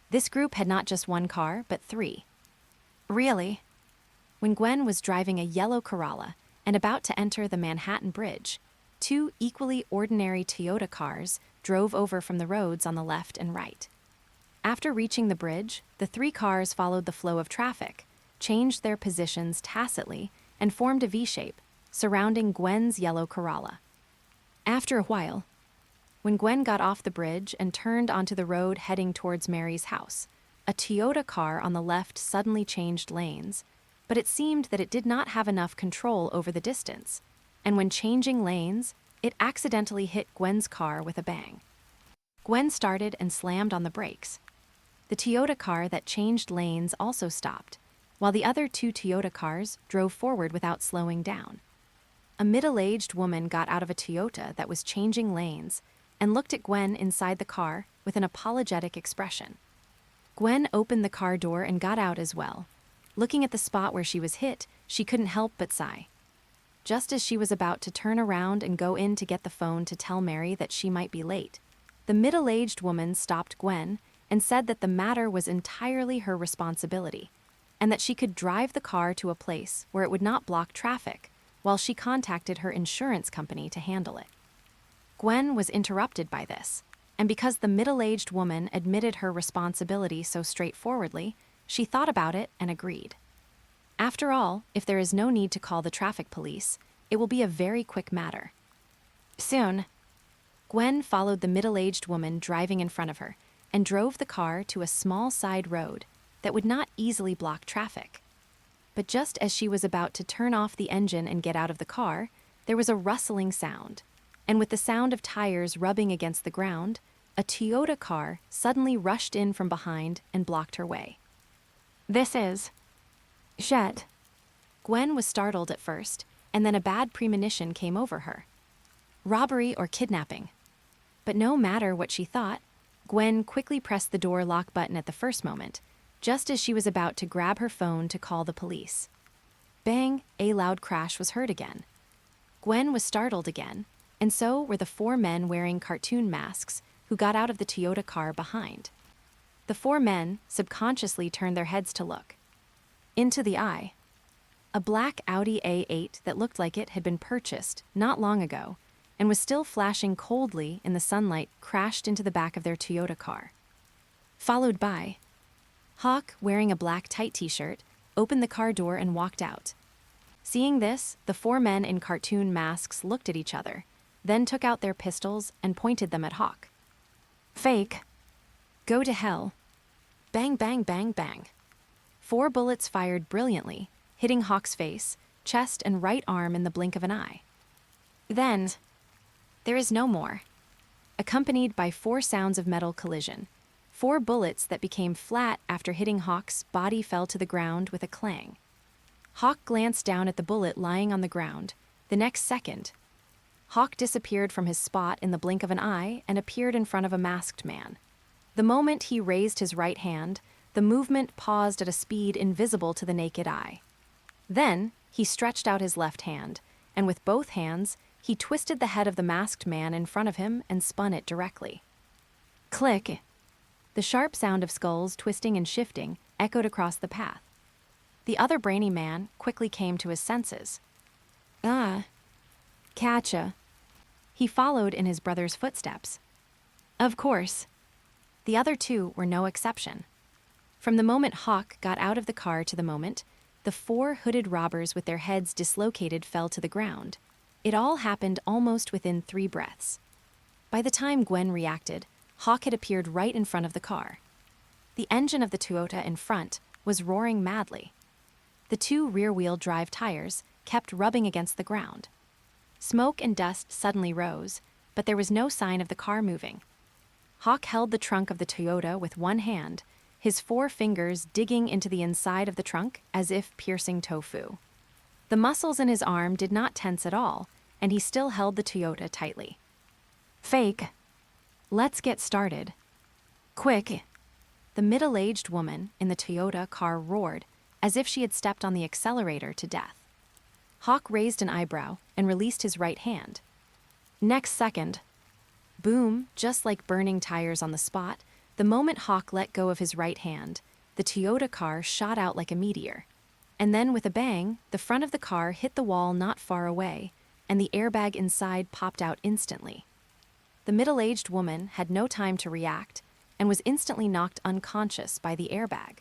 this group had not just one car, but three. Really? When Gwen was driving a yellow Corolla and about to enter the Manhattan Bridge, two equally ordinary Toyota cars drove over from the roads on the left and right. After reaching the bridge, the three cars followed the flow of traffic, changed their positions tacitly, and formed a V-shape, surrounding Gwen's yellow Corolla. After a while, when Gwen got off the bridge and turned onto the road heading towards Mary's house, a Toyota car on the left suddenly changed lanes, but it seemed that it did not have enough control over the distance, and when changing lanes, it accidentally hit Gwen's car with a bang. Gwen started and slammed on the brakes. The Toyota car that changed lanes also stopped, while the other two Toyota cars drove forward without slowing down. A middle-aged woman got out of a Toyota that was changing lanes and looked at Gwen inside the car with an apologetic expression. Gwen opened the car door and got out as well. Looking at the spot where she was hit, she couldn't help but sigh. Just as she was about to turn around and go in to get the phone to tell Mary that she might be late, the middle-aged woman stopped Gwen and said that the matter was entirely her responsibility, and that she could drive the car to a place where it would not block traffic while she contacted her insurance company to handle it. Gwen was interrupted by this, and because the middle-aged woman admitted her responsibility so straightforwardly, she thought about it and agreed. After all, if there is no need to call the traffic police, it will be a very quick matter. Soon, Gwen followed the middle-aged woman driving in front of her and drove the car to a small side road that would not easily block traffic. But just as she was about to turn off the engine and get out of the car, there was a rustling sound, and with the sound of tires rubbing against the ground, a Toyota car suddenly rushed in from behind and blocked her way. This is... Shit. Gwen was startled at first, and then a bad premonition came over her. Robbery or kidnapping. But no matter what she thought, Gwen quickly pressed the door lock button at the first moment, just as she was about to grab her phone to call the police. Bang, a loud crash was heard again. Gwen was startled again, and so were the four men wearing cartoon masks who got out of the Toyota car behind. The four men subconsciously turned their heads to look. Into the eye. A black Audi A8 that looked like it had been purchased not long ago and was still flashing coldly in the sunlight crashed into the back of their Toyota car. Followed by Hawke, wearing a black tight t-shirt, opened the car door and walked out. Seeing this, the four men in cartoon masks looked at each other, then took out their pistols and pointed them at Hawke. Fake. Go to hell. Bang, bang, bang, bang. 4 bullets fired brilliantly, hitting Hawke's face, chest, and right arm in the blink of an eye. Then, there is no more. Accompanied by 4 sounds of metal collision, 4 bullets that became flat after hitting Hawke's body fell to the ground with a clang. Hawk glanced down at the bullet lying on the ground. The next second, Hawk disappeared from his spot in the blink of an eye and appeared in front of a masked man. The moment he raised his right hand, the movement paused at a speed invisible to the naked eye. Then, he stretched out his left hand, and with both hands, he twisted the head of the masked man in front of him and spun it directly. Click! The sharp sound of skulls twisting and shifting echoed across the path. The other brainy man quickly came to his senses. Ah, catcha. He followed in his brother's footsteps. Of course. The other two were no exception. From the moment Hawk got out of the car to the moment, the 4 hooded robbers with their heads dislocated fell to the ground. It all happened almost within 3 breaths. By the time Gwen reacted, Hawk had appeared right in front of the car. The engine of the Toyota in front was roaring madly. The 2 rear-wheel drive tires kept rubbing against the ground. Smoke and dust suddenly rose, but there was no sign of the car moving. Hawk held the trunk of the Toyota with one hand, his 4 fingers digging into the inside of the trunk as if piercing tofu. The muscles in his arm did not tense at all, and he still held the Toyota tightly. Fake. Let's get started. Quick. The middle-aged woman in the Toyota car roared, as if she had stepped on the accelerator to death. Hawk raised an eyebrow and released his right hand. Next second, boom, just like burning tires on the spot, the moment Hawk let go of his right hand, the Toyota car shot out like a meteor. And then with a bang, the front of the car hit the wall not far away, and the airbag inside popped out instantly. The middle-aged woman had no time to react and was instantly knocked unconscious by the airbag.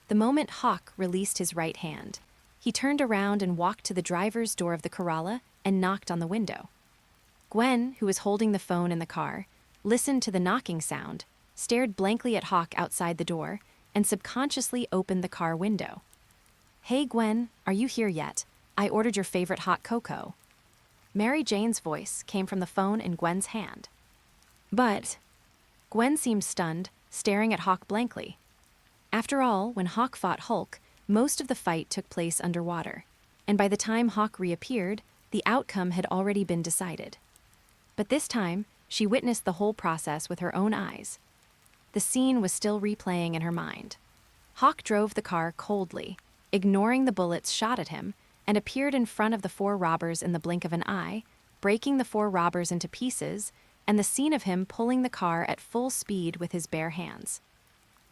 The moment Hawk released his right hand, he turned around and walked to the driver's door of the Corolla and knocked on the window. Gwen, who was holding the phone in the car, listened to the knocking sound, stared blankly at Hawk outside the door, and subconsciously opened the car window. Hey Gwen, are you here yet? I ordered your favorite hot cocoa. Mary Jane's voice came from the phone in Gwen's hand. But Gwen seemed stunned, staring at Hawk blankly. After all, when Hawk fought Hulk, most of the fight took place underwater, and by the time Hawk reappeared, the outcome had already been decided. But this time, she witnessed the whole process with her own eyes. The scene was still replaying in her mind. Hawk drove the car coldly, ignoring the bullets shot at him, and appeared in front of the 4 robbers in the blink of an eye, breaking the 4 robbers into pieces, and the scene of him pulling the car at full speed with his bare hands.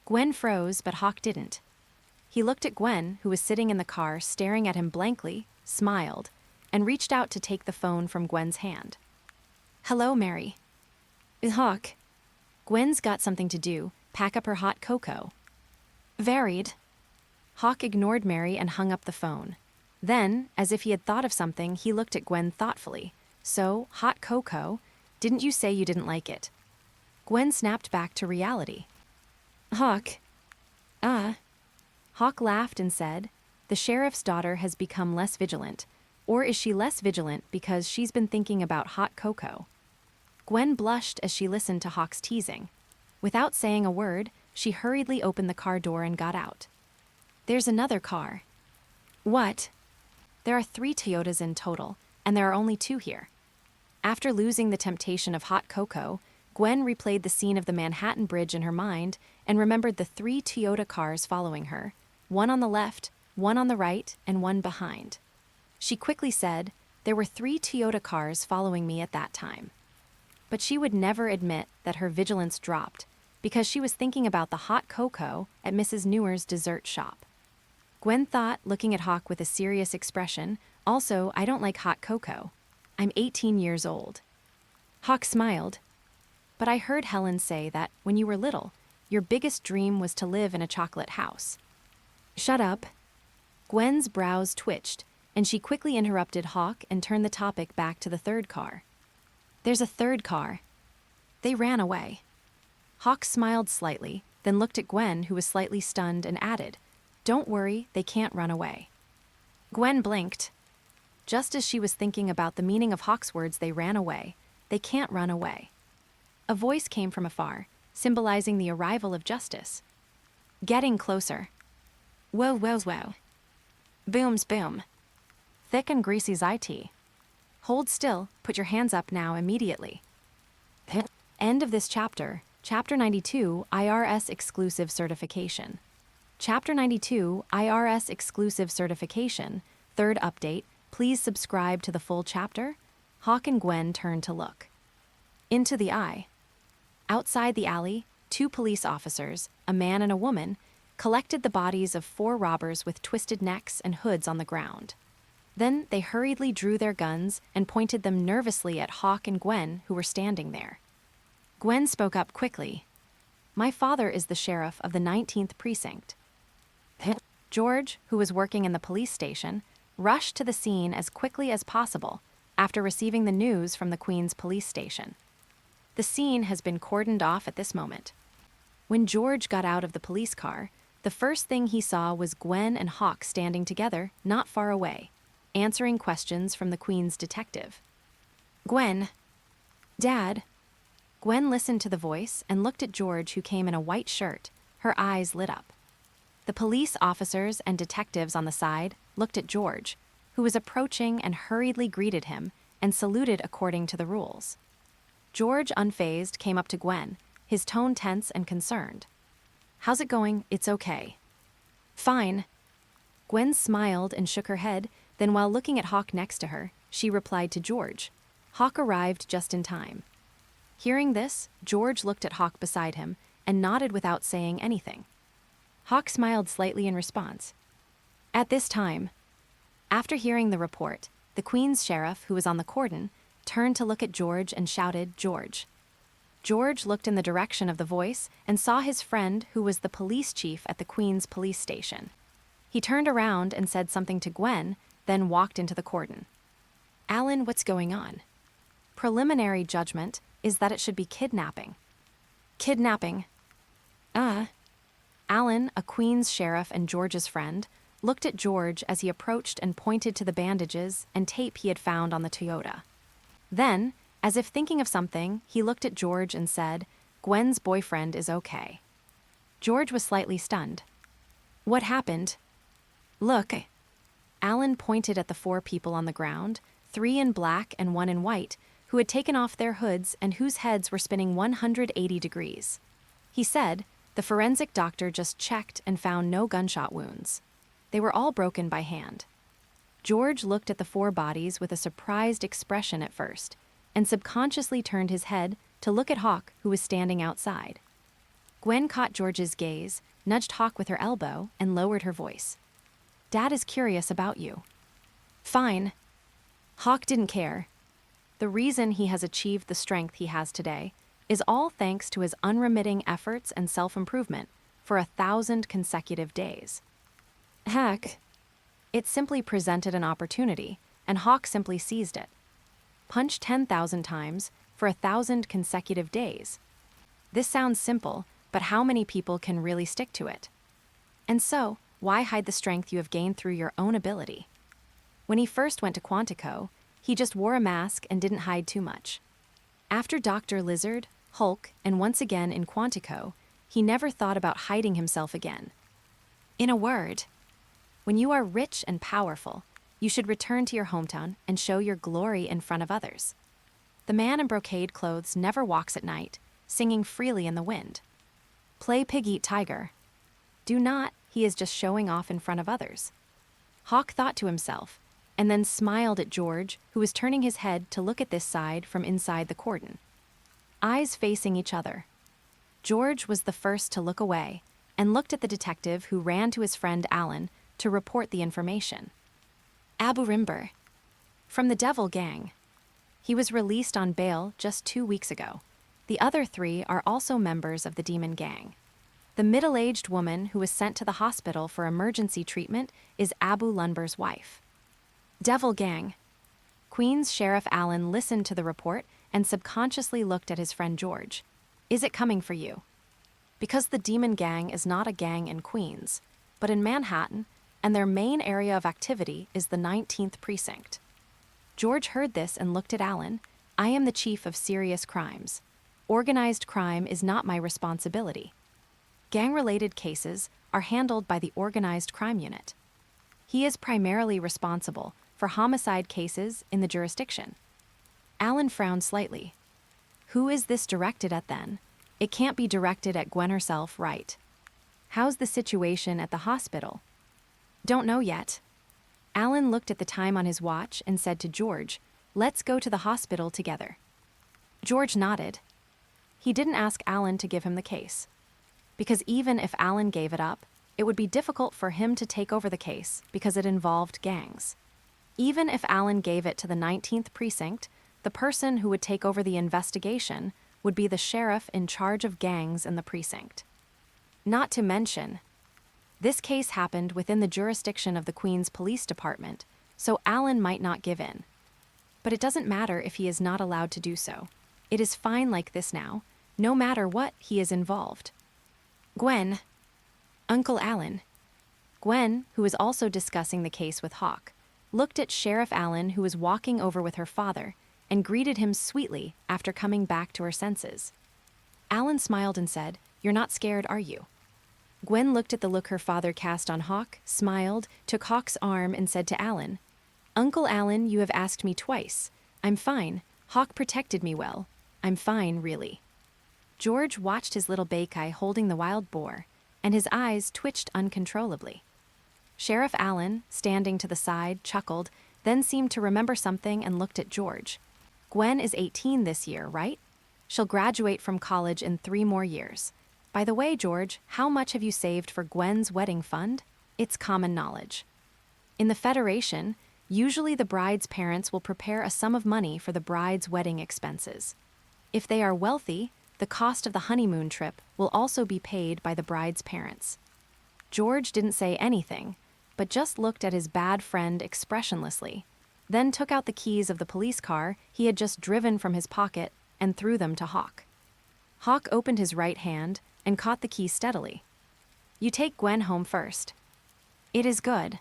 Gwen froze, but Hawk didn't. He looked at Gwen, who was sitting in the car staring at him blankly, smiled, and reached out to take the phone from Gwen's hand. Hello, Mary. Hawk. Gwen's got something to do. Pack up her hot cocoa. Varied. Hawk ignored Mary and hung up the phone. Then, as if he had thought of something, he looked at Gwen thoughtfully. So, hot cocoa, didn't you say you didn't like it? Gwen snapped back to reality. Hawk. Hawk laughed and said, the sheriff's daughter has become less vigilant. Or is she less vigilant because she's been thinking about hot cocoa? Gwen blushed as she listened to Hawk's teasing. Without saying a word, she hurriedly opened the car door and got out. There's another car. What? There are 3 Toyotas in total, and there are only 2 here. After losing the temptation of hot cocoa, Gwen replayed the scene of the Manhattan Bridge in her mind and remembered the 3 Toyota cars following her, one on the left, one on the right, and one behind. She quickly said, there were 3 Toyota cars following me at that time. But she would never admit that her vigilance dropped because she was thinking about the hot cocoa at Mrs. Newer's dessert shop. Gwen thought, looking at Hawk with a serious expression, also, I don't like hot cocoa. I'm 18 years old. Hawk smiled. But I heard Helen say that, when you were little, your biggest dream was to live in a chocolate house. Shut up. Gwen's brows twitched, and she quickly interrupted Hawk and turned the topic back to the 3rd car. There's a 3rd car. They ran away. Hawk smiled slightly, then looked at Gwen, who was slightly stunned, and added, Don't worry, they can't run away. Gwen blinked. Just as she was thinking about the meaning of Hawk's words, they ran away. They can't run away. A voice came from afar, symbolizing the arrival of justice. Getting closer. Whoa, whoa, whoa. Booms boom. Thick and greasy IT. Hold still, put your hands up now immediately. End of this chapter, Chapter 92, IRS Exclusive Certification. Chapter 92, IRS Exclusive Certification, third update, please subscribe to the full chapter. Hawk and Gwen turn to look. Into the eye. Outside the alley, 2 police officers, a man and a woman, collected the bodies of 4 robbers with twisted necks and hoods on the ground. Then they hurriedly drew their guns and pointed them nervously at Hawk and Gwen, who were standing there. Gwen spoke up quickly. My father is the sheriff of the 19th precinct. George, who was working in the police station, rushed to the scene as quickly as possible after receiving the news from the Queen's police station. The scene has been cordoned off at this moment. When George got out of the police car, the first thing he saw was Gwen and Hawk standing together, not far away, answering questions from the Queen's detective. Gwen. Dad. Gwen listened to the voice and looked at George, who came in a white shirt, her eyes lit up. The police officers and detectives on the side looked at George, who was approaching and hurriedly greeted him and saluted according to the rules. George, unfazed, came up to Gwen, his tone tense and concerned. How's it going? It's okay. Fine. Gwen smiled and shook her head, then while looking at Hawk next to her, she replied to George. Hawk arrived just in time. Hearing this, George looked at Hawk beside him and nodded without saying anything. Hawk smiled slightly in response. At this time, after hearing the report, the Queen's sheriff, who was on the cordon, turned to look at George and shouted, George. George looked in the direction of the voice and saw his friend, who was the police chief at the Queen's police station. He turned around and said something to Gwen, then walked into the cordon. Alan, what's going on? Preliminary judgment is that it should be kidnapping. Kidnapping? Alan, a Queen's sheriff and George's friend, looked at George as he approached and pointed to the bandages and tape he had found on the Toyota. Then, as if thinking of something, he looked at George and said, Gwen's boyfriend is okay. George was slightly stunned. What happened? Look. Alan pointed at the 4 people on the ground, 3 in black and 1 in white, who had taken off their hoods and whose heads were spinning 180 degrees. He said, the forensic doctor just checked and found no gunshot wounds. They were all broken by hand. George looked at the 4 bodies with a surprised expression at first, and subconsciously turned his head to look at Hawk, who was standing outside. Gwen caught George's gaze, nudged Hawk with her elbow, and lowered her voice. Dad is curious about you. Fine. Hawk didn't care. The reason he has achieved the strength he has today is all thanks to his unremitting efforts and self-improvement for 1,000 consecutive days. Heck. It simply presented an opportunity, and Hawk simply seized it. Punch 10,000 times for 1,000 consecutive days. This sounds simple, but how many people can really stick to it? And so, why hide the strength you have gained through your own ability? When he first went to Quantico, he just wore a mask and didn't hide too much. After Dr. Lizard, Hulk, and once again in Quantico, he never thought about hiding himself again. In a word, when you are rich and powerful, you should return to your hometown and show your glory in front of others. The man in brocade clothes never walks at night, singing freely in the wind. Play pig eat tiger. Do not, he is just showing off in front of others. Hawk thought to himself, and then smiled at George, who was turning his head to look at this side from inside the cordon. Eyes facing each other. George was the first to look away, and looked at the detective who ran to his friend Alan to report the information. Abu Rimber. From the Devil Gang. He was released on bail just 2 weeks ago. The other 3 are also members of the Demon Gang. The middle-aged woman who was sent to the hospital for emergency treatment is Abu Lunber's wife. Devil Gang. Queen's Sheriff Allen listened to the report and subconsciously looked at his friend George. Is it coming for you? Because the Demon Gang is not a gang in Queens, but in Manhattan, and their main area of activity is the 19th precinct. George heard this and looked at Allen. I am the chief of serious crimes. Organized crime is not my responsibility. Gang-related cases are handled by the organized crime unit. He is primarily responsible for homicide cases in the jurisdiction. Alan frowned slightly. Who is this directed at then? It can't be directed at Gwen herself, right? How's the situation at the hospital? Don't know yet. Alan looked at the time on his watch and said to George, "Let's go to the hospital together." George nodded. He didn't ask Alan to give him the case, because even if Alan gave it up, it would be difficult for him to take over the case because it involved gangs. Even if Alan gave it to the 19th precinct, the person who would take over the investigation would be the sheriff in charge of gangs in the precinct. Not to mention, this case happened within the jurisdiction of the Queen's Police Department, so Alan might not give in. But it doesn't matter if he is not allowed to do so. It is fine like this now, no matter what he is involved. Gwen. Uncle Alan. Gwen, who was also discussing the case with Hawke, looked at Sheriff Allen, who was walking over with her father, and greeted him sweetly after coming back to her senses. Alan smiled and said, "You're not scared, are you?" Gwen looked at the look her father cast on Hawke, smiled, took Hawke's arm and said to Alan, "Uncle Alan, you have asked me twice. I'm fine. Hawke protected me well. I'm fine, really." George watched his little Bakai holding the wild boar, and his eyes twitched uncontrollably. Sheriff Allen, standing to the side, chuckled, then seemed to remember something and looked at George. "Gwen is 18 this year, right? She'll graduate from college in 3 more years. By the way, George, how much have you saved for Gwen's wedding fund? It's common knowledge. In the Federation, usually the bride's parents will prepare a sum of money for the bride's wedding expenses. If they are wealthy, the cost of the honeymoon trip will also be paid by the bride's parents." George didn't say anything, but just looked at his bad friend expressionlessly, then took out the keys of the police car he had just driven from his pocket and threw them to Hawke. Hawke opened his right hand and caught the key steadily. "You take Gwen home first." "It is good."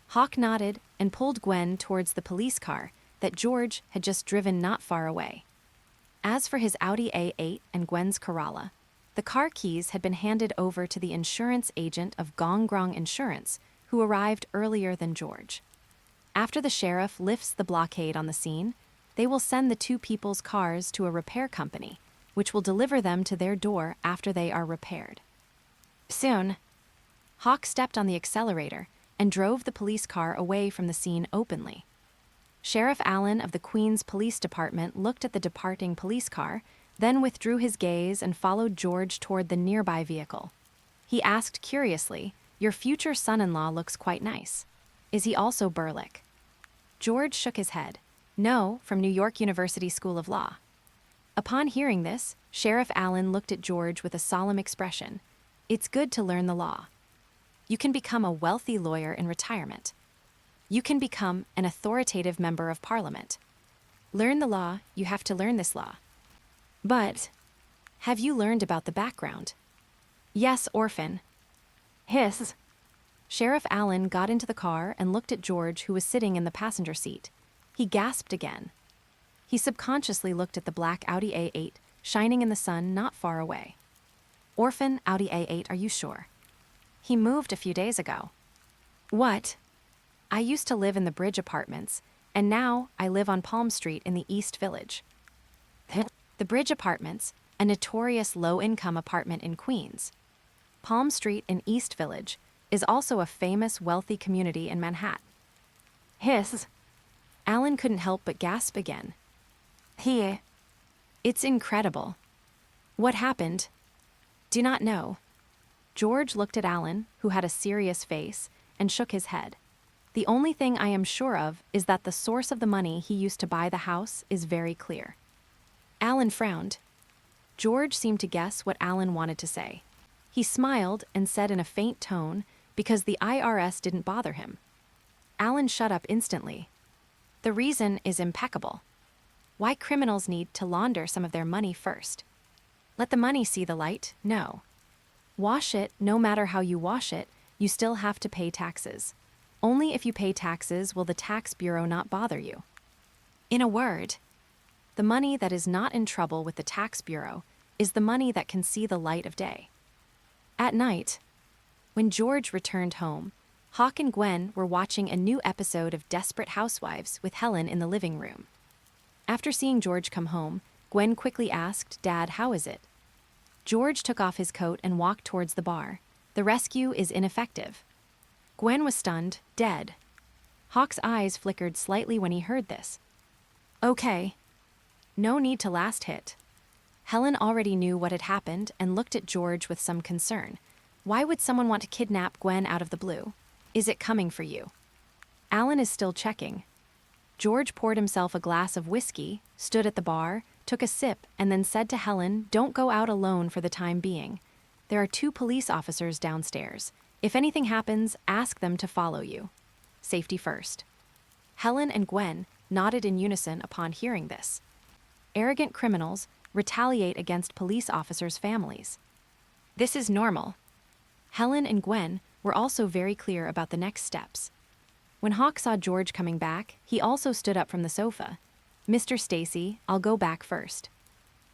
Hawke nodded and pulled Gwen towards the police car that George had just driven not far away. As for his Audi A8 and Gwen's Corolla, the car keys had been handed over to the insurance agent of Gong Grong Insurance, who arrived earlier than George. After the sheriff lifts the blockade on the scene, they will send the 2 people's cars to a repair company, which will deliver them to their door after they are repaired. Soon, Hawke stepped on the accelerator and drove the police car away from the scene openly. Sheriff Allen of the Queen's Police Department looked at the departing police car, then withdrew his gaze and followed George toward the nearby vehicle. He asked curiously, "Your future son-in-law looks quite nice. Is he also Burlick?" George shook his head. "No, from New York University School of Law." Upon hearing this, Sheriff Allen looked at George with a solemn expression. "It's good to learn the law. You can become a wealthy lawyer in retirement. You can become an authoritative member of Parliament. Learn the law, you have to learn this law. But, have you learned about the background?" "Yes, orphan." "Hiss." Sheriff Allen got into the car and looked at George, who was sitting in the passenger seat. He gasped again. He subconsciously looked at the black Audi A8 shining in the sun not far away. "Orphan Audi A8, are you sure?" "He moved a few days ago." "What?" "I used to live in the Bridge Apartments, and now I live on Palm Street in the East Village." The Bridge Apartments, a notorious low-income apartment in Queens. Palm Street in East Village is also a famous wealthy community in Manhattan. Hiss. Alan couldn't help but gasp again. It's incredible. What happened? Do not know. George looked at Alan, who had a serious face, and shook his head. The only thing I am sure of is that the source of the money he used to buy the house is very clear. Alan frowned. George seemed to guess what Alan wanted to say. He smiled and said in a faint tone, because the IRS didn't bother him. Alan shut up instantly. The reason is impeccable. Why criminals need to launder some of their money first. Let the money see the light? No. Wash it, no matter how you wash it, you still have to pay taxes. Only if you pay taxes will the tax bureau not bother you. In a word, the money that is not in trouble with the tax bureau is the money that can see the light of day. At night, when George returned home, Hawke and Gwen were watching a new episode of Desperate Housewives with Helen in the living room. After seeing George come home, Gwen quickly asked, "Dad, how is it?" George took off his coat and walked towards the bar. "The rescue is ineffective." Gwen was stunned, dead. Hawke's eyes flickered slightly when he heard this. "Okay. No need to last hit." Helen already knew what had happened and looked at George with some concern. "Why would someone want to kidnap Gwen out of the blue? Is it coming for you?" Alan is still checking. George poured himself a glass of whiskey, stood at the bar, took a sip, and then said to Helen, "Don't go out alone for the time being. There are 2 police officers downstairs. If anything happens, ask them to follow you. Safety first." Helen and Gwen nodded in unison upon hearing this. Arrogant criminals retaliate against police officers' families. This is normal. Helen and Gwen were also very clear about the next steps. When Hawke saw George coming back, he also stood up from the sofa. "Mr. Stacy, I'll go back first."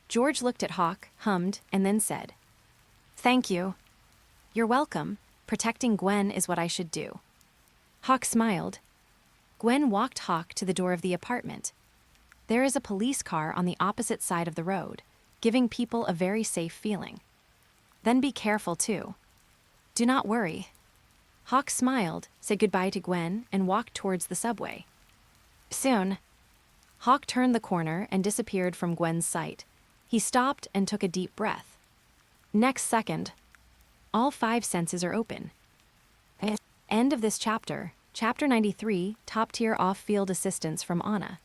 George looked at Hawke, hummed, and then said, "Thank you." "You're welcome. Protecting Gwen is what I should do." Hawke smiled. Gwen walked Hawke to the door of the apartment. There is a police car on the opposite side of the road, giving people a very safe feeling. "Then be careful, too. Do not worry." Hawke smiled, said goodbye to Gwen, and walked towards the subway. Soon, Hawke turned the corner and disappeared from Gwen's sight. He stopped and took a deep breath. Next second, all 5 senses are open. End of this chapter. Chapter 93, Top-Tier Off-Field Assistance from Anna.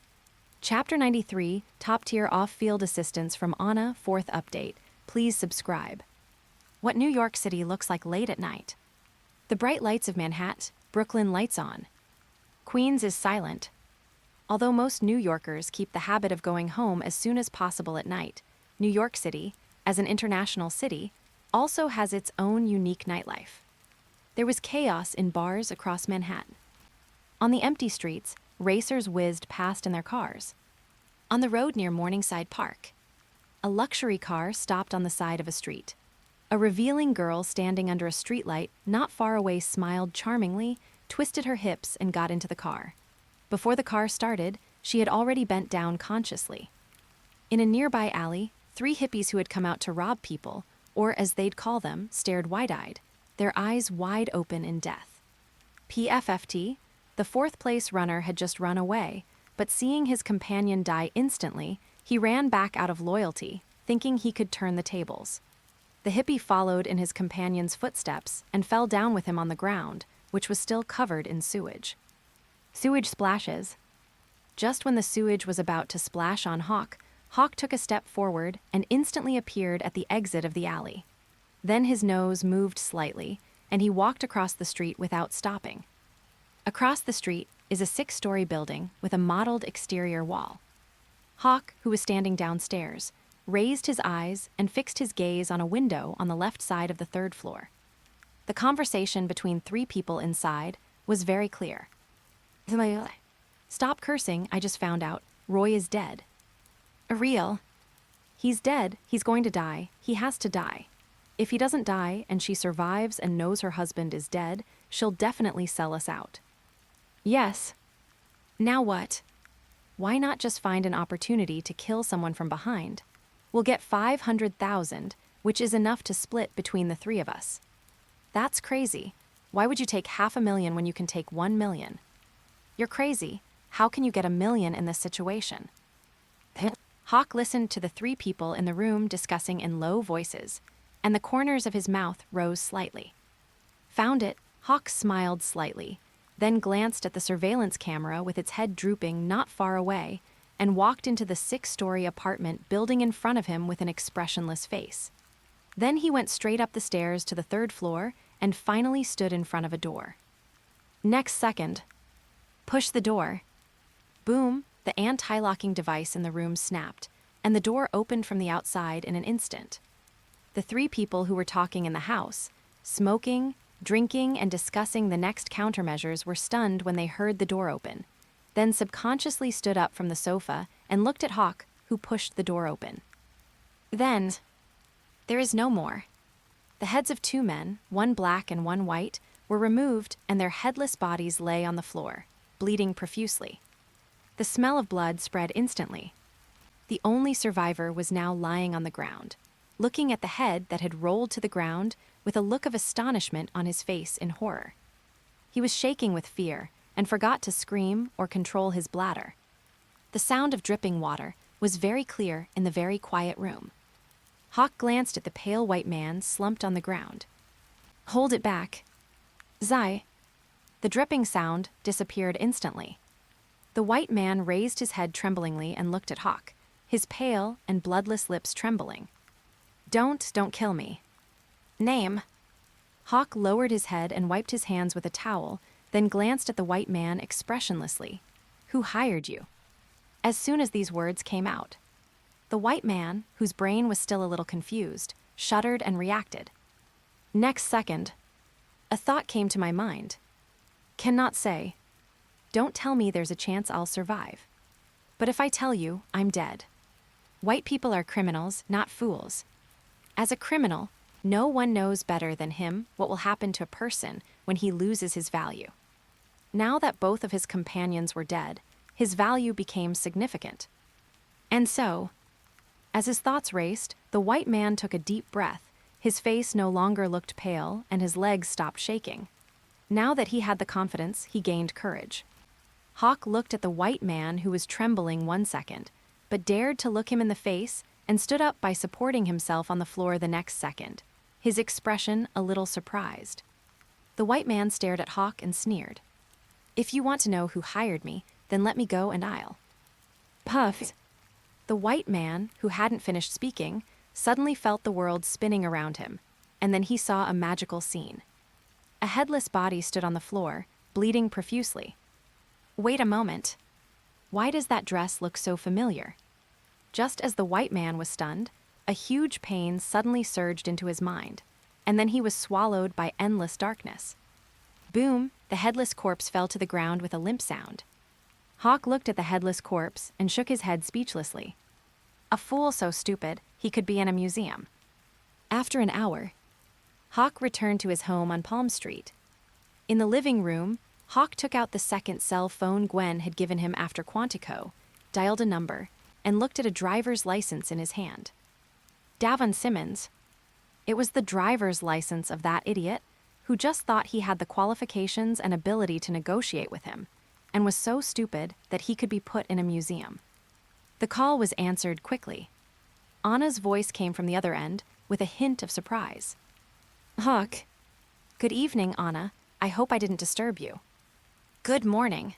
Chapter 93, Top-Tier Off-Field Assistance from Anna, 4th update. Please subscribe. What New York City looks like late at night. The bright lights of Manhattan, Brooklyn lights on. Queens is silent. Although most New Yorkers keep the habit of going home as soon as possible at night, New York City, as an international city, also has its own unique nightlife. There was chaos in bars across Manhattan. On the empty streets, racers whizzed past in their cars. On the road near Morningside Park, a luxury car stopped on the side of a street. A revealing girl standing under a streetlight not far away smiled charmingly, twisted her hips, and got into the car. Before the car started, she had already bent down consciously. In a nearby alley, 3 hippies who had come out to rob people, or as they'd call them, stared wide-eyed, their eyes wide open in death. PFFT, the 4th-place runner, had just run away, but seeing his companion die instantly, he ran back out of loyalty, thinking he could turn the tables. The hippie followed in his companion's footsteps and fell down with him on the ground, which was still covered in sewage. Sewage splashes. Just when the sewage was about to splash on Hawke, Hawke took a step forward and instantly appeared at the exit of the alley. Then his nose moved slightly, and he walked across the street without stopping. Across the street is a 6-story building with a mottled exterior wall. Hawke, who was standing downstairs, raised his eyes and fixed his gaze on a window on the left side of the 3rd floor. The conversation between 3 people inside was very clear. "Stop cursing, I just found out. Roy is dead." "Real. He's dead, he's going to die, he has to die. If he doesn't die and she survives and knows her husband is dead, she'll definitely sell us out." "Yes. Now what? Why not just find an opportunity to kill someone from behind? We'll get 500,000, which is enough to split between the 3 of us." "That's crazy. Why would you take 500,000 when you can take 1 million? "You're crazy. How can you get 1 million in this situation?" Hawke listened to the 3 people in the room discussing in low voices, and the corners of his mouth rose slightly. Found it, Hawke smiled slightly, then glanced at the surveillance camera with its head drooping not far away, and walked into the 6-story apartment building in front of him with an expressionless face. Then he went straight up the stairs to the 3rd floor and finally stood in front of a door. Next second, push the door. Boom, the anti-locking device in the room snapped, and the door opened from the outside in an instant. The 3 people who were talking in the house, smoking, drinking, and discussing the next countermeasures, were stunned when they heard the door open, then subconsciously stood up from the sofa and looked at Hawke, who pushed the door open. Then, there is no more. The heads of two men, one black and one white, were removed and their headless bodies lay on the floor, bleeding profusely. The smell of blood spread instantly. The only survivor was now lying on the ground, looking at the head that had rolled to the ground with a look of astonishment on his face in horror. He was shaking with fear and forgot to scream or control his bladder. The sound of dripping water was very clear in the very quiet room. Hawk glanced at the pale white man slumped on the ground. "Hold it back. Zai." The dripping sound disappeared instantly. The white man raised his head tremblingly and looked at Hawk, his pale and bloodless lips trembling. Don't kill me." "Name?" Hawk lowered his head and wiped his hands with a towel, then glanced at the white man expressionlessly. "Who hired you?" As soon as these words came out, the white man, whose brain was still a little confused, shuddered and reacted. Next second, a thought came to my mind. "Cannot say. Don't tell me there's a chance I'll survive. But if I tell you, I'm dead. White people are criminals, not fools. As a criminal, no one knows better than him what will happen to a person when he loses his value. Now that both of his companions were dead, his value became significant. And so, as his thoughts raced, the white man took a deep breath. His face no longer looked pale, and his legs stopped shaking. Now that he had the confidence, he gained courage. Hawk looked at the white man who was trembling 1 second, but dared to look him in the face and stood up by supporting himself on the floor the next second, his expression a little surprised. The white man stared at Hawk and sneered. "If you want to know who hired me, then let me go and I'll." Puffed. The white man, who hadn't finished speaking, suddenly felt the world spinning around him, and then he saw a magical scene. A headless body stood on the floor, bleeding profusely. Wait a moment. Why does that dress look so familiar? Just as the white man was stunned, a huge pain suddenly surged into his mind, and then he was swallowed by endless darkness. Boom, the headless corpse fell to the ground with a limp sound. Hawk looked at the headless corpse and shook his head speechlessly. A fool so stupid, he could be in a museum. After an hour, Hawk returned to his home on Palm Street. In the living room, Hawk took out the second cell phone Gwen had given him after Quantico, dialed a number, and looked at a driver's license in his hand. Davon Simmons. It was the driver's license of that idiot who just thought he had the qualifications and ability to negotiate with him, and was so stupid that he could be put in a museum. The call was answered quickly. Anna's voice came from the other end with a hint of surprise. "Hawk." "Good evening, Anna. I hope I didn't disturb you." "Good morning."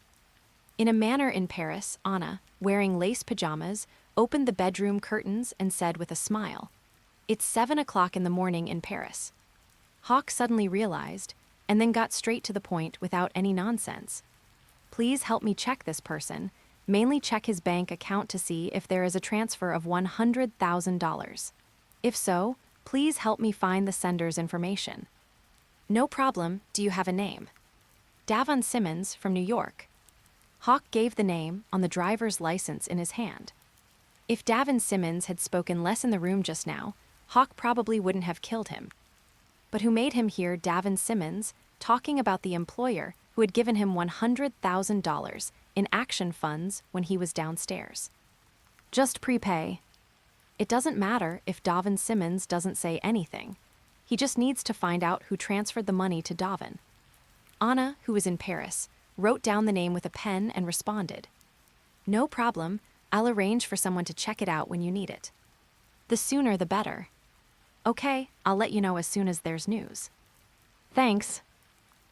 In a manner in Paris, Anna, wearing lace pajamas, opened the bedroom curtains and said with a smile, "It's 7 o'clock in the morning in Paris." Hawk suddenly realized, and then got straight to the point without any nonsense. "Please help me check this person, mainly check his bank account to see if there is a transfer of $100,000. If so, please help me find the sender's information." "No problem. Do you have a name?" "Davon Simmons from New York." Hawk gave the name on the driver's license in his hand. If Davon Simmons had spoken less in the room just now, Hawk probably wouldn't have killed him. But who made him hear Davon Simmons talking about the employer who had given him $100,000 in action funds when he was downstairs? Just prepay. It doesn't matter if Davon Simmons doesn't say anything. He just needs to find out who transferred the money to Davon. Anna, who was in Paris, wrote down the name with a pen and responded, "No problem. I'll arrange for someone to check it out when you need it. The sooner the better." "Okay, I'll let you know as soon as there's news." "Thanks."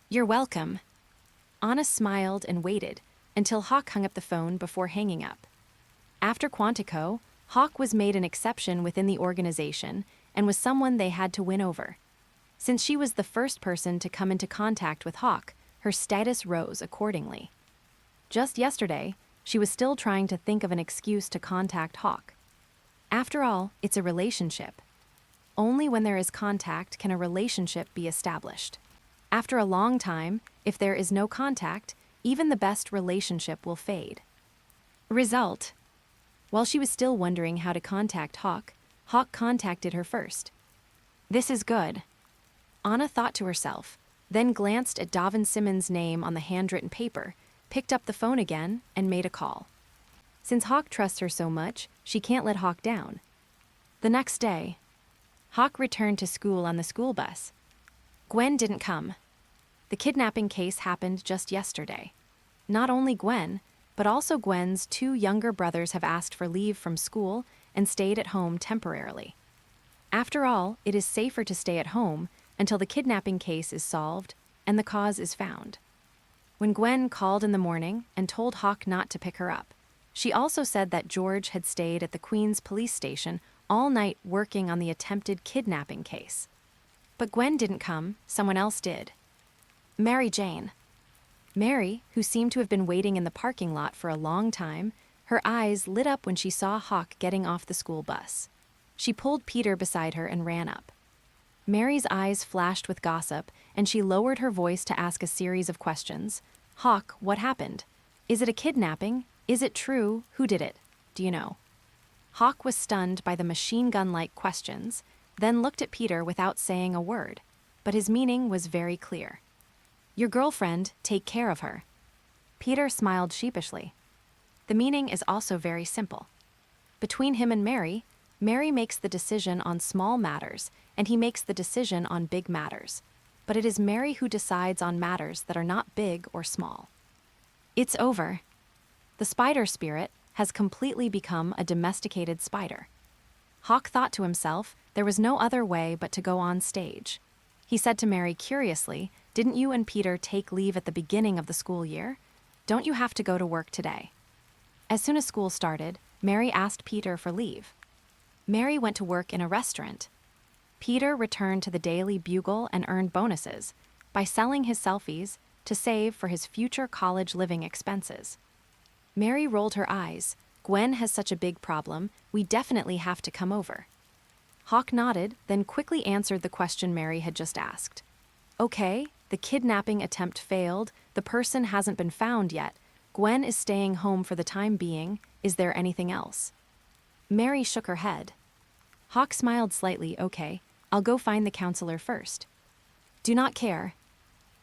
"You're welcome." Anna smiled and waited until Hawk hung up the phone before hanging up. After Quantico, Hawk was made an exception within the organization and was someone they had to win over. Since she was the first person to come into contact with Hawk, her status rose accordingly. Just yesterday, she was still trying to think of an excuse to contact Hawk. After all, it's a relationship. Only when there is contact can a relationship be established. After a long time, if there is no contact, even the best relationship will fade. Result: while she was still wondering how to contact Hawk, Hawk contacted her first. "This is good. Anna thought to herself, then glanced at Davin Simmons' name on the handwritten paper, picked up the phone again, and made a call. Since Hawk trusts her so much, she can't let Hawk down. The next day, Hawk returned to school on the school bus. Gwen didn't come. The kidnapping case happened just yesterday. Not only Gwen, but also Gwen's 2 younger brothers have asked for leave from school and stayed at home temporarily. After all, it is safer to stay at home until the kidnapping case is solved and the cause is found. When Gwen called in the morning and told Hawk not to pick her up, she also said that George had stayed at the Queens police station all night working on the attempted kidnapping case. But Gwen didn't come, someone else did. Mary Jane. Mary, who seemed to have been waiting in the parking lot for a long time, her eyes lit up when she saw Hawk getting off the school bus. She pulled Peter beside her and ran up. Mary's eyes flashed with gossip, and she lowered her voice to ask a series of questions. Hawk, what happened? Is it a kidnapping? Is it true? Who did it? Do you know? Hawk was stunned by the machine gun-like questions, then looked at Peter without saying a word, but his meaning was very clear. Your girlfriend, take care of her. Peter smiled sheepishly. The meaning is also very simple. Between him and Mary, Mary makes the decision on small matters, and he makes the decision on big matters. But it is Mary who decides on matters that are not big or small. It's over. The spider spirit has completely become a domesticated spider. Hawk thought to himself there was no other way but to go on stage. He said to Mary curiously, "Didn't you and Peter take leave at the beginning of the school year? Don't you have to go to work today?" As soon as school started, Mary asked Peter for leave. Mary went to work in a restaurant. Peter returned to the Daily Bugle and earned bonuses by selling his selfies to save for his future college living expenses. Mary rolled her eyes. Gwen has such a big problem, we definitely have to come over. Hawk nodded, then quickly answered the question Mary had just asked. Okay, the kidnapping attempt failed, the person hasn't been found yet. Gwen is staying home for the time being. Is there anything else? Mary shook her head. Hawk smiled slightly. Okay, I'll go find the counselor first. Do not care.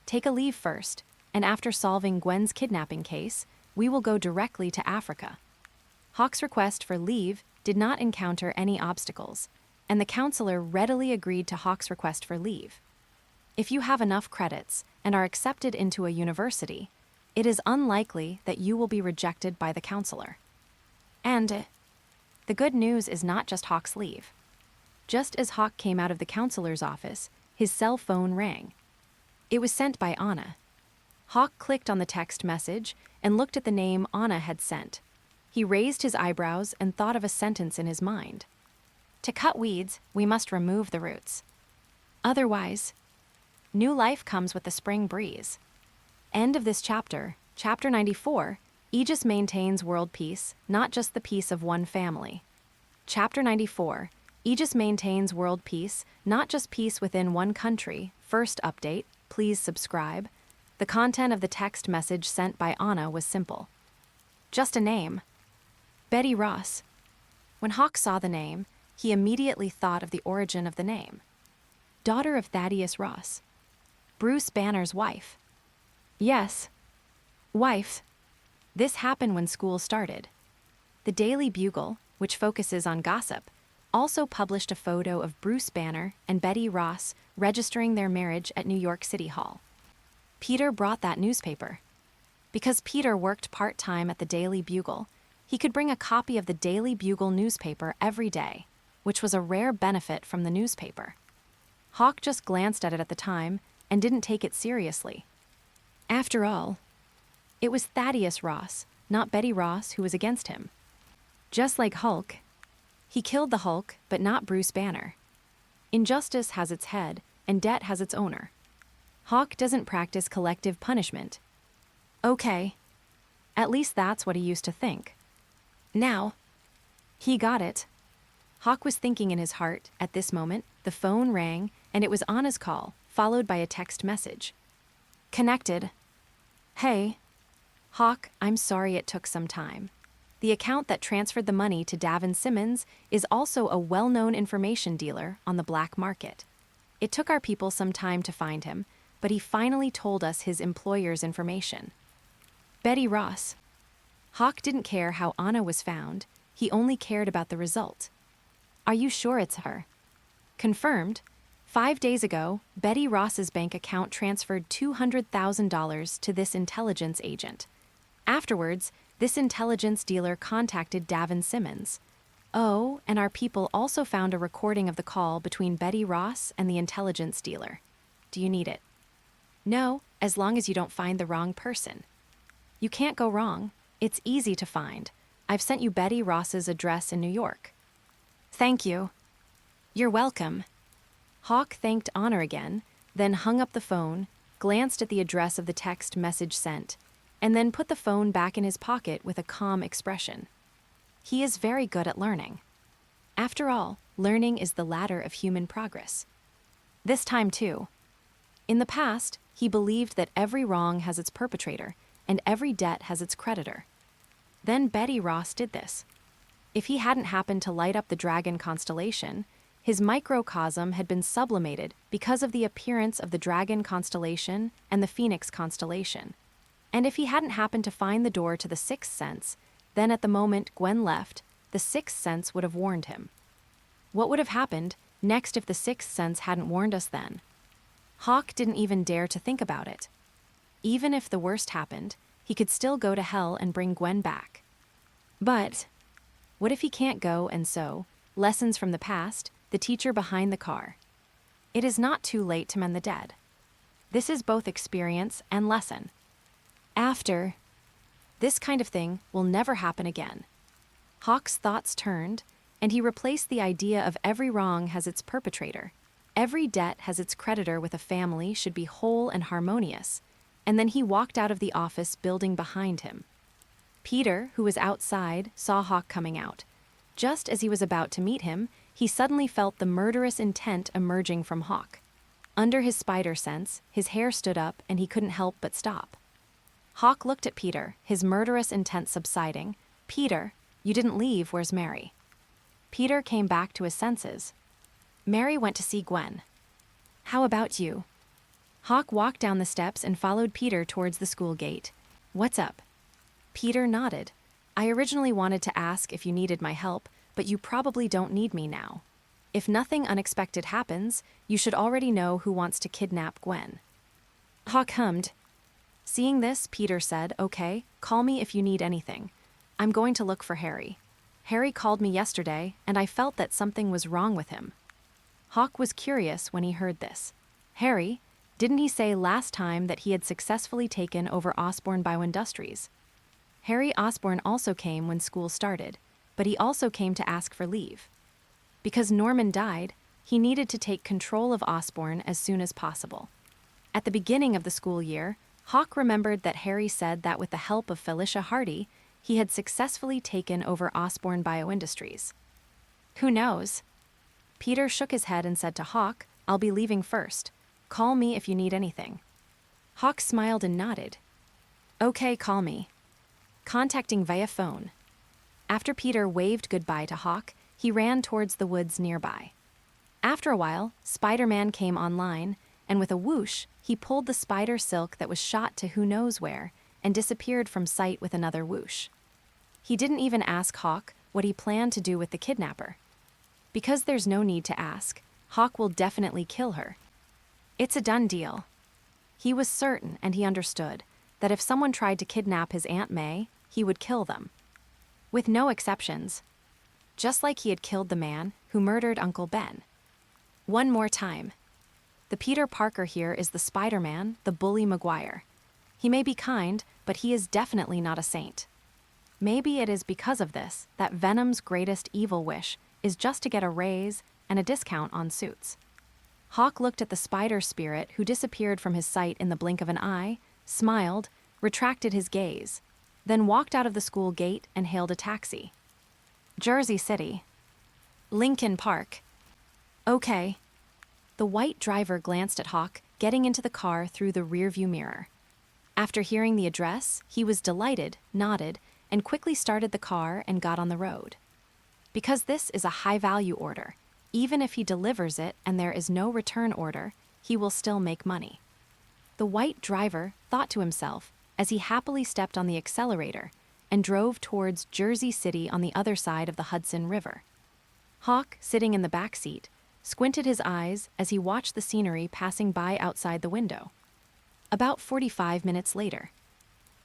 Take a leave first, and after solving Gwen's kidnapping case, we will go directly to Africa. Hawk's request for leave did not encounter any obstacles, and the counselor readily agreed to Hawk's request for leave. If you have enough credits and are accepted into a university, it is unlikely that you will be rejected by the counselor. And the good news is not just Hawk's leave. Just as Hawk came out of the counselor's office, his cell phone rang. It was sent by Anna. Hawk clicked on the text message and looked at the name Anna had sent. He raised his eyebrows and thought of a sentence in his mind. To cut weeds, we must remove the roots. Otherwise, new life comes with the spring breeze. End of this chapter, Chapter 94, Aegis maintains world peace, not just the peace of one family. Chapter 94, Aegis maintains world peace, not just peace within one country. First update, please subscribe. The content of the text message sent by Anna was simple. Just a name. Betty Ross. When Hawk saw the name, he immediately thought of the origin of the name. Daughter of Thaddeus Ross. Bruce Banner's wife. Yes. Wife. This happened when school started. The Daily Bugle, which focuses on gossip, also published a photo of Bruce Banner and Betty Ross registering their marriage at New York City Hall. Peter brought that newspaper. Because Peter worked part-time at the Daily Bugle, he could bring a copy of the Daily Bugle newspaper every day, which was a rare benefit from the newspaper. Hawk just glanced at it at the time and didn't take it seriously. After all, it was Thaddeus Ross, not Betty Ross, who was against him. Just like Hulk, he killed the Hulk, but not Bruce Banner. Injustice has its head, and debt has its owner. Hawk doesn't practice collective punishment. Okay. At least that's what he used to think. Now, he got it. Hawk was thinking in his heart. At this moment, the phone rang, and it was Anna's call, followed by a text message. Connected. Hey. Hawk, I'm sorry it took some time. The account that transferred the money to Davin Simmons is also a well-known information dealer on the black market. It took our people some time to find him, but he finally told us his employer's information. Betty Ross. Hawk didn't care how Anna was found, he only cared about the result. Are you sure it's her? Confirmed. 5 days ago, Betty Ross's bank account transferred $200,000 to this intelligence agent. Afterwards, this intelligence dealer contacted Davin Simmons. Oh, and our people also found a recording of the call between Betty Ross and the intelligence dealer. Do you need it? No, as long as you don't find the wrong person. You can't go wrong. It's easy to find. I've sent you Betty Ross's address in New York. Thank you. You're welcome. Hawk thanked Honor again, then hung up the phone, glanced at the address of the text message sent, and then put the phone back in his pocket with a calm expression. He is very good at learning. After all, learning is the ladder of human progress. This time too. In the past, he believed that every wrong has its perpetrator, and every debt has its creditor. Then Betty Ross did this. If he hadn't happened to light up the dragon constellation, his microcosm had been sublimated because of the appearance of the dragon constellation and the Phoenix constellation. And if he hadn't happened to find the door to the sixth sense, then at the moment Gwen left, the sixth sense would have warned him. What would have happened next if the sixth sense hadn't warned us then? Hawk didn't even dare to think about it. Even if the worst happened, he could still go to hell and bring Gwen back. But what if he can't go, and so, lessons from the past, the teacher behind the car. It is not too late to mend the dead. This is both experience and lesson. After, this kind of thing will never happen again. Hawk's thoughts turned, and he replaced the idea of every wrong has its perpetrator. Every debt has its creditor with a family should be whole and harmonious, and then he walked out of the office building behind him. Peter, who was outside, saw Hawk coming out. Just as he was about to meet him, he suddenly felt the murderous intent emerging from Hawk. Under his spider sense, his hair stood up and he couldn't help but stop. Hawk looked at Peter, his murderous intent subsiding. Peter, you didn't leave, where's Mary? Peter came back to his senses. Mary went to see Gwen. How about you? Hawk walked down the steps and followed Peter towards the school gate. What's up? Peter nodded. I originally wanted to ask if you needed my help, but you probably don't need me now. If nothing unexpected happens, you should already know who wants to kidnap Gwen. Hawk hummed. Seeing this, Peter said, okay, call me if you need anything. I'm going to look for Harry. Harry called me yesterday, and I felt that something was wrong with him. Hawk was curious when he heard this. Harry? Didn't he say last time that he had successfully taken over Osborne Bioindustries? Harry Osborne also came when school started, but he also came to ask for leave. Because Norman died, he needed to take control of Osborne as soon as possible. At the beginning of the school year, Hawk remembered that Harry said that with the help of Felicia Hardy, he had successfully taken over Osborne Bioindustries. Who knows? Peter shook his head and said to Hawk, I'll be leaving first. Call me if you need anything. Hawk smiled and nodded. Okay, call me. Contacting via phone. After Peter waved goodbye to Hawk, he ran towards the woods nearby. After a while, Spider-Man came online, and with a whoosh, he pulled the spider silk that was shot to who knows where and disappeared from sight with another whoosh. He didn't even ask Hawk what he planned to do with the kidnapper. Because there's no need to ask, Hawk will definitely kill her. It's a done deal. He was certain, and he understood, that if someone tried to kidnap his Aunt May, he would kill them. With no exceptions. Just like he had killed the man who murdered Uncle Ben. One more time. The Peter Parker here is the Spider-Man, the bully Maguire. He may be kind, but he is definitely not a saint. Maybe it is because of this that Venom's greatest evil wish is just to get a raise and a discount on suits. Hawk looked at the spider spirit who disappeared from his sight in the blink of an eye, smiled, retracted his gaze, then walked out of the school gate and hailed a taxi. Jersey City. Lincoln Park. Okay. The white driver glanced at Hawk, getting into the car through the rearview mirror. After hearing the address, he was delighted, nodded, and quickly started the car and got on the road. Because this is a high-value order, Even if he delivers it and there is no return order, he will still make money. The white driver thought to himself as he happily stepped on the accelerator and drove towards Jersey City on the other side of the Hudson River. Hawke, sitting in the back seat, squinted his eyes as he watched the scenery passing by outside the window. About 45 minutes later,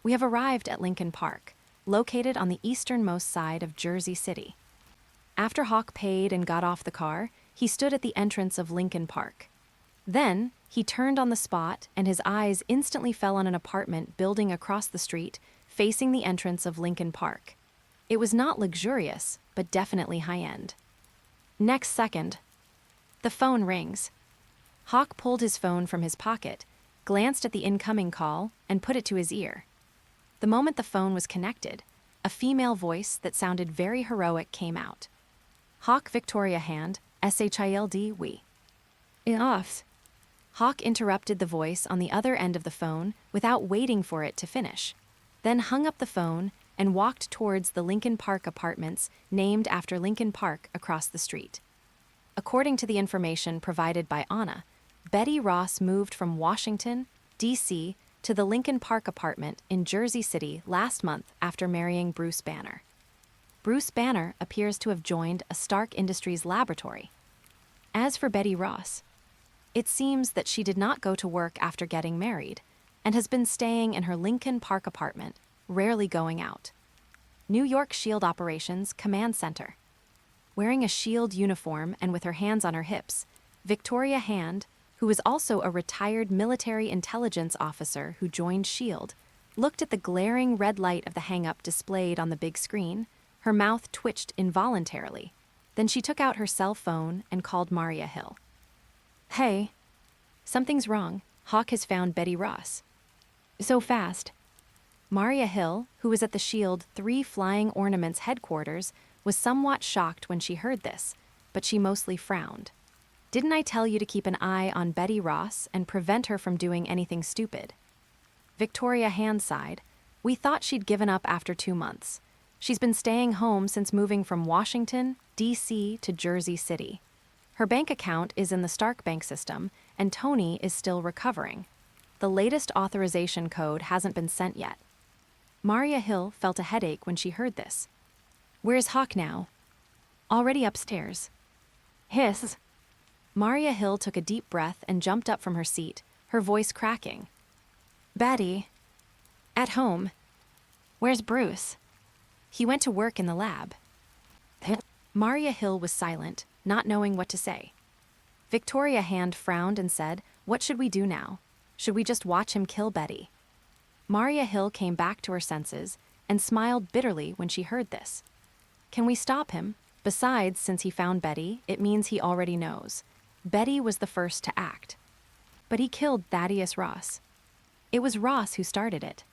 we have arrived at Lincoln Park, located on the easternmost side of Jersey City. After Hawke paid and got off the car, he stood at the entrance of Lincoln Park. Then, he turned on the spot and his eyes instantly fell on an apartment building across the street, facing the entrance of Lincoln Park. It was not luxurious, but definitely high-end. Next second, the phone rings. Hawke pulled his phone from his pocket, glanced at the incoming call, and put it to his ear. The moment the phone was connected, a female voice that sounded very heroic came out. Hawke Victoria Hand, SHILD, we. Enough. Hawke interrupted the voice on the other end of the phone without waiting for it to finish, then hung up the phone and walked towards the Lincoln Park apartments named after Lincoln Park across the street. According to the information provided by Anna, Betty Ross moved from Washington, D.C. to the Lincoln Park apartment in Jersey City last month after marrying Bruce Banner. Bruce Banner appears to have joined a Stark Industries laboratory. As for Betty Ross, it seems that she did not go to work after getting married and has been staying in her Lincoln Park apartment, rarely going out. New York SHIELD Operations Command Center. Wearing a SHIELD uniform and with her hands on her hips, Victoria Hand, who is also a retired military intelligence officer who joined SHIELD, looked at the glaring red light of the hang-up displayed on the big screen. Her mouth twitched involuntarily. Then she took out her cell phone and called Maria Hill. Hey, something's wrong. Hawke has found Betty Ross. So fast. Maria Hill, who was at the SHIELD 3 Flying Ornaments headquarters, was somewhat shocked when she heard this, but she mostly frowned. Didn't I tell you to keep an eye on Betty Ross and prevent her from doing anything stupid? Victoria Hand sighed. We thought she'd given up after 2 months. She's been staying home since moving from Washington, D.C. to Jersey City. Her bank account is in the Stark Bank system, and Tony is still recovering. The latest authorization code hasn't been sent yet. Maria Hill felt a headache when she heard this. Where's Hawke now? Already upstairs. Hiss. Maria Hill took a deep breath and jumped up from her seat, her voice cracking. Betty. At home. Where's Bruce? He went to work in the lab. Maria Hill was silent, not knowing what to say. Victoria Hand frowned and said, What should we do now? Should we just watch him kill Betty? Maria Hill came back to her senses and smiled bitterly when she heard this. Can we stop him? Besides, since he found Betty, it means he already knows. Betty was the first to act. But he killed Thaddeus Ross. It was Ross who started it.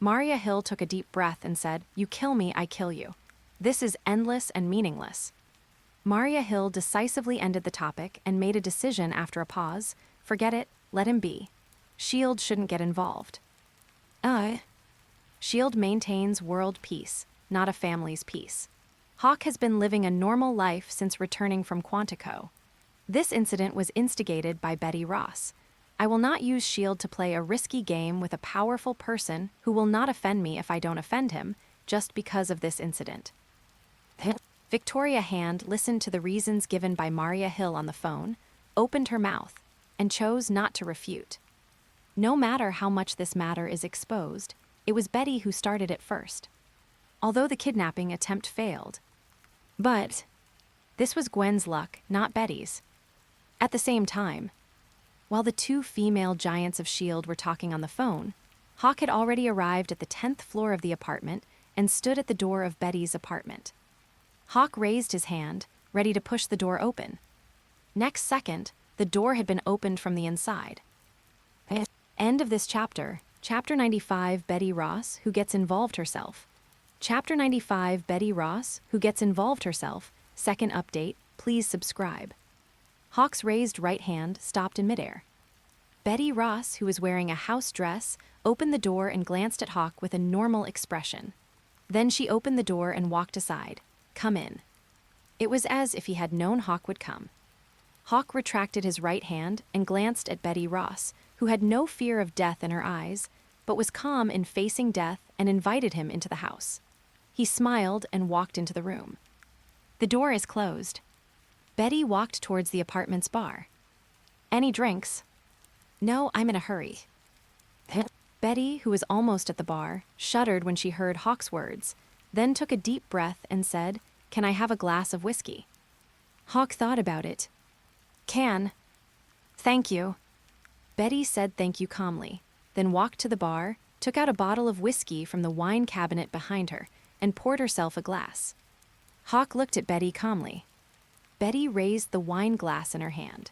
Maria Hill took a deep breath and said, You kill me, I kill you. This is endless and meaningless. Maria Hill decisively ended the topic and made a decision after a pause. Forget it, let him be. SHIELD shouldn't get involved. SHIELD maintains world peace, not a family's peace. Hawke has been living a normal life since returning from Quantico. This incident was instigated by Betty Ross. I will not use SHIELD to play a risky game with a powerful person who will not offend me if I don't offend him, just because of this incident. Victoria Hand listened to the reasons given by Maria Hill on the phone, opened her mouth, and chose not to refute. No matter how much this matter is exposed, it was Betty who started it first. Although the kidnapping attempt failed. But this was Gwen's luck, not Betty's. At the same time, while the 2 female giants of SHIELD were talking on the phone, Hawke had already arrived at the 10th floor of the apartment and stood at the door of Betty's apartment. Hawke raised his hand, ready to push the door open. Next second, the door had been opened from the inside. End of this chapter. Chapter 95, Betty Ross, who gets involved herself. Chapter 95, Betty Ross, who gets involved herself. Second update, please subscribe. Hawke's raised right hand stopped in midair. Betty Ross, who was wearing a house dress, opened the door and glanced at Hawke with a normal expression. Then she opened the door and walked aside. Come in. It was as if he had known Hawk would come. Hawk retracted his right hand and glanced at Betty Ross, who had no fear of death in her eyes, but was calm in facing death and invited him into the house. He smiled and walked into the room. The door is closed. Betty walked towards the apartment's bar. Any drinks? No, I'm in a hurry. Betty, who was almost at the bar, shuddered when she heard Hawk's words, then took a deep breath and said, "Can I have a glass of whiskey?" Hawk thought about it. "Can. Thank you." Betty said thank you calmly, then walked to the bar, took out a bottle of whiskey from the wine cabinet behind her, and poured herself a glass. Hawk looked at Betty calmly. Betty raised the wine glass in her hand.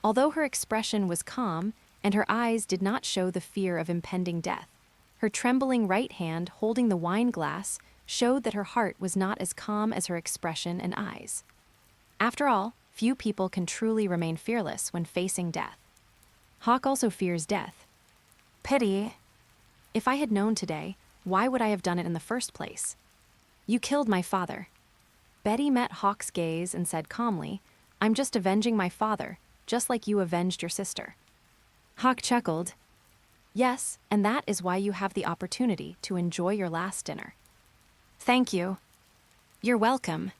Although her expression was calm and her eyes did not show the fear of impending death, her trembling right hand holding the wine glass showed that her heart was not as calm as her expression and eyes. After all, few people can truly remain fearless when facing death. Hawk also fears death. Pity. If I had known today, why would I have done it in the first place? You killed my father. Betty met Hawk's gaze and said calmly, "I'm just avenging my father, just like you avenged your sister." Hawk chuckled. Yes, and that is why you have the opportunity to enjoy your last dinner. Thank you. You're welcome.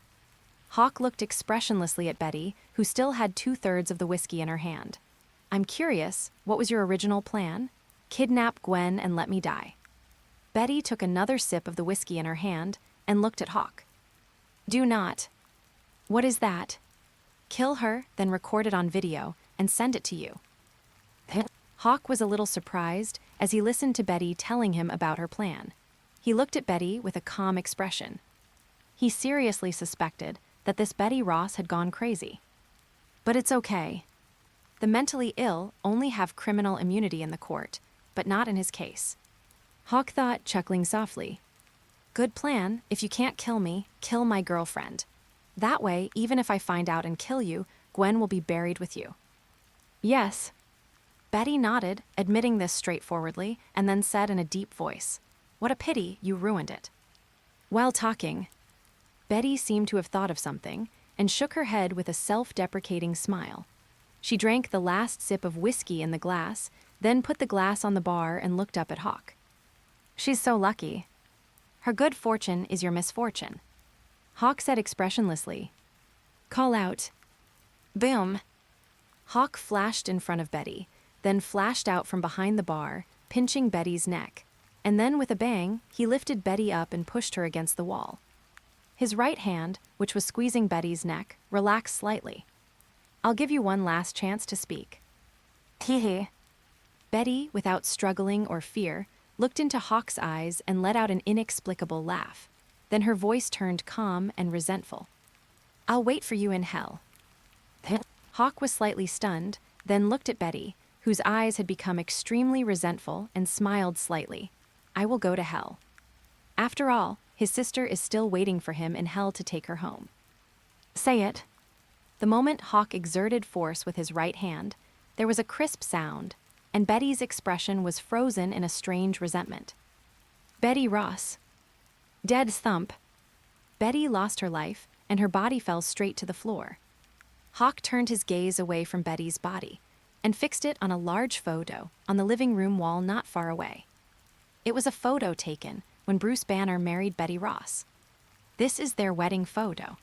Hawk looked expressionlessly at Betty, who still had 2/3 of the whiskey in her hand. I'm curious, what was your original plan? Kidnap Gwen and let me die. Betty took another sip of the whiskey in her hand and looked at Hawk. Do not. What is that? Kill her, then record it on video and send it to you. Hawk was a little surprised as he listened to Betty telling him about her plan. He looked at Betty with a calm expression. He seriously suspected that this Betty Ross had gone crazy. But it's okay. The mentally ill only have criminal immunity in the court, but not in his case. Hawk thought, chuckling softly. Good plan. If you can't kill me, kill my girlfriend. That way, even if I find out and kill you, Gwen will be buried with you. Yes. Betty nodded, admitting this straightforwardly, and then said in a deep voice, What a pity you ruined it. While talking, Betty seemed to have thought of something and shook her head with a self-deprecating smile. She drank the last sip of whiskey in the glass, then put the glass on the bar and looked up at Hawk. She's so lucky. Her good fortune is your misfortune. Hawk said expressionlessly, Call out. Boom. Hawk flashed in front of Betty, then flashed out from behind the bar, pinching Betty's neck, and then with a bang, he lifted Betty up and pushed her against the wall. His right hand, which was squeezing Betty's neck, relaxed slightly. I'll give you one last chance to speak. Hee. Betty, without struggling or fear, looked into Hawk's eyes and let out an inexplicable laugh. Then her voice turned calm and resentful. I'll wait for you in hell. Hawk was slightly stunned, then looked at Betty, whose eyes had become extremely resentful, and smiled slightly. I will go to hell. After all, his sister is still waiting for him in hell to take her home. Say it. The moment Hawk exerted force with his right hand, there was a crisp sound, and Betty's expression was frozen in a strange resentment. Betty Ross. Dead thump. Betty lost her life, and her body fell straight to the floor. Hawk turned his gaze away from Betty's body and fixed it on a large photo on the living room wall not far away. It was a photo taken when Bruce Banner married Betty Ross. This is their wedding photo.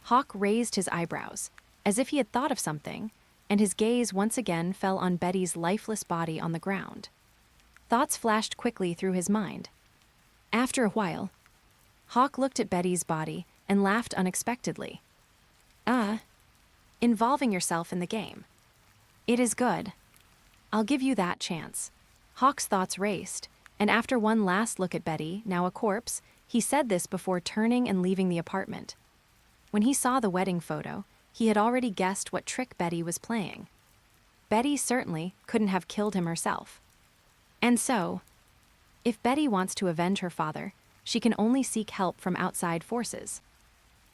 Hawk raised his eyebrows, as if he had thought of something, and his gaze once again fell on Betty's lifeless body on the ground. Thoughts flashed quickly through his mind. After a while, Hawk looked at Betty's body and laughed unexpectedly. Involving yourself in the game. It is good. I'll give you that chance. Hawk's thoughts raced, and after one last look at Betty, now a corpse, he said this before turning and leaving the apartment. When he saw the wedding photo, he had already guessed what trick Betty was playing. Betty certainly couldn't have killed him herself. And so, if Betty wants to avenge her father, she can only seek help from outside forces.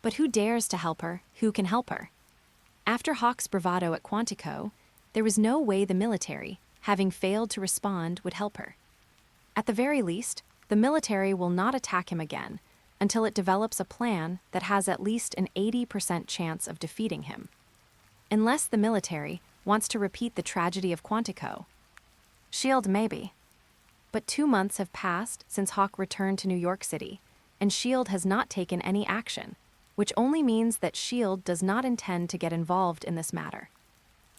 But who dares to help her? Who can help her? After Hawk's bravado at Quantico, there was no way the military, having failed to respond, would help her. At the very least, the military will not attack him again, until it develops a plan that has at least an 80% chance of defeating him. Unless the military wants to repeat the tragedy of Quantico. S.H.I.E.L.D. maybe. But 2 months have passed since Hawk returned to New York City, and S.H.I.E.L.D. has not taken any action, which only means that S.H.I.E.L.D. does not intend to get involved in this matter.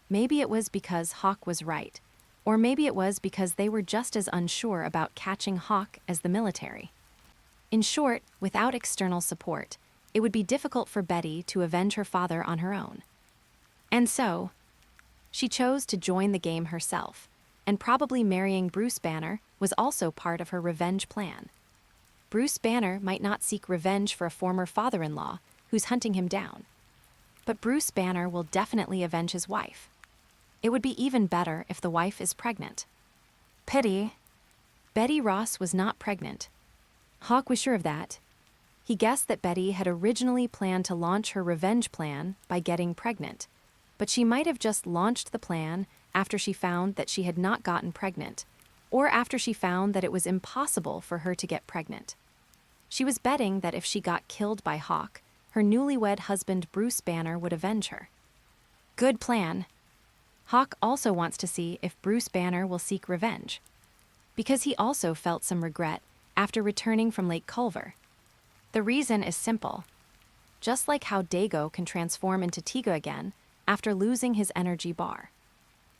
Maybe it was because Hawk was right, or maybe it was because they were just as unsure about catching Hawk as the military. In short, without external support, it would be difficult for Betty to avenge her father on her own. And so, she chose to join the game herself, and probably marrying Bruce Banner was also part of her revenge plan. Bruce Banner might not seek revenge for a former father-in-law who's hunting him down, but Bruce Banner will definitely avenge his wife. It would be even better if the wife is pregnant. Pity. Betty Ross was not pregnant. Hawk was sure of that. He guessed that Betty had originally planned to launch her revenge plan by getting pregnant, but she might have just launched the plan after she found that she had not gotten pregnant, or after she found that it was impossible for her to get pregnant. She was betting that if she got killed by Hawk, her newlywed husband Bruce Banner would avenge her. Good plan. Hawk also wants to see if Bruce Banner will seek revenge, because he also felt some regret after returning from Lake Culver. The reason is simple. Just like how Dago can transform into Tiga again after losing his energy bar.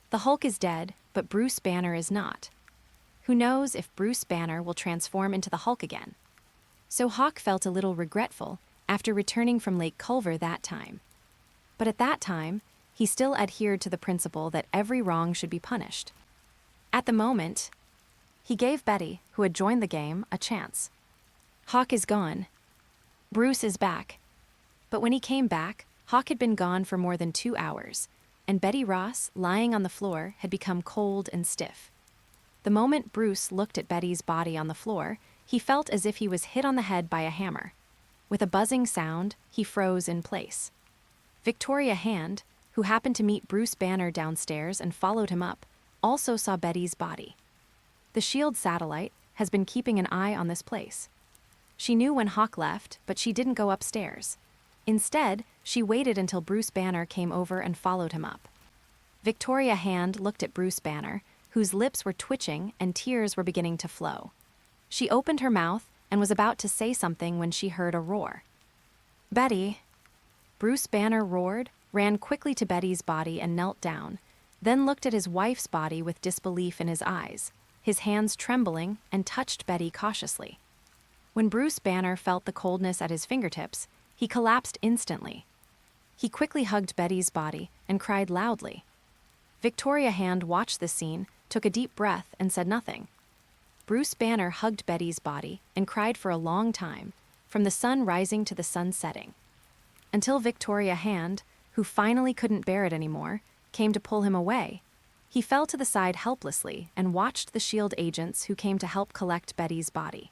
The Hulk is dead, but Bruce Banner is not. Who knows if Bruce Banner will transform into the Hulk again? So Hawk felt a little regretful after returning from Lake Culver that time. But at that time, he still adhered to the principle that every wrong should be punished. At the moment, he gave Betty, who had joined the game, a chance. Hawk is gone. Bruce is back. But when he came back, Hawk had been gone for more than 2 hours, and Betty Ross, lying on the floor, had become cold and stiff. The moment Bruce looked at Betty's body on the floor, he felt as if he was hit on the head by a hammer. With a buzzing sound, he froze in place. Victoria Hand, who happened to meet Bruce Banner downstairs and followed him up, also saw Betty's body. The S.H.I.E.L.D. satellite has been keeping an eye on this place. She knew when Hawk left, but she didn't go upstairs. Instead, she waited until Bruce Banner came over and followed him up. Victoria Hand looked at Bruce Banner, whose lips were twitching and tears were beginning to flow. She opened her mouth and was about to say something when she heard a roar. Betty! Bruce Banner roared, ran quickly to Betty's body and knelt down, then looked at his wife's body with disbelief in his eyes, his hands trembling, and touched Betty cautiously. When Bruce Banner felt the coldness at his fingertips, he collapsed instantly. He quickly hugged Betty's body and cried loudly. Victoria Hand watched this scene, took a deep breath, and said nothing. Bruce Banner hugged Betty's body and cried for a long time, from the sun rising to the sun setting. Until Victoria Hand, who finally couldn't bear it anymore, came to pull him away. He fell to the side helplessly and watched the S.H.I.E.L.D. agents who came to help collect Betty's body.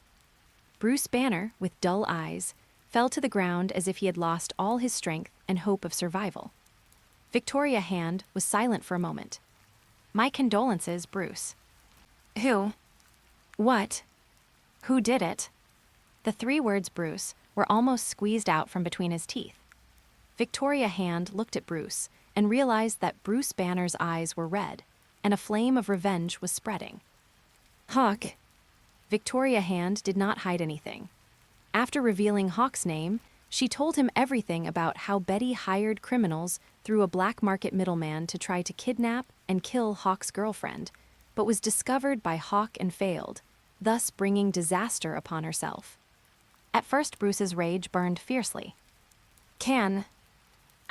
Bruce Banner, with dull eyes, fell to the ground as if he had lost all his strength and hope of survival. Victoria Hand was silent for a moment. My condolences, Bruce. Who? What? Who did it? The 3 words Bruce were almost squeezed out from between his teeth. Victoria Hand looked at Bruce and realized that Bruce Banner's eyes were red, and a flame of revenge was spreading. Hawk. Victoria Hand did not hide anything. After revealing Hawk's name, she told him everything about how Betty hired criminals through a black market middleman to try to kidnap and kill Hawk's girlfriend, but was discovered by Hawk and failed, thus bringing disaster upon herself. At first, Bruce's rage burned fiercely.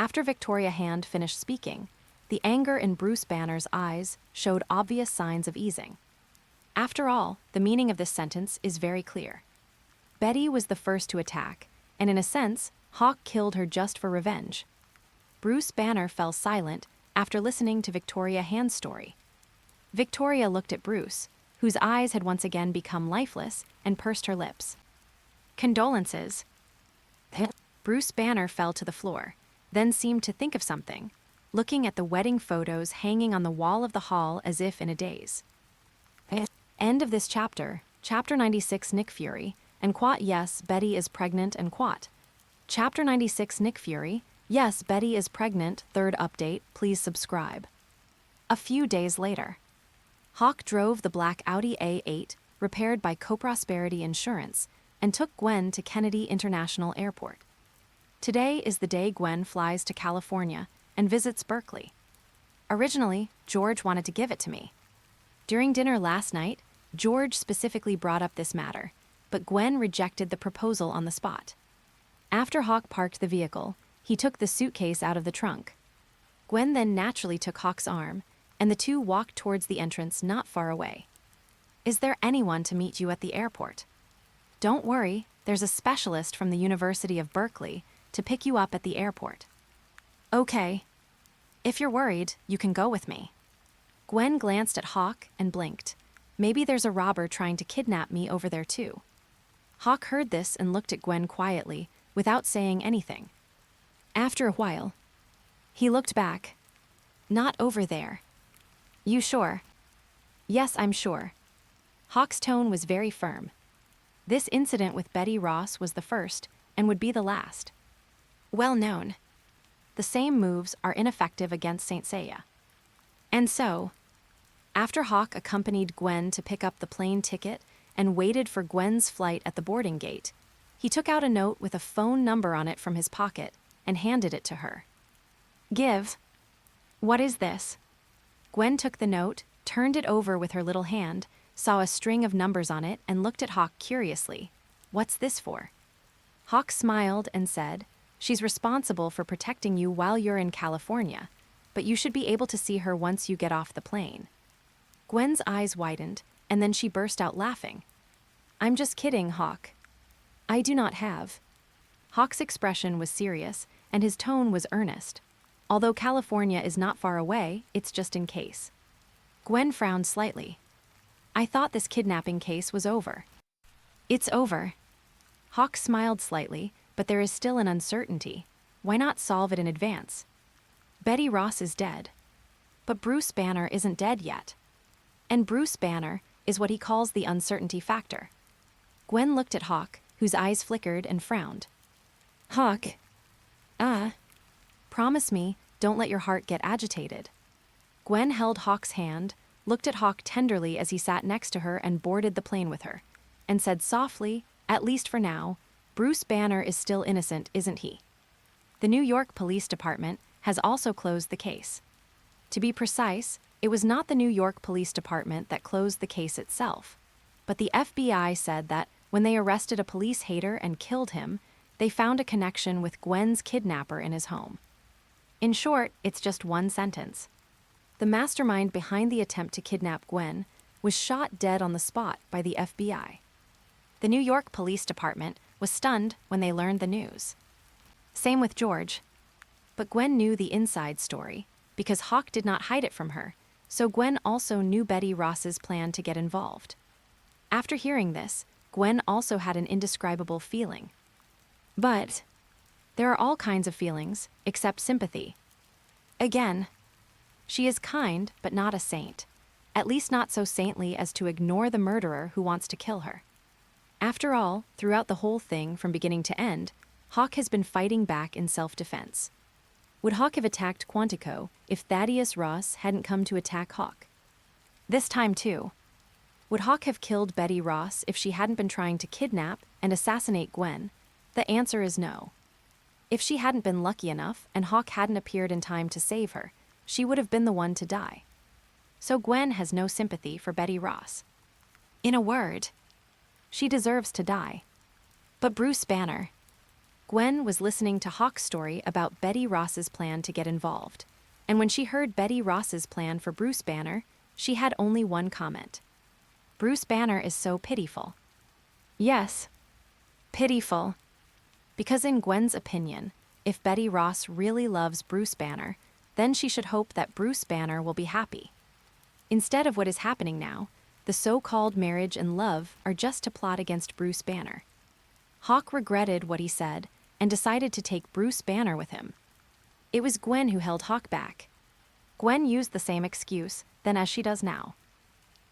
After Victoria Hand finished speaking, the anger in Bruce Banner's eyes showed obvious signs of easing. After all, the meaning of this sentence is very clear. Betty was the first to attack, and in a sense, Hawk killed her just for revenge. Bruce Banner fell silent after listening to Victoria Hand's story. Victoria looked at Bruce, whose eyes had once again become lifeless, and pursed her lips. Condolences. Bruce Banner fell to the floor, then seemed to think of something, looking at the wedding photos hanging on the wall of the hall as if in a daze. End of this chapter, Chapter 96, Nick Fury, and quot, yes, Betty is pregnant and quot. Chapter 96 Nick Fury, yes, Betty is pregnant, third update, please subscribe. A few days later. Hawke drove the black Audi A8, repaired by CoProsperity Insurance, and took Gwen to Kennedy International Airport. Today is the day Gwen flies to California and visits Berkeley. Originally, George wanted to give it to me. During dinner last night, George specifically brought up this matter, but Gwen rejected the proposal on the spot. After Hawke parked the vehicle, he took the suitcase out of the trunk. Gwen then naturally took Hawke's arm, and the two walked towards the entrance not far away. Is there anyone to meet you at the airport? Don't worry, there's a specialist from the University of Berkeley to pick you up at the airport. Okay. If you're worried, you can go with me. Gwen glanced at Hawke and blinked. Maybe there's a robber trying to kidnap me over there too. Hawke heard this and looked at Gwen quietly, without saying anything. After a while, he looked back. Not over there. You sure? Yes, I'm sure. Hawke's tone was very firm. This incident with Betty Ross was the first, and would be the last. Well known. The same moves are ineffective against Saint Seiya. And so, after Hawke accompanied Gwen to pick up the plane ticket and waited for Gwen's flight at the boarding gate, he took out a note with a phone number on it from his pocket and handed it to her. Give. What is this? Gwen took the note, turned it over with her little hand, saw a string of numbers on it, and looked at Hawke curiously. What's this for? Hawke smiled and said, She's responsible for protecting you while you're in California, but you should be able to see her once you get off the plane. Gwen's eyes widened, and then she burst out laughing. I'm just kidding, Hawke. I do not have. Hawke's expression was serious, and his tone was earnest. Although California is not far away, it's just in case. Gwen frowned slightly. I thought this kidnapping case was over. It's over. Hawke smiled slightly, but there is still an uncertainty. Why not solve it in advance? Betty Ross is dead. But Bruce Banner isn't dead yet. And Bruce Banner is what he calls the uncertainty factor. Gwen looked at Hawke, whose eyes flickered and frowned. Hawke. Promise me, don't let your heart get agitated. Gwen held Hawke's hand, looked at Hawke tenderly as he sat next to her and boarded the plane with her, and said softly, at least for now, Bruce Banner is still innocent, isn't he? The New York Police Department has also closed the case. To be precise, it was not the New York Police Department that closed the case itself, but the FBI said that when they arrested a police hater and killed him, they found a connection with Gwen's kidnapper in his home. In short, it's just one sentence. The mastermind behind the attempt to kidnap Gwen was shot dead on the spot by the FBI. The New York Police Department was stunned when they learned the news. Same with George. But Gwen knew the inside story, because Hawke did not hide it from her, so Gwen also knew Betty Ross's plan to get involved. After hearing this, Gwen also had an indescribable feeling. But there are all kinds of feelings, except sympathy. Again, she is kind, but not a saint. At least not so saintly as to ignore the murderer who wants to kill her. After all, throughout the whole thing, from beginning to end, Hawke has been fighting back in self-defense. Would Hawke have attacked Quantico if Thaddeus Ross hadn't come to attack Hawke? This time too. Would Hawke have killed Betty Ross if she hadn't been trying to kidnap and assassinate Gwen? The answer is no. If she hadn't been lucky enough and Hawke hadn't appeared in time to save her, she would have been the one to die. So Gwen has no sympathy for Betty Ross. In a word, she deserves to die. But Bruce Banner. Gwen was listening to Hawke's story about Betty Ross's plan to get involved, and when she heard Betty Ross's plan for Bruce Banner, she had only one comment. Bruce Banner is so pitiful. Yes, pitiful. Because in Gwen's opinion, if Betty Ross really loves Bruce Banner, then she should hope that Bruce Banner will be happy. Instead of what is happening now, the so-called marriage and love are just to plot against Bruce Banner. Hawke regretted what he said and decided to take Bruce Banner with him. It was Gwen who held Hawke back. Gwen used the same excuse then as she does now.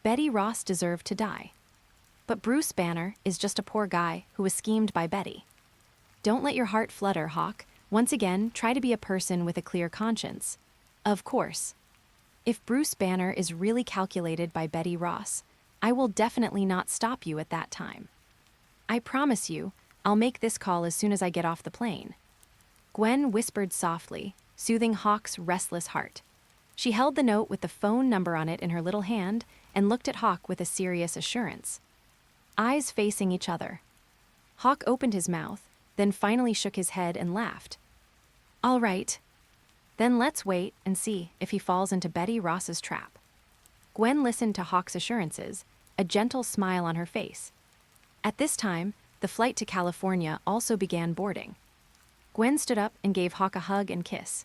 Betty Ross deserved to die. But Bruce Banner is just a poor guy who was schemed by Betty. Don't let your heart flutter, Hawk. Once again, try to be a person with a clear conscience. Of course. If Bruce Banner is really calculated by Betty Ross, I will definitely not stop you at that time. I promise you, I'll make this call as soon as I get off the plane. Gwen whispered softly, soothing Hawk's restless heart. She held the note with the phone number on it in her little hand and looked at Hawk with a serious assurance. Eyes facing each other. Hawk opened his mouth, then finally shook his head and laughed. All right. Then let's wait and see if he falls into Betty Ross's trap. Gwen listened to Hawk's assurances, a gentle smile on her face. At this time, the flight to California also began boarding. Gwen stood up and gave Hawk a hug and kiss.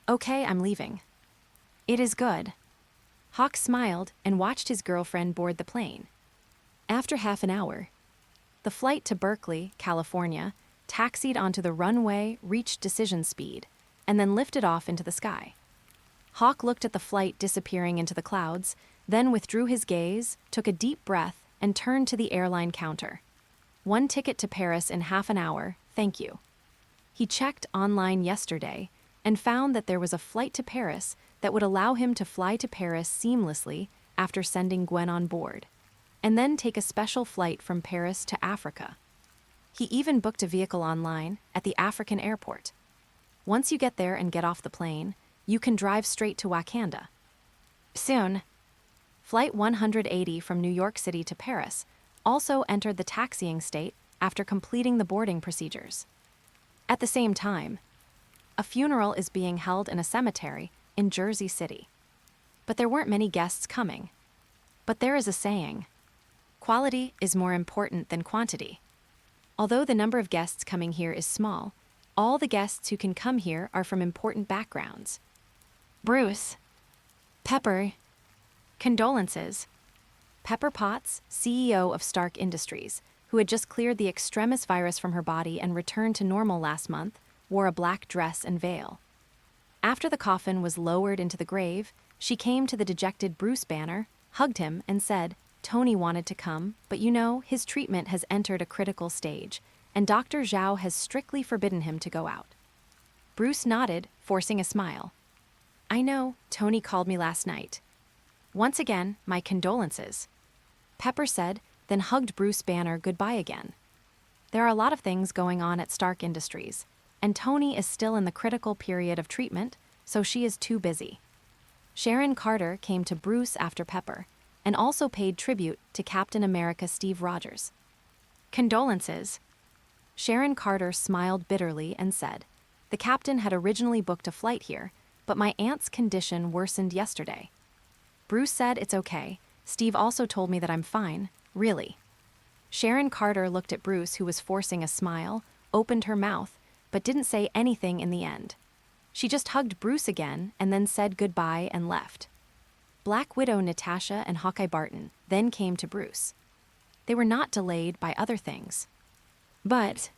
Okay, I'm leaving. It is good. Hawk smiled and watched his girlfriend board the plane. After half an hour, the flight to Berkeley, California, taxied onto the runway, reached decision speed, and then lifted off into the sky. Hawk looked at the flight disappearing into the clouds, then withdrew his gaze, took a deep breath, and turned to the airline counter. 1 ticket to Paris in half an hour, thank you. He checked online yesterday and found that there was a flight to Paris that would allow him to fly to Paris seamlessly after sending Gwen on board, and then take a special flight from Paris to Africa. He even booked a vehicle online at the African airport. Once you get there and get off the plane, you can drive straight to Wakanda. Soon. Flight 180 from New York City to Paris also entered the taxiing state after completing the boarding procedures. At the same time, a funeral is being held in a cemetery in Jersey City. But there weren't many guests coming. But there is a saying, quality is more important than quantity. Although the number of guests coming here is small, all the guests who can come here are from important backgrounds. Bruce. Pepper. Condolences. Pepper Potts, CEO of Stark Industries, who had just cleared the extremis virus from her body and returned to normal last month, wore a black dress and veil. After the coffin was lowered into the grave, she came to the dejected Bruce Banner, hugged him, and said, Tony wanted to come, but you know, his treatment has entered a critical stage, and Dr. Zhao has strictly forbidden him to go out. Bruce nodded, forcing a smile. I know, Tony called me last night. Once again, my condolences. Pepper said, then hugged Bruce Banner goodbye again. There are a lot of things going on at Stark Industries, and Tony is still in the critical period of treatment, so she is too busy. Sharon Carter came to Bruce after Pepper, and also paid tribute to Captain America Steve Rogers. Condolences. Sharon Carter smiled bitterly and said, the captain had originally booked a flight here, but my aunt's condition worsened yesterday. Bruce said it's okay. Steve also told me that I'm fine, really. Sharon Carter looked at Bruce, who was forcing a smile, opened her mouth, but didn't say anything in the end. She just hugged Bruce again and then said goodbye and left. Black Widow Natasha and Hawkeye Barton then came to Bruce. They were not delayed by other things. But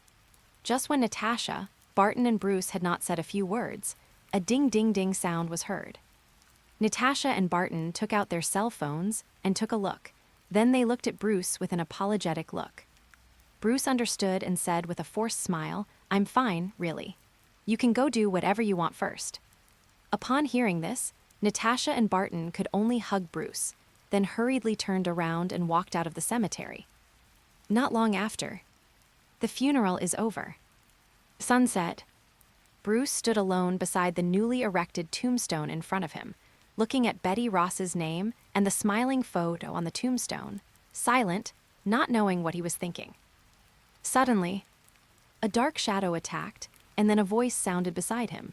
just when Natasha, Barton, and Bruce had not said a few words, a ding-ding-ding sound was heard. Natasha and Barton took out their cell phones and took a look. Then they looked at Bruce with an apologetic look. Bruce understood and said with a forced smile, I'm fine, really. You can go do whatever you want first. Upon hearing this, Natasha and Barton could only hug Bruce, then hurriedly turned around and walked out of the cemetery. Not long after, the funeral is over. Sunset. Bruce stood alone beside the newly erected tombstone in front of him, looking at Betty Ross's name and the smiling photo on the tombstone, silent, not knowing what he was thinking. Suddenly, a dark shadow attacked, and then a voice sounded beside him.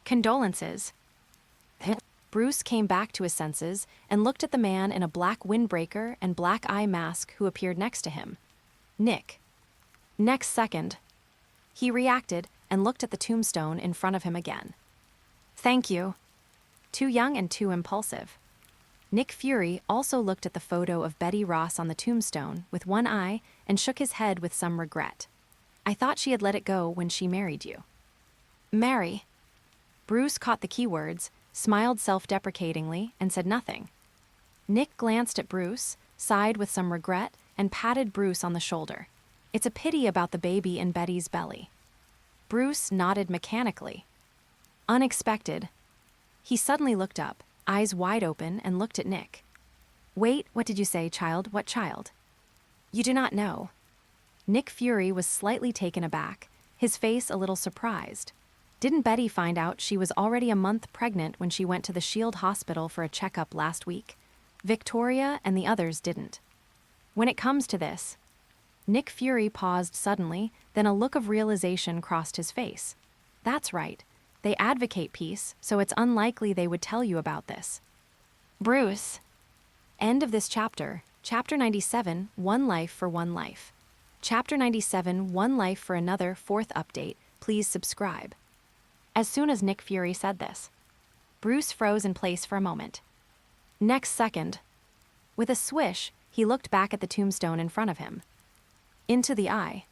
Condolences. Bruce came back to his senses and looked at the man in a black windbreaker and black eye mask who appeared next to him. Nick. Next second, he reacted and looked at the tombstone in front of him again. Thank you. Too young and too impulsive. Nick Fury also looked at the photo of Betty Ross on the tombstone with one eye and shook his head with some regret. I thought she had let it go when she married you. Marry. Bruce caught the keywords, smiled self-deprecatingly, and said nothing. Nick glanced at Bruce, sighed with some regret, and patted Bruce on the shoulder. "It's a pity about the baby in Betty's belly." Bruce nodded mechanically. Unexpected. He suddenly looked up, eyes wide open, and looked at Nick. "Wait, what did you say, child? What child?" "You do not know." Nick Fury was slightly taken aback, his face a little surprised. Didn't Betty find out she was already a month pregnant when she went to the Shield Hospital for a checkup last week? Victoria and the others didn't. When it comes to this, Nick Fury paused suddenly, then a look of realization crossed his face. That's right. They advocate peace, so it's unlikely they would tell you about this. Bruce. End of this chapter. Chapter 97, One Life for One Life. Chapter 97, One Life for Another, 4th update. Please subscribe. As soon as Nick Fury said this, Bruce froze in place for a moment. Next second, with a swish, he looked back at the tombstone in front of him. Into the eye.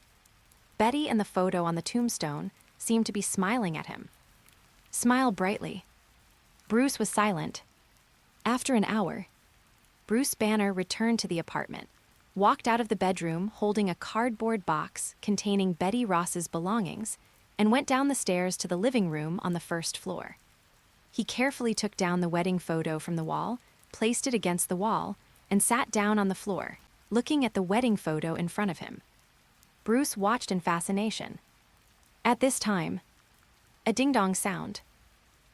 Betty and the photo on the tombstone seemed to be smiling at him. Smile brightly. Bruce was silent. After an hour, Bruce Banner returned to the apartment, walked out of the bedroom holding a cardboard box containing Betty Ross's belongings, and went down the stairs to the living room on the 1st floor. He carefully took down the wedding photo from the wall, placed it against the wall, and sat down on the floor, looking at the wedding photo in front of him. Bruce watched in fascination. At this time, a ding-dong sound.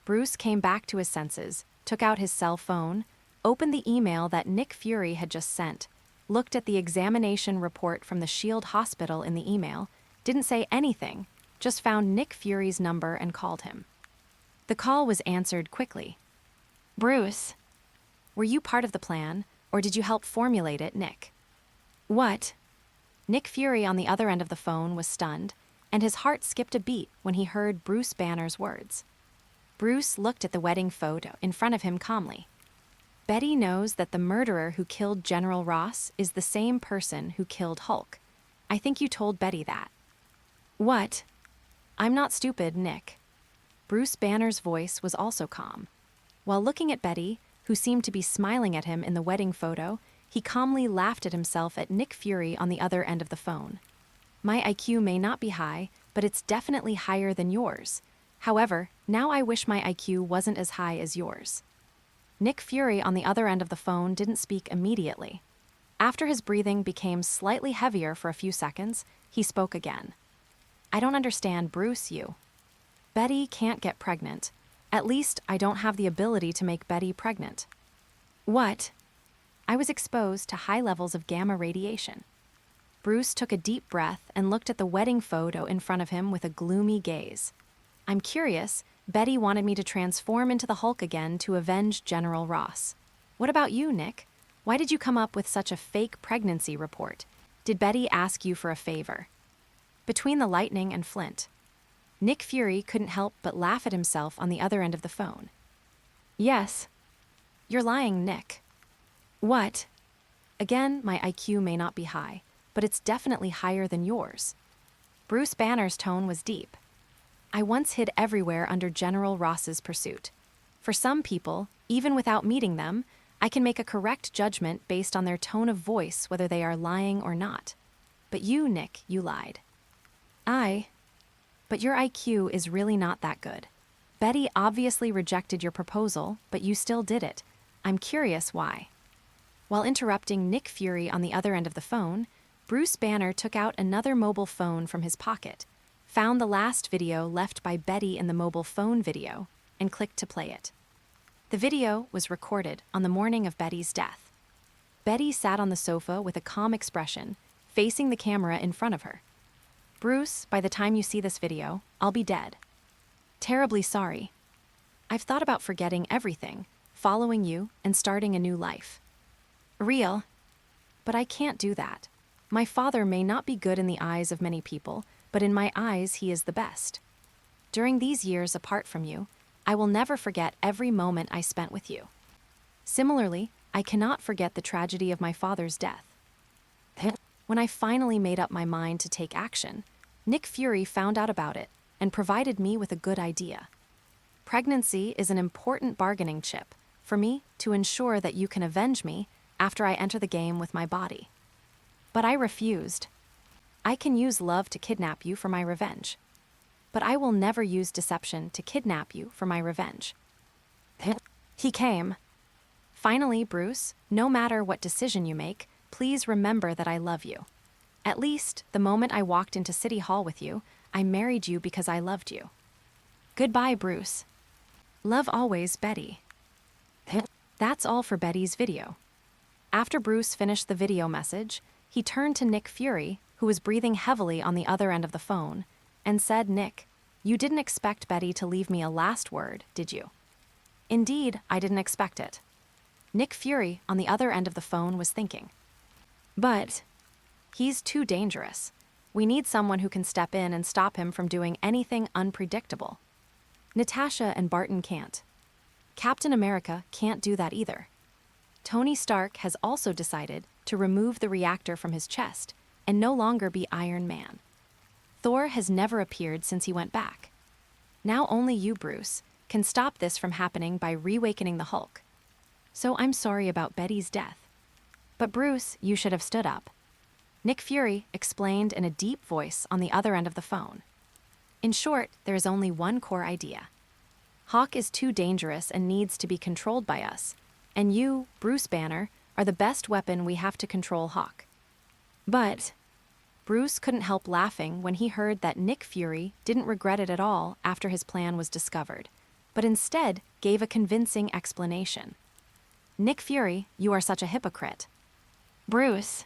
Bruce came back to his senses, took out his cell phone, opened the email that Nick Fury had just sent, looked at the examination report from the Shield Hospital in the email, didn't say anything, just found Nick Fury's number and called him. The call was answered quickly. "Bruce, were you part of the plan, or did you help formulate it, Nick?" "What?" Nick Fury on the other end of the phone was stunned, and his heart skipped a beat when he heard Bruce Banner's words. Bruce looked at the wedding photo in front of him calmly. "Betty knows that the murderer who killed General Ross is the same person who killed Hulk. I think you told Betty that." "What?" "I'm not stupid, Nick." Bruce Banner's voice was also calm. While looking at Betty, who seemed to be smiling at him in the wedding photo, he calmly laughed at himself at Nick Fury on the other end of the phone. "My IQ may not be high, but it's definitely higher than yours. However, now I wish my IQ wasn't as high as yours." Nick Fury on the other end of the phone didn't speak immediately. After his breathing became slightly heavier for a few seconds, he spoke again. "I don't understand, Bruce, you. Betty can't get pregnant. At least I don't have the ability to make Betty pregnant." "What?" "I was exposed to high levels of gamma radiation." Bruce took a deep breath and looked at the wedding photo in front of him with a gloomy gaze. "I'm curious, Betty wanted me to transform into the Hulk again to avenge General Ross. What about you, Nick? Why did you come up with such a fake pregnancy report? Did Betty ask you for a favor?" Between the lightning and Flint, Nick Fury couldn't help but laugh at himself on the other end of the phone. "Yes." "You're lying, Nick." "What?" "Again, my IQ may not be high, but it's definitely higher than yours." Bruce Banner's tone was deep. "I once hid everywhere under General Ross's pursuit. For some people, even without meeting them, I can make a correct judgment based on their tone of voice whether they are lying or not. But you, Nick, you lied." But your IQ is really not that good. Betty obviously rejected your proposal, but you still did it. I'm curious why." While interrupting Nick Fury on the other end of the phone, Bruce Banner took out another mobile phone from his pocket, found the last video left by Betty in the mobile phone video, and clicked to play it. The video was recorded on the morning of Betty's death. Betty sat on the sofa with a calm expression, facing the camera in front of her. "Bruce, by the time you see this video, I'll be dead. Terribly sorry. I've thought about forgetting everything, following you, and starting a new life. Real. But I can't do that. My father may not be good in the eyes of many people, but in my eyes he is the best. During these years apart from you, I will never forget every moment I spent with you. Similarly, I cannot forget the tragedy of my father's death." When I finally made up my mind to take action, Nick Fury found out about it and provided me with a good idea. Pregnancy is an important bargaining chip for me to ensure that you can avenge me after I enter the game with my body. But I refused. I can use love to kidnap you for my revenge. But I will never use deception to kidnap you for my revenge. He came. Finally, Bruce, no matter what decision you make, please remember that I love you. At least, the moment I walked into City Hall with you, I married you because I loved you. Goodbye, Bruce. Love always, Betty. That's all for Betty's video. After Bruce finished the video message, he turned to Nick Fury, who was breathing heavily on the other end of the phone, and said, "Nick, you didn't expect Betty to leave me a last word, did you?" "Indeed, I didn't expect it." Nick Fury, on the other end of the phone, was thinking. "But he's too dangerous. We need someone who can step in and stop him from doing anything unpredictable. Natasha and Barton can't. Captain America can't do that either. Tony Stark has also decided to remove the reactor from his chest and no longer be Iron Man. Thor has never appeared since he went back. Now only you, Bruce, can stop this from happening by reawakening the Hulk. So I'm sorry about Betty's death. But Bruce, you should have stood up." Nick Fury explained in a deep voice on the other end of the phone. "In short, there is only one core idea. Hawk is too dangerous and needs to be controlled by us, and you, Bruce Banner, are the best weapon we have to control Hawk." But Bruce couldn't help laughing when he heard that Nick Fury didn't regret it at all after his plan was discovered, but instead gave a convincing explanation. "Nick Fury, you are such a hypocrite." "Bruce,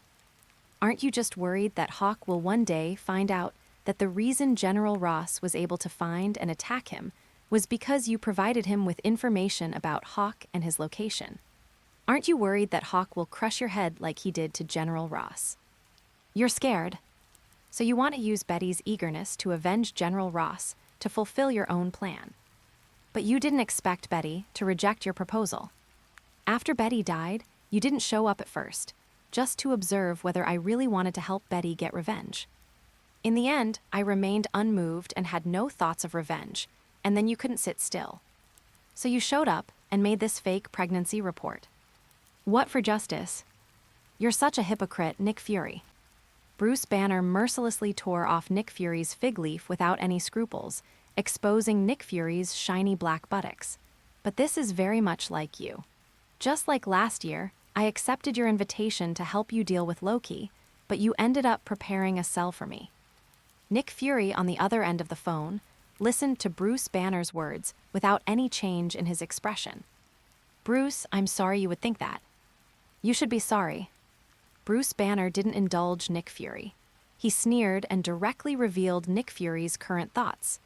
aren't you just worried that Hawk will one day find out that the reason General Ross was able to find and attack him was because you provided him with information about Hawk and his location? Aren't you worried that Hawk will crush your head like he did to General Ross? You're scared. So you want to use Betty's eagerness to avenge General Ross to fulfill your own plan. But you didn't expect Betty to reject your proposal. After Betty died, you didn't show up at first, just to observe whether I really wanted to help Betty get revenge. In the end, I remained unmoved and had no thoughts of revenge, and then you couldn't sit still. So you showed up and made this fake pregnancy report. What for justice? You're such a hypocrite, Nick Fury." Bruce Banner mercilessly tore off Nick Fury's fig leaf without any scruples, exposing Nick Fury's shiny black buttocks. "But this is very much like you. Just like last year, I accepted your invitation to help you deal with Loki, but you ended up preparing a cell for me." Nick Fury, on the other end of the phone, listened to Bruce Banner's words without any change in his expression. "Bruce, I'm sorry you would think that. You should be sorry." Bruce Banner didn't indulge Nick Fury. He sneered and directly revealed Nick Fury's current thoughts.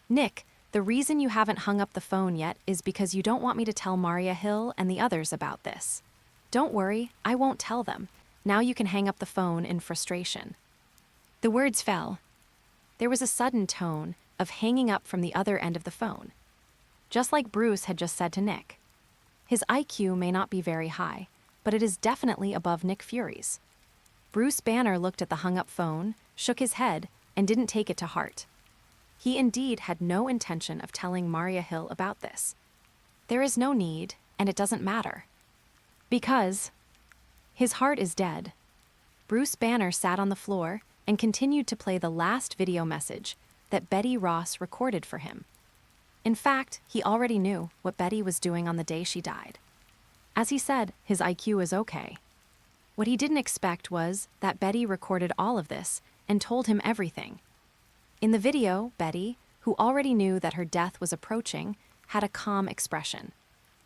"Nick, the reason you haven't hung up the phone yet is because you don't want me to tell Maria Hill and the others about this. Don't worry, I won't tell them. Now you can hang up the phone in frustration." The words fell. There was a sudden tone of hanging up from the other end of the phone. Just like Bruce had just said to Nick. His IQ may not be very high, but it is definitely above Nick Fury's. Bruce Banner looked at the hung-up phone, shook his head, and didn't take it to heart. He indeed had no intention of telling Maria Hill about this. There is no need, and it doesn't matter. Because his heart is dead. Bruce Banner sat on the floor and continued to play the last video message that Betty Ross recorded for him. In fact, he already knew what Betty was doing on the day she died. As he said, his IQ is okay. What he didn't expect was that Betty recorded all of this and told him everything. In the video, Betty, who already knew that her death was approaching, had a calm expression.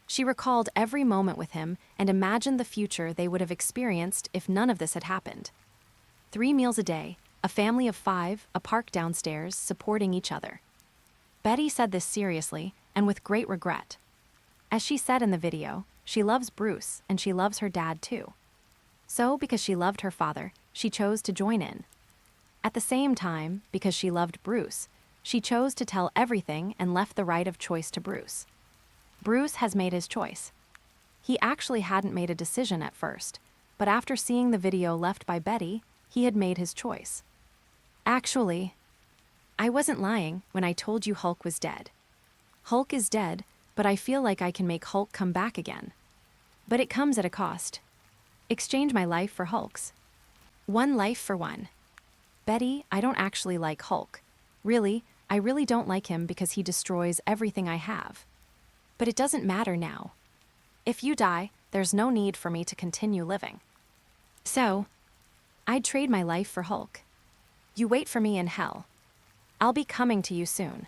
She recalled every moment with him and imagined the future they would have experienced if none of this had happened. 3 meals a day, a family of 5, a park downstairs, supporting each other. Betty said this seriously and with great regret. As she said in the video, she loves Bruce and she loves her dad too. So, because she loved her father, she chose to join in. At the same time, because she loved Bruce, she chose to tell everything and left the right of choice to Bruce. Bruce has made his choice. He actually hadn't made a decision at first, but after seeing the video left by Betty, he had made his choice. Actually, I wasn't lying when I told you Hulk was dead. Hulk is dead, but I feel like I can make Hulk come back again. But it comes at a cost. Exchange my life for Hulk's. One life for one. Betty, I don't actually like Hulk. Really, I really don't like him because he destroys everything I have. But it doesn't matter now. If you die, there's no need for me to continue living. So, I'd trade my life for Hulk. You wait for me in hell. I'll be coming to you soon.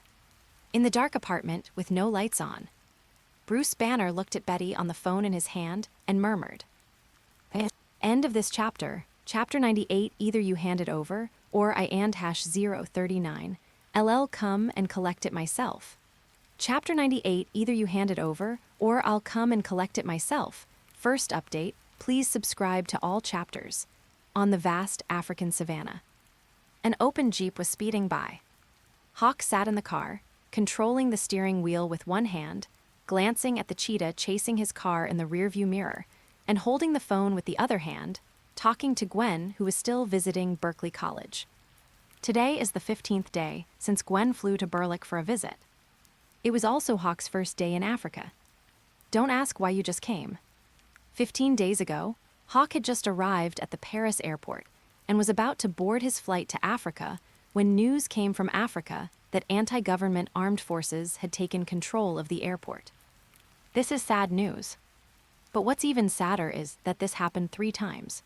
In the dark apartment with no lights on, Bruce Banner looked at Betty on the phone in his hand and murmured. End of this chapter, chapter 98, either you hand it over, or I and #039, LL come and collect it myself. Chapter 98, either you hand it over, or I'll come and collect it myself. First update, please subscribe to all chapters. On the vast African savanna. An open jeep was speeding by. Hawk sat in the car, controlling the steering wheel with one hand, glancing at the cheetah chasing his car in the rearview mirror, and holding the phone with the other hand, talking to Gwen, who was still visiting Berkeley College. Today is the 15th day since Gwen flew to Berkeley for a visit. It was also Hawk's first day in Africa. Don't ask why you just came. 15 days ago, Hawk had just arrived at the Paris airport and was about to board his flight to Africa when news came from Africa that anti-government armed forces had taken control of the airport. This is sad news. But what's even sadder is that this happened 3 times.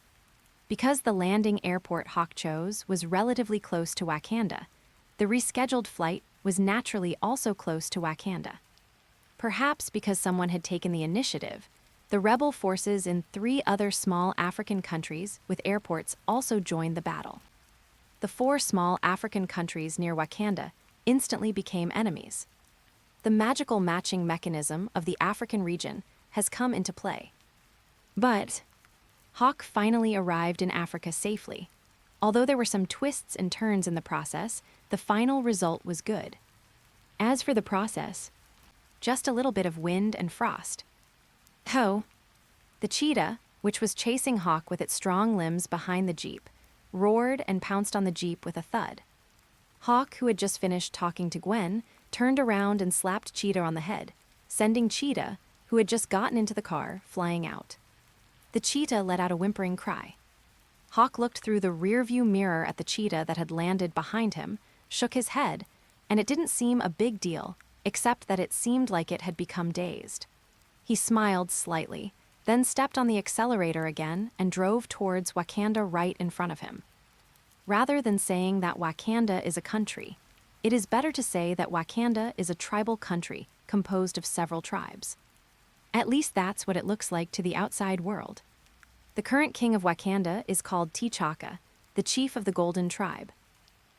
Because the landing airport Hawk chose was relatively close to Wakanda, the rescheduled flight was naturally also close to Wakanda. Perhaps because someone had taken the initiative, the rebel forces in 3 other small African countries with airports also joined the battle. The 4 small African countries near Wakanda instantly became enemies. The magical matching mechanism of the African region has come into play. But Hawk finally arrived in Africa safely. Although there were some twists and turns in the process, the final result was good. As for the process, just a little bit of wind and frost. The cheetah, which was chasing Hawk with its strong limbs behind the jeep, roared and pounced on the jeep with a thud. Hawk, who had just finished talking to Gwen, turned around and slapped Cheetah on the head, sending Cheetah, who had just gotten into the car, flying out. The cheetah let out a whimpering cry. Hawk looked through the rearview mirror at the cheetah that had landed behind him, shook his head, and it didn't seem a big deal, except that it seemed like it had become dazed. He smiled slightly, then stepped on the accelerator again and drove towards Wakanda right in front of him. Rather than saying that Wakanda is a country, it is better to say that Wakanda is a tribal country composed of several tribes. At least that's what it looks like to the outside world. The current king of Wakanda is called T'Chaka, the chief of the Golden Tribe.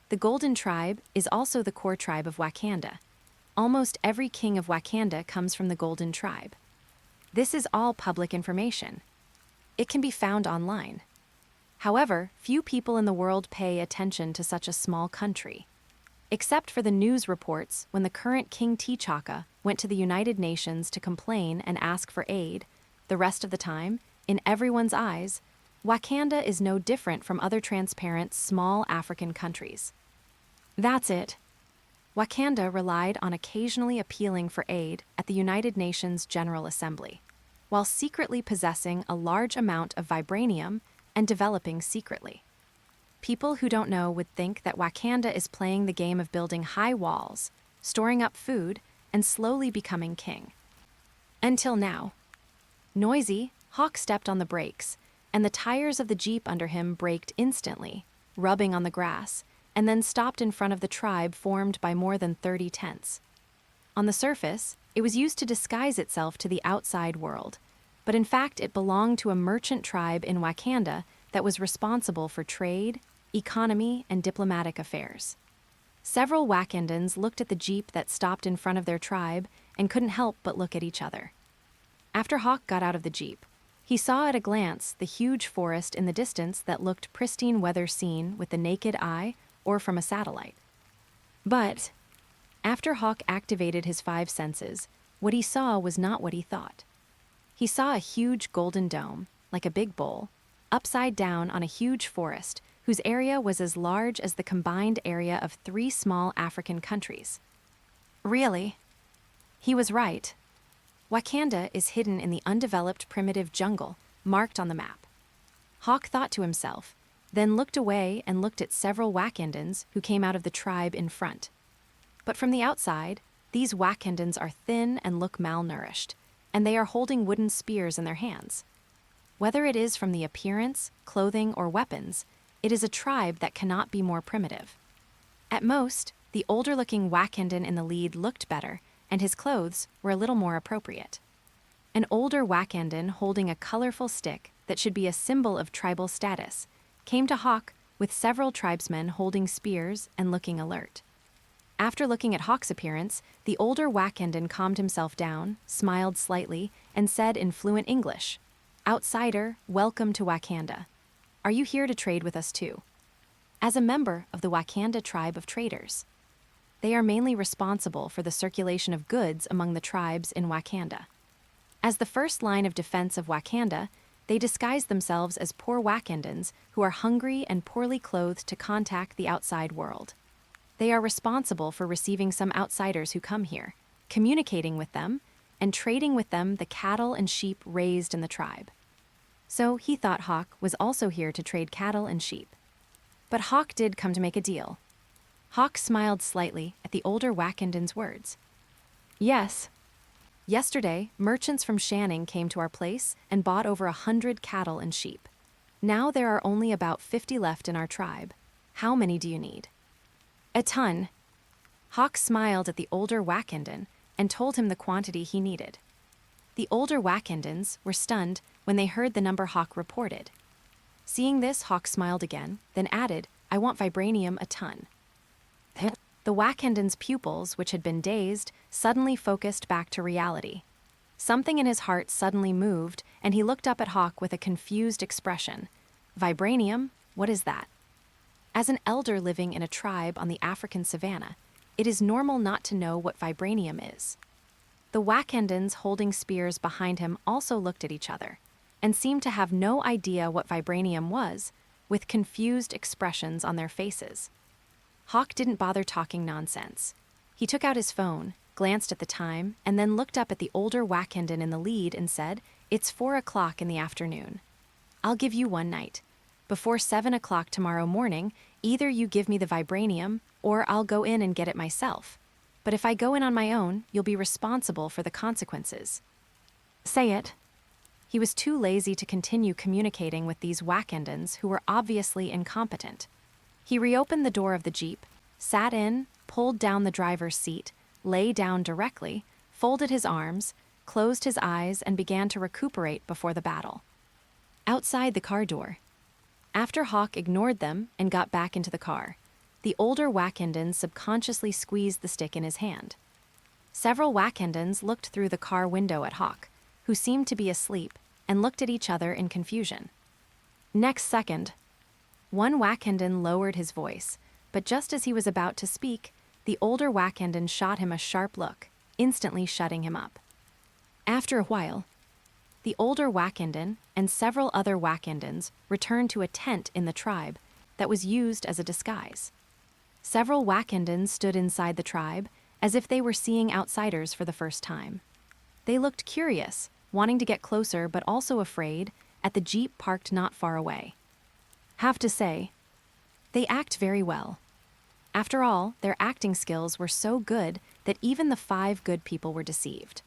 The Golden Tribe is also the core tribe of Wakanda. Almost every king of Wakanda comes from the Golden Tribe. This is all public information. It can be found online. However, few people in the world pay attention to such a small country. Except for the news reports when the current King T'Chaka went to the United Nations to complain and ask for aid, the rest of the time, in everyone's eyes, Wakanda is no different from other transparent, small African countries. That's it. Wakanda relied on occasionally appealing for aid at the United Nations General Assembly, while secretly possessing a large amount of vibranium and developing secretly. People who don't know would think that Wakanda is playing the game of building high walls, storing up food, and slowly becoming king. Until now. Noisy, Hawk stepped on the brakes, and the tires of the jeep under him braked instantly, rubbing on the grass, and then stopped in front of the tribe formed by more than 30 tents. On the surface, it was used to disguise itself to the outside world, but in fact it belonged to a merchant tribe in Wakanda that was responsible for trade, economy, and diplomatic affairs. Several Wakandans looked at the jeep that stopped in front of their tribe and couldn't help but look at each other. After Hawk got out of the jeep, he saw at a glance the huge forest in the distance that looked pristine weather seen with the naked eye or from a satellite. But after Hawk activated his 5 senses, what he saw was not what he thought. He saw a huge golden dome, like a big bowl, upside down on a huge forest whose area was as large as the combined area of 3 small African countries. Really? He was right. Wakanda is hidden in the undeveloped primitive jungle marked on the map. Hawk thought to himself, then looked away and looked at several Wakandans who came out of the tribe in front. But from the outside, these Wakandans are thin and look malnourished, and they are holding wooden spears in their hands. Whether it is from the appearance, clothing, or weapons, it is a tribe that cannot be more primitive. At most, the older-looking Wakandan in the lead looked better, and his clothes were a little more appropriate. An older Wakandan holding a colorful stick that should be a symbol of tribal status came to Hawk with several tribesmen holding spears and looking alert. After looking at Hawk's appearance, the older Wakandan calmed himself down, smiled slightly, and said in fluent English, "Outsider, welcome to Wakanda. Are you here to trade with us too?" As a member of the Wakanda tribe of traders. They are mainly responsible for the circulation of goods among the tribes in Wakanda. As the first line of defense of Wakanda, they disguise themselves as poor Wakandans who are hungry and poorly clothed to contact the outside world. They are responsible for receiving some outsiders who come here, communicating with them, and trading with them the cattle and sheep raised in the tribe. So he thought Hawk was also here to trade cattle and sheep. But Hawk did come to make a deal. Hawk smiled slightly at the older Wakandan's words. "Yes. Yesterday, merchants from Shanning came to our place and bought over 100 cattle and sheep. Now there are only about 50 left in our tribe. How many do you need?" "A ton." Hawk smiled at the older Wakandan and told him the quantity he needed. The older Wakandans were stunned when they heard the number Hawk reported. Seeing this, Hawk smiled again, then added, "I want vibranium a ton." The Wakandan's pupils, which had been dazed, suddenly focused back to reality. Something in his heart suddenly moved, and he looked up at Hawk with a confused expression. "Vibranium? What is that?" As an elder living in a tribe on the African savanna, it is normal not to know what vibranium is. The Wakandans holding spears behind him also looked at each other, and seemed to have no idea what vibranium was, with confused expressions on their faces. Hawk didn't bother talking nonsense. He took out his phone, glanced at the time, and then looked up at the older Wakandan in the lead and said, "It's 4 o'clock in the afternoon. I'll give you one night. Before 7 o'clock tomorrow morning, either you give me the vibranium, or I'll go in and get it myself. But if I go in on my own, you'll be responsible for the consequences." "Say it." He was too lazy to continue communicating with these Wakandans who were obviously incompetent. He reopened the door of the Jeep, sat in, pulled down the driver's seat, lay down directly, folded his arms, closed his eyes, and began to recuperate before the battle. Outside the car door. After Hawk ignored them and got back into the car, the older Wakandan subconsciously squeezed the stick in his hand. Several Wakandans looked through the car window at Hawk, who seemed to be asleep, and looked at each other in confusion. Next second, one Wakandan lowered his voice, but just as he was about to speak, the older Wakandan shot him a sharp look, instantly shutting him up. After a while, the older Wakandan and several other Wakandans returned to a tent in the tribe that was used as a disguise. Several Wakandans stood inside the tribe as if they were seeing outsiders for the first time. They looked curious, wanting to get closer but also afraid, at the Jeep parked not far away. Have to say, they act very well. After all, their acting skills were so good that even the 5 good people were deceived.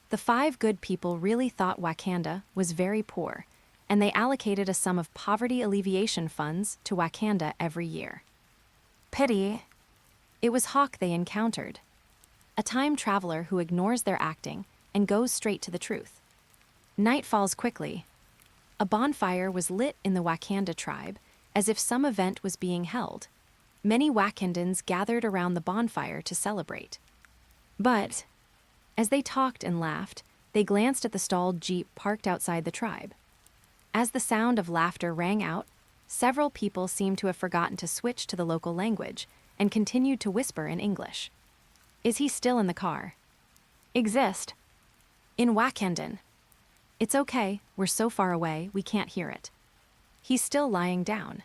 The 5 good people really thought Wakanda was very poor, and they allocated a sum of poverty alleviation funds to Wakanda every year. Pity. It was Hawk they encountered. A time traveler who ignores their acting and goes straight to the truth. Night falls quickly. A bonfire was lit in the Wakanda tribe, as if some event was being held. Many Wakandans gathered around the bonfire to celebrate. But, as they talked and laughed, they glanced at the stalled Jeep parked outside the tribe. As the sound of laughter rang out, several people seemed to have forgotten to switch to the local language and continued to whisper in English. "Is he still in the car?" "Exist." "In Wakandan." "It's okay, we're so far away, we can't hear it." "He's still lying down."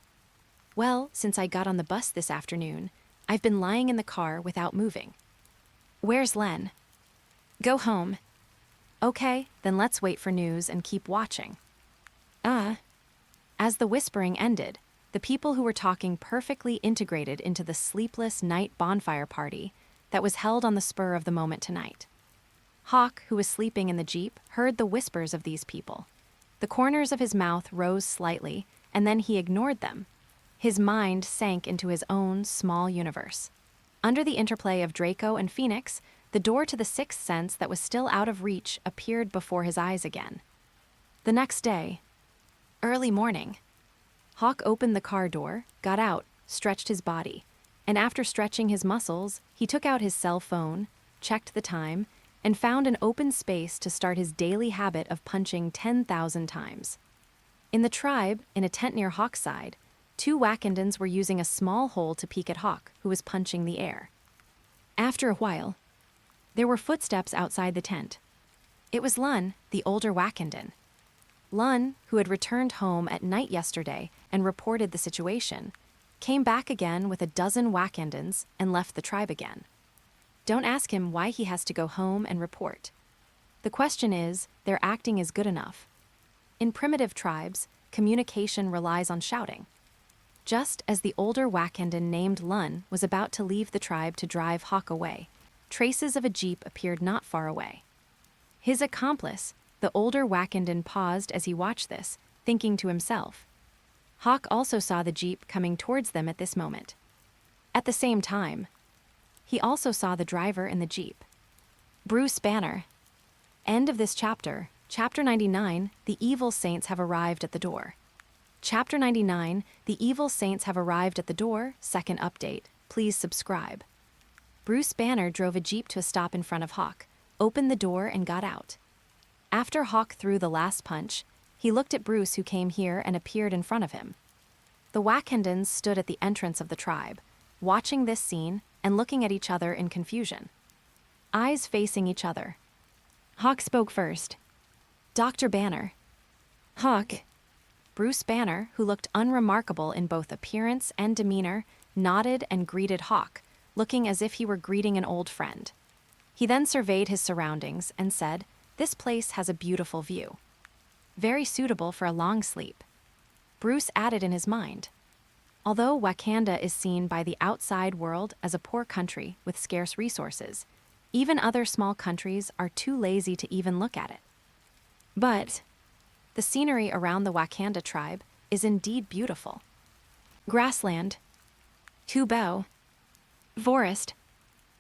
"Well, since I got on the bus this afternoon, I've been lying in the car without moving." "Where's Len?" "Go home." "Okay, then let's wait for news and keep watching." As the whispering ended, the people who were talking perfectly integrated into the sleepless night bonfire party that was held on the spur of the moment tonight. Hawk, who was sleeping in the Jeep, heard the whispers of these people. The corners of his mouth rose slightly, and then he ignored them. His mind sank into his own small universe. Under the interplay of Draco and Phoenix, the door to the sixth sense that was still out of reach appeared before his eyes again. The next day, early morning, Hawk opened the car door, got out, stretched his body, and after stretching his muscles, he took out his cell phone, checked the time, and found an open space to start his daily habit of punching 10,000 times. In the tribe, in a tent near Hawk's side, 2 Wakandans were using a small hole to peek at Hawk, who was punching the air. After a while, there were footsteps outside the tent. It was Lun, the older Wakandan. Lun, who had returned home at night yesterday and reported the situation, came back again with a dozen Wakandans and left the tribe again. Don't ask him why he has to go home and report. The question is, their acting is good enough. In primitive tribes, communication relies on shouting. Just as the older Wakandan named Lun was about to leave the tribe to drive Hawk away, traces of a jeep appeared not far away. His accomplice, the older Wakandan, paused as he watched this, thinking to himself. Hawk also saw the jeep coming towards them at this moment. At the same time, he also saw the driver in the jeep. Bruce Banner. End of this chapter. Chapter 99, The Evil Saints Have Arrived at the Door. Chapter 99, The Evil Saints Have Arrived at the Door, second update. Please subscribe. Bruce Banner drove a jeep to a stop in front of Hawk, opened the door and got out. After Hawk threw the last punch, he looked at Bruce, who came here and appeared in front of him. The Wakandans stood at the entrance of the tribe, watching this scene and looking at each other in confusion. Eyes facing each other. Hawk spoke first. Dr. Banner. Hawk. Bruce Banner, who looked unremarkable in both appearance and demeanor, nodded and greeted Hawk, looking as if he were greeting an old friend. He then surveyed his surroundings and said, "This place has a beautiful view. Very suitable for a long sleep." Bruce added in his mind, "Although Wakanda is seen by the outside world as a poor country with scarce resources, even other small countries are too lazy to even look at it. But the scenery around the Wakanda tribe is indeed beautiful. Grassland, Tubao, forest.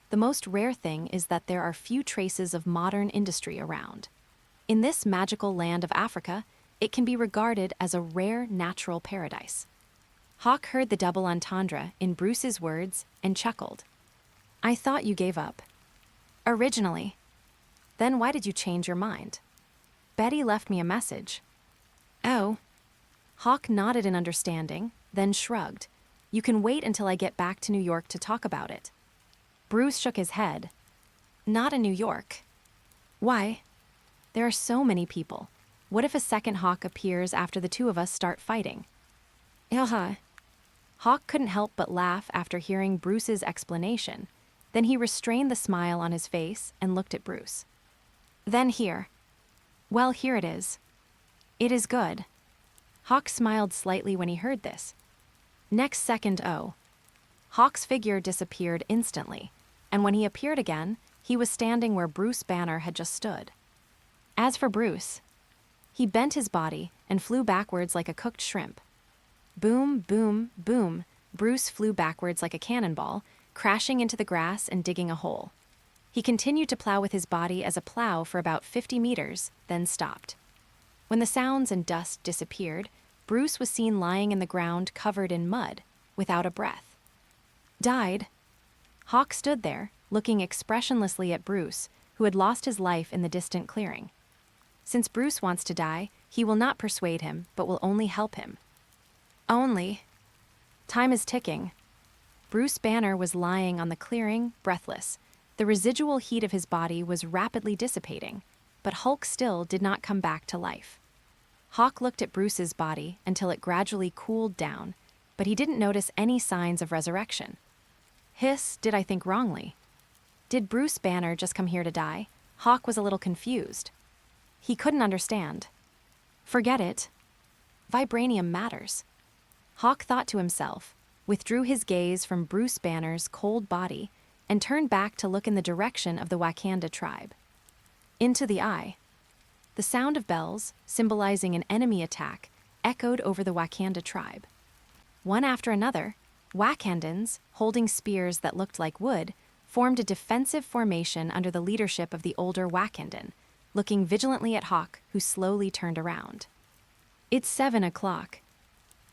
The most rare thing is that there are few traces of modern industry around. In this magical land of Africa, it can be regarded as a rare natural paradise." Hawk heard the double entendre in Bruce's words and chuckled. "I thought you gave up." "Originally. Then why did you change your mind?" "Betty left me a message." "Oh." Hawk nodded in understanding, then shrugged. "You can wait until I get back to New York to talk about it." Bruce shook his head. "Not in New York." "Why?" "There are so many people. What if a second Hawk appears after the two of us start fighting?" "Haha." Hawk couldn't help but laugh after hearing Bruce's explanation. Then he restrained the smile on his face and looked at Bruce. "Then here." "Well, here it is." "It is good." Hawk smiled slightly when he heard this. Next second, Hawk's figure disappeared instantly, and when he appeared again, he was standing where Bruce Banner had just stood. As for Bruce, he bent his body and flew backwards like a cooked shrimp. Boom, boom, boom, Bruce flew backwards like a cannonball, crashing into the grass and digging a hole. He continued to plow with his body as a plow for about 50 meters, then stopped. When the sounds and dust disappeared, Bruce was seen lying in the ground covered in mud, without a breath. "Died?" Hawk stood there, looking expressionlessly at Bruce, who had lost his life in the distant clearing. Since Bruce wants to die, he will not persuade him, but will only help him. "Only." Time is ticking. Bruce Banner was lying on the clearing, breathless. The residual heat of his body was rapidly dissipating, but Hulk still did not come back to life. Hawk looked at Bruce's body until it gradually cooled down, but he didn't notice any signs of resurrection. Hiss, did I think wrongly? Did Bruce Banner just come here to die? Hawk was a little confused. He couldn't understand. Forget it. Vibranium matters. Hawk thought to himself, withdrew his gaze from Bruce Banner's cold body, and turned back to look in the direction of the Wakanda tribe. Into the eye. The sound of bells, symbolizing an enemy attack, echoed over the Wakanda tribe. One after another, Wakandans, holding spears that looked like wood, formed a defensive formation under the leadership of the older Wakandan, looking vigilantly at Hawk, who slowly turned around. It's 7 o'clock.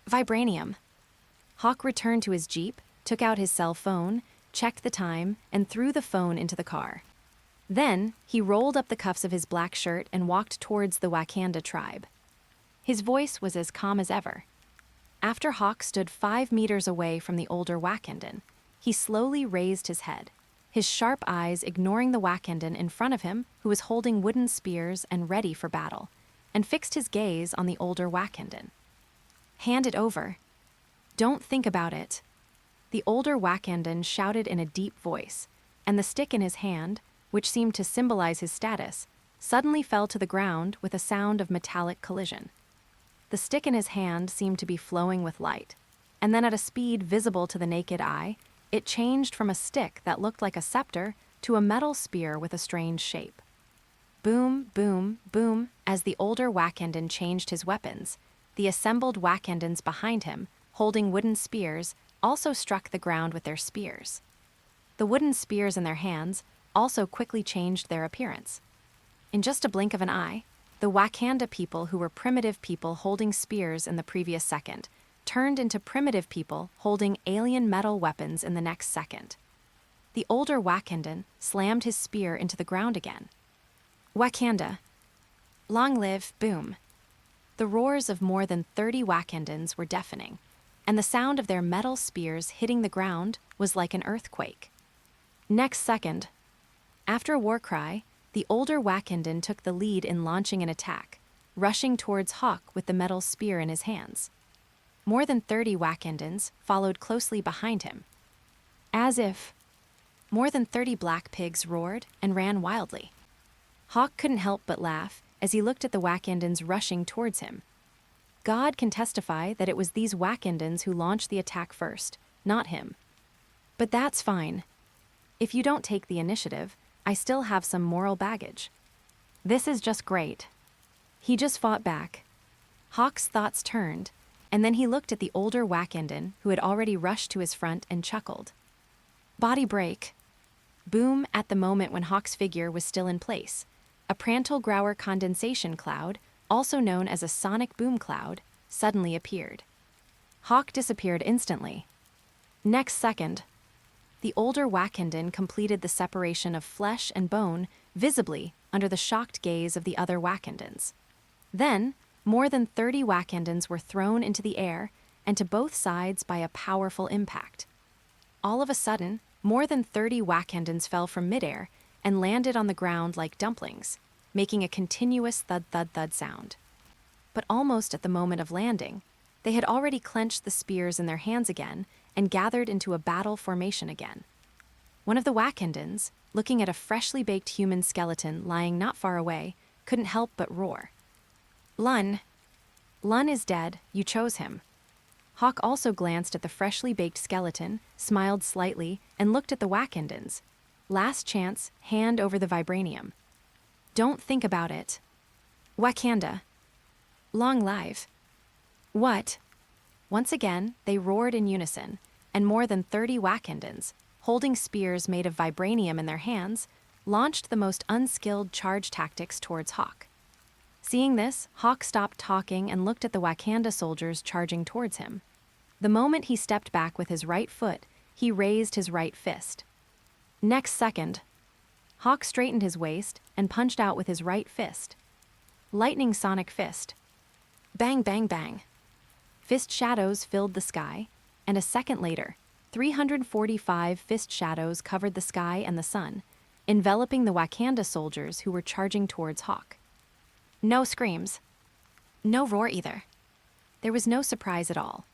Vibranium. Hawk returned to his jeep, took out his cell phone, checked the time, and threw the phone into the car. Then, he rolled up the cuffs of his black shirt and walked towards the Wakanda tribe. His voice was as calm as ever. After Hawk stood 5 meters away from the older Wakandan, he slowly raised his head, his sharp eyes ignoring the Wakandan in front of him who was holding wooden spears and ready for battle, and fixed his gaze on the older Wakandan. Hand it over. Don't think about it. The older Wakandan shouted in a deep voice, and the stick in his hand, which seemed to symbolize his status, suddenly fell to the ground with a sound of metallic collision. The stick in his hand seemed to be flowing with light, and then at a speed visible to the naked eye, it changed from a stick that looked like a scepter to a metal spear with a strange shape. Boom, boom, boom, as the older Wakandan changed his weapons, the assembled Wakandans behind him, holding wooden spears, also struck the ground with their spears. The wooden spears in their hands also quickly changed their appearance. In just a blink of an eye, the Wakanda people who were primitive people holding spears in the previous second turned into primitive people holding alien metal weapons in the next second. The older Wakandan slammed his spear into the ground again. Wakanda. Long live, boom. The roars of more than 30 Wakandans were deafening, and the sound of their metal spears hitting the ground was like an earthquake. Next second, after a war cry, the older Wakandan took the lead in launching an attack, rushing towards Hawk with the metal spear in his hands. More than 30 Wakandans followed closely behind him. As if more than 30 black pigs roared and ran wildly. Hawk couldn't help but laugh as he looked at the Wakandans rushing towards him. God can testify that it was these Wakandans who launched the attack first, not him. But that's fine. If you don't take the initiative, I still have some moral baggage. This is just great. He just fought back. Hawk's thoughts turned, and then he looked at the older Wakandan who had already rushed to his front and chuckled. Body break. Boom at the moment when Hawk's figure was still in place. A Prandtl-Grauer condensation cloud, also known as a sonic boom cloud, suddenly appeared. Hawk disappeared instantly. Next second, the older Wakandan completed the separation of flesh and bone visibly under the shocked gaze of the other Wakandans. Then, more than 30 Wakandans were thrown into the air and to both sides by a powerful impact. All of a sudden, more than 30 Wakandans fell from midair and landed on the ground like dumplings, making a continuous thud-thud-thud sound. But almost at the moment of landing, they had already clenched the spears in their hands again and gathered into a battle formation again. One of the Wakandans, looking at a freshly baked human skeleton lying not far away, couldn't help but roar. Lun is dead, you chose him. Hawk also glanced at the freshly baked skeleton, smiled slightly, and looked at the Wakandans. Last chance, hand over the vibranium. Don't think about it. Wakanda. Long live. What? Once again, they roared in unison, and more than 30 Wakandans, holding spears made of vibranium in their hands, launched the most unskilled charge tactics towards Hawk. Seeing this, Hawk stopped talking and looked at the Wakanda soldiers charging towards him. The moment he stepped back with his right foot, he raised his right fist. Next second, Hawk straightened his waist and punched out with his right fist. Lightning sonic fist. Bang, bang, bang. Fist shadows filled the sky, and a second later, 345 fist shadows covered the sky and the sun, enveloping the Wakanda soldiers who were charging towards Hawk. No screams. No roar either. There was no surprise at all.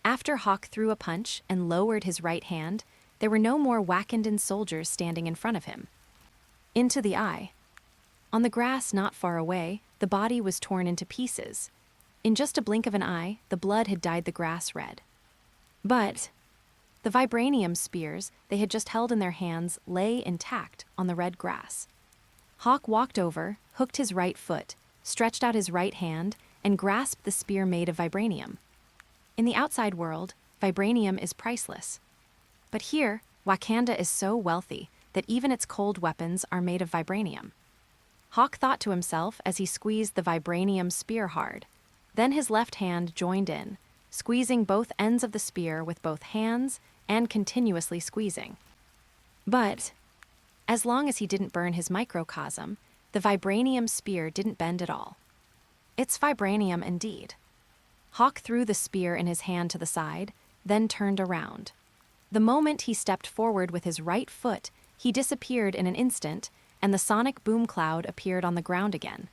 After Hawk threw a punch and lowered his right hand, there were no more Wakandan soldiers standing in front of him. Into the eye. On the grass not far away, the body was torn into pieces. In just a blink of an eye, the blood had dyed the grass red. But the vibranium spears they had just held in their hands lay intact on the red grass. Hawke walked over, hooked his right foot, stretched out his right hand, and grasped the spear made of vibranium. In the outside world, vibranium is priceless. But here, Wakanda is so wealthy that even its cold weapons are made of vibranium. Hawke thought to himself as he squeezed the vibranium spear hard. Then his left hand joined in, squeezing both ends of the spear with both hands and continuously squeezing. But as long as he didn't burn his microcosm, the vibranium spear didn't bend at all. It's vibranium indeed. Hawke threw the spear in his hand to the side, then turned around. The moment he stepped forward with his right foot, he disappeared in an instant, and the sonic boom cloud appeared on the ground again.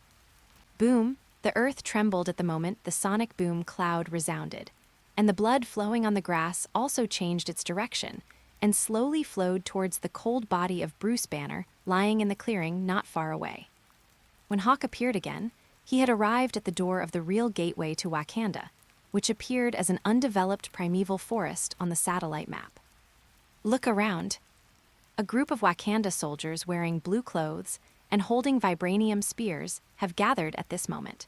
Boom! The earth trembled at the moment the sonic boom cloud resounded, and the blood flowing on the grass also changed its direction and slowly flowed towards the cold body of Bruce Banner lying in the clearing not far away. When Hawke appeared again, he had arrived at the door of the real gateway to Wakanda, which appeared as an undeveloped primeval forest on the satellite map. Look around. A group of Wakanda soldiers wearing blue clothes and holding vibranium spears have gathered at this moment.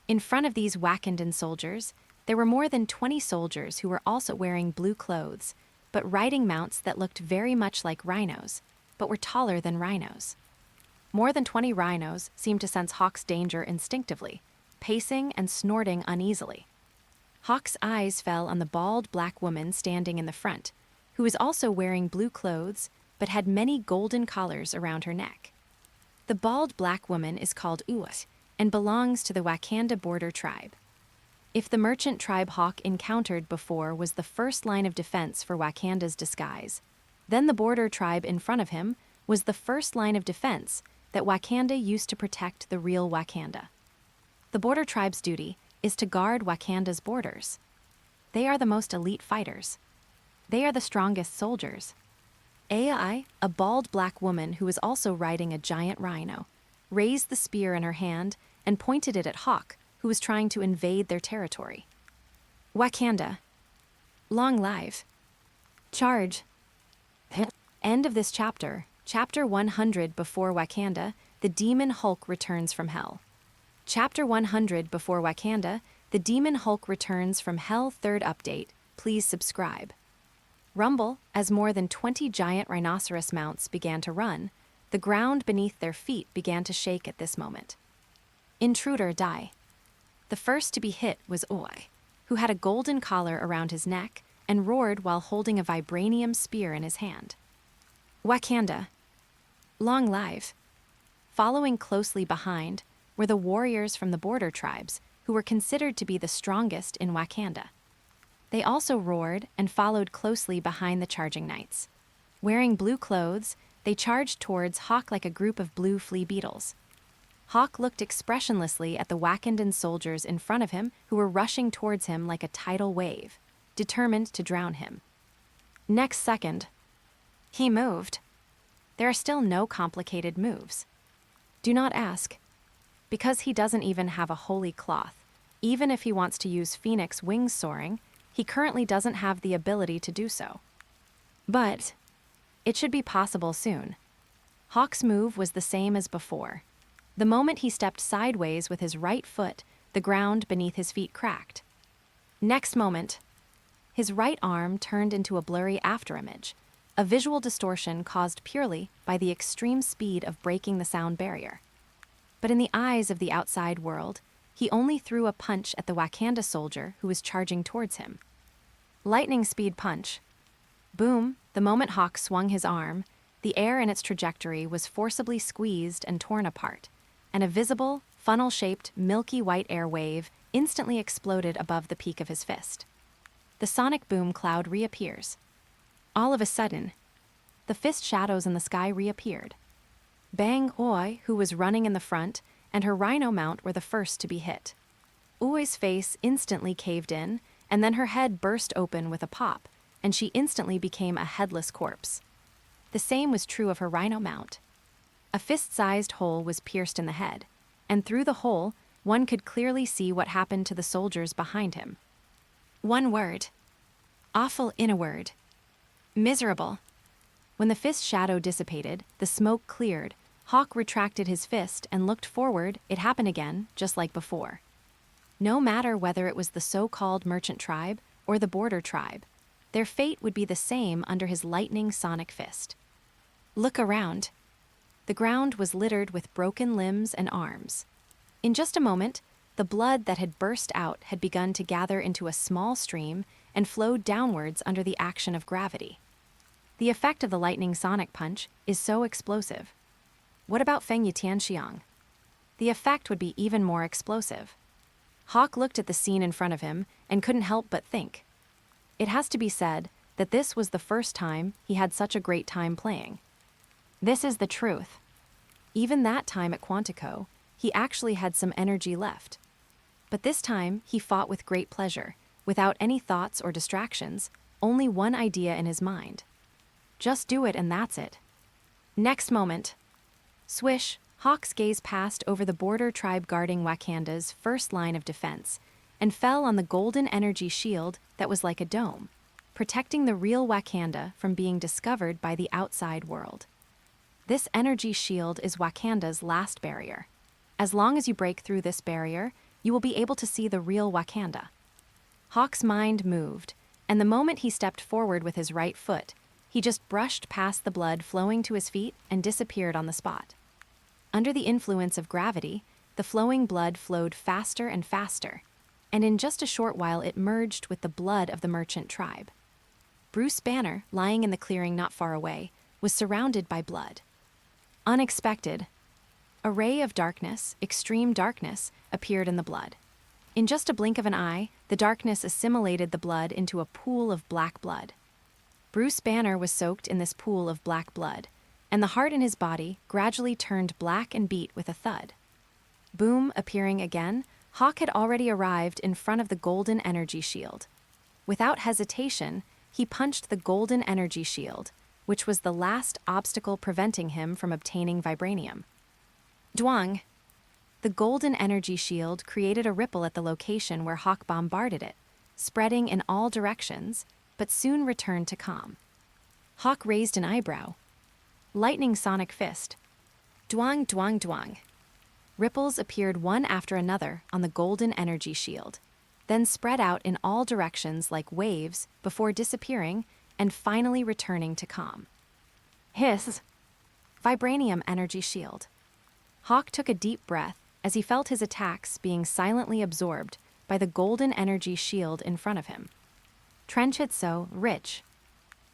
In front of these Wakandan soldiers, there were more than 20 soldiers who were also wearing blue clothes, but riding mounts that looked very much like rhinos, but were taller than rhinos. More than 20 rhinos seemed to sense Hawke's danger instinctively, pacing and snorting uneasily. Hawke's eyes fell on the bald black woman standing in the front, who was also wearing blue clothes but had many golden collars around her neck. The bald black woman is called Uat and belongs to the Wakanda border tribe. If the merchant tribe Hawke encountered before was the first line of defense for Wakanda's disguise, then the border tribe in front of him was the first line of defense that Wakanda used to protect the real Wakanda. The border tribe's duty is to guard Wakanda's borders. They are the most elite fighters. They are the strongest soldiers. Ai, a bald black woman who was also riding a giant rhino, raised the spear in her hand and pointed it at Hawke, who was trying to invade their territory. Wakanda. Long live. Charge. End of this chapter. Chapter 100 Before Wakanda, the Demon Hulk returns from hell. Chapter 100 Before Wakanda, the Demon Hulk returns from hell. Third update. Please subscribe. Rumble, as more than 20 giant rhinoceros mounts began to run, the ground beneath their feet began to shake at this moment. Intruder die. The first to be hit was Oi, who had a golden collar around his neck and roared while holding a vibranium spear in his hand. Wakanda. Long live. Following closely behind were the warriors from the border tribes, who were considered to be the strongest in Wakanda. They also roared and followed closely behind the charging knights. Wearing blue clothes, they charged towards Hawke like a group of blue flea beetles. Hawke looked expressionlessly at the Wakandan soldiers in front of him who were rushing towards him like a tidal wave, determined to drown him. Next second, he moved. There are still no complicated moves. Do not ask. Because he doesn't even have a holy cloth, even if he wants to use Phoenix wings soaring, he currently doesn't have the ability to do so. But it should be possible soon. Hawke's move was the same as before. The moment he stepped sideways with his right foot, the ground beneath his feet cracked. Next moment, his right arm turned into a blurry afterimage, a visual distortion caused purely by the extreme speed of breaking the sound barrier. But in the eyes of the outside world, he only threw a punch at the Wakanda soldier who was charging towards him. Lightning speed punch. Boom, the moment Hawke swung his arm, the air in its trajectory was forcibly squeezed and torn apart, and a visible, funnel-shaped, milky white air wave instantly exploded above the peak of his fist. The sonic boom cloud reappears. All of a sudden, the fist shadows in the sky reappeared. Bang Oi, who was running in the front, and her rhino mount were the first to be hit. Oi's face instantly caved in, and then her head burst open with a pop, and she instantly became a headless corpse. The same was true of her rhino mount. A fist-sized hole was pierced in the head, and through the hole, one could clearly see what happened to the soldiers behind him. One word. Awful in a word. Miserable. When the fist shadow dissipated, the smoke cleared. Hawk retracted his fist and looked forward. It happened again, just like before. No matter whether it was the so-called merchant tribe or the border tribe, their fate would be the same under his lightning sonic fist. Look around. The ground was littered with broken limbs and arms. In just a moment, the blood that had burst out had begun to gather into a small stream and flowed downwards under the action of gravity. The effect of the lightning sonic punch is so explosive. What about Feng Yitianxiang? The effect would be even more explosive. Hawk looked at the scene in front of him and couldn't help but think. It has to be said that this was the first time he had such a great time playing. This is the truth. Even that time at Quantico, he actually had some energy left. But this time, he fought with great pleasure, without any thoughts or distractions, only one idea in his mind. Just do it and that's it. Next moment. Swish, Hawk's gaze passed over the border tribe guarding Wakanda's first line of defense, and fell on the golden energy shield that was like a dome, protecting the real Wakanda from being discovered by the outside world. This energy shield is Wakanda's last barrier. As long as you break through this barrier, you will be able to see the real Wakanda. Hawk's mind moved, and the moment he stepped forward with his right foot, he just brushed past the blood flowing to his feet and disappeared on the spot. Under the influence of gravity, the flowing blood flowed faster and faster, and in just a short while it merged with the blood of the merchant tribe. Bruce Banner, lying in the clearing not far away, was surrounded by blood. Unexpected. A ray of darkness, extreme darkness, appeared in the blood. In just a blink of an eye, the darkness assimilated the blood into a pool of black blood. Bruce Banner was soaked in this pool of black blood, and the heart in his body gradually turned black and beat with a thud. Boom appearing again, Hawk had already arrived in front of the golden energy shield. Without hesitation, he punched the golden energy shield, which was the last obstacle preventing him from obtaining vibranium. Dwang! The golden energy shield created a ripple at the location where Hawk bombarded it, spreading in all directions, but soon returned to calm. Hawk raised an eyebrow. Lightning sonic fist. Dwang, dwang, dwang. Ripples appeared one after another on the golden energy shield, then spread out in all directions like waves before disappearing and finally returning to calm. Hiss! Vibranium energy shield. Hawk took a deep breath as he felt his attacks being silently absorbed by the golden energy shield in front of him. Trenchitso, rich.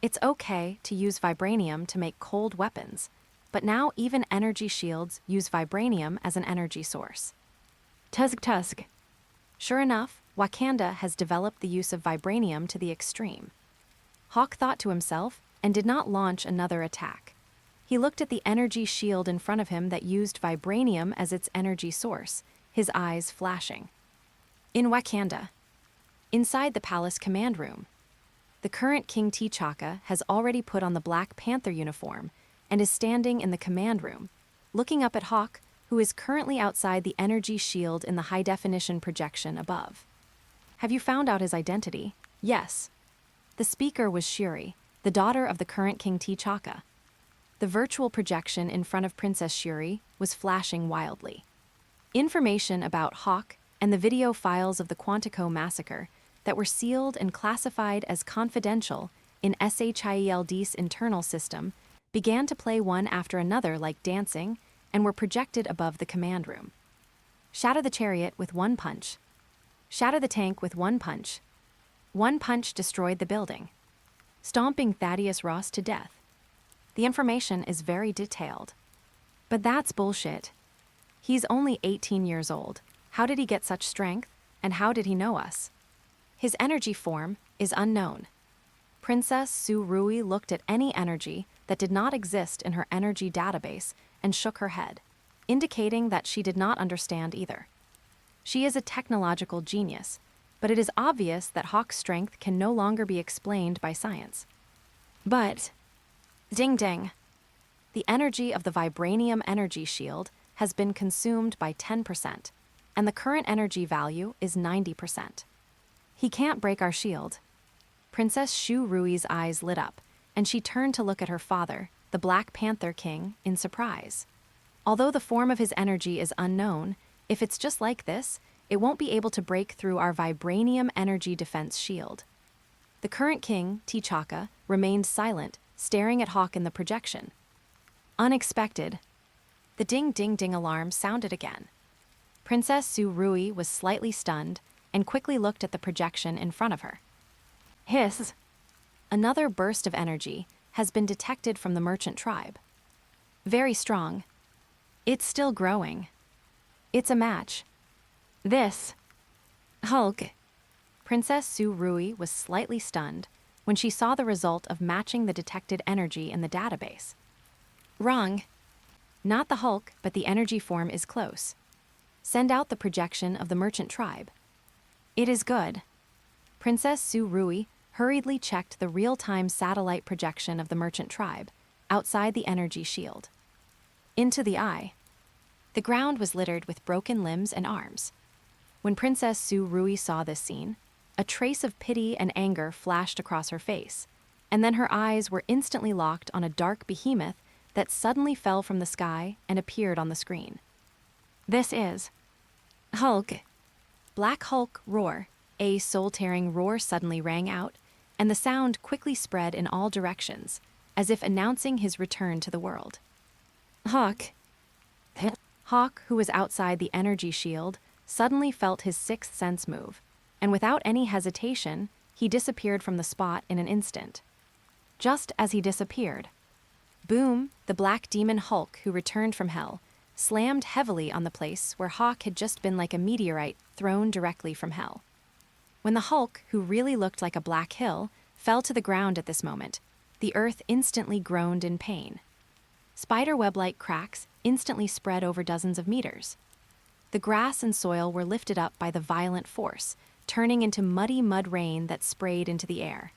It's okay to use vibranium to make cold weapons, but now even energy shields use vibranium as an energy source. Tusk tusk. Sure enough, Wakanda has developed the use of vibranium to the extreme. Hawk thought to himself and did not launch another attack. He looked at the energy shield in front of him that used vibranium as its energy source, his eyes flashing. In Wakanda. Inside the palace command room. The current King T'Chaka has already put on the Black Panther uniform and is standing in the command room, looking up at Hawk, who is currently outside the energy shield in the high-definition projection above. Have you found out his identity? Yes. The speaker was Shuri, the daughter of the current King T'Chaka. The virtual projection in front of Princess Shuri was flashing wildly. Information about Hawk and the video files of the Quantico massacre that were sealed and classified as confidential in SHIELD's internal system began to play one after another like dancing and were projected above the command room. Shatter the chariot with one punch. Shatter the tank with one punch. One punch destroyed the building, stomping Thaddeus Ross to death. The information is very detailed. But that's bullshit. He's only 18 years old. How did he get such strength, and how did he know us? His energy form is unknown. Princess Su Rui looked at any energy that did not exist in her energy database and shook her head, indicating that she did not understand either. She is a technological genius, but it is obvious that Hawk's strength can no longer be explained by science. But, ding ding, the energy of the vibranium energy shield has been consumed by 10%, and the current energy value is 90%. He can't break our shield. Princess Shu Rui's eyes lit up, and she turned to look at her father, the Black Panther King, in surprise. Although the form of his energy is unknown, if it's just like this, it won't be able to break through our vibranium energy defense shield. The current king, T'Chaka, remained silent, staring at Hawk in the projection. Unexpected. The ding-ding-ding alarm sounded again. Princess Su Rui was slightly stunned and quickly looked at the projection in front of her. Hiss! Another burst of energy has been detected from the merchant tribe. Very strong. It's still growing. It's a match. This. Hulk. Princess Su Rui was slightly stunned when she saw the result of matching the detected energy in the database. Wrong. Not the Hulk, but the energy form is close. Send out the projection of the merchant tribe. It is good. Princess Su Rui hurriedly checked the real-time satellite projection of the merchant tribe, outside the energy shield. Into the eye. The ground was littered with broken limbs and arms. When Princess Su Rui saw this scene, a trace of pity and anger flashed across her face, and then her eyes were instantly locked on a dark behemoth that suddenly fell from the sky and appeared on the screen. This is Hulk. Black Hulk roar. A soul-tearing roar suddenly rang out, and the sound quickly spread in all directions, as if announcing his return to the world. Hawk. Hawk, who was outside the energy shield, suddenly felt his sixth sense move, and without any hesitation, he disappeared from the spot in an instant. Just as he disappeared, boom, the black demon Hulk, who returned from hell, slammed heavily on the place where Hawk had just been like a meteorite thrown directly from hell. When the Hulk, who really looked like a black hill, fell to the ground at this moment, the earth instantly groaned in pain. Spiderweb-like cracks instantly spread over dozens of meters. The grass and soil were lifted up by the violent force, turning into muddy mud rain that sprayed into the air.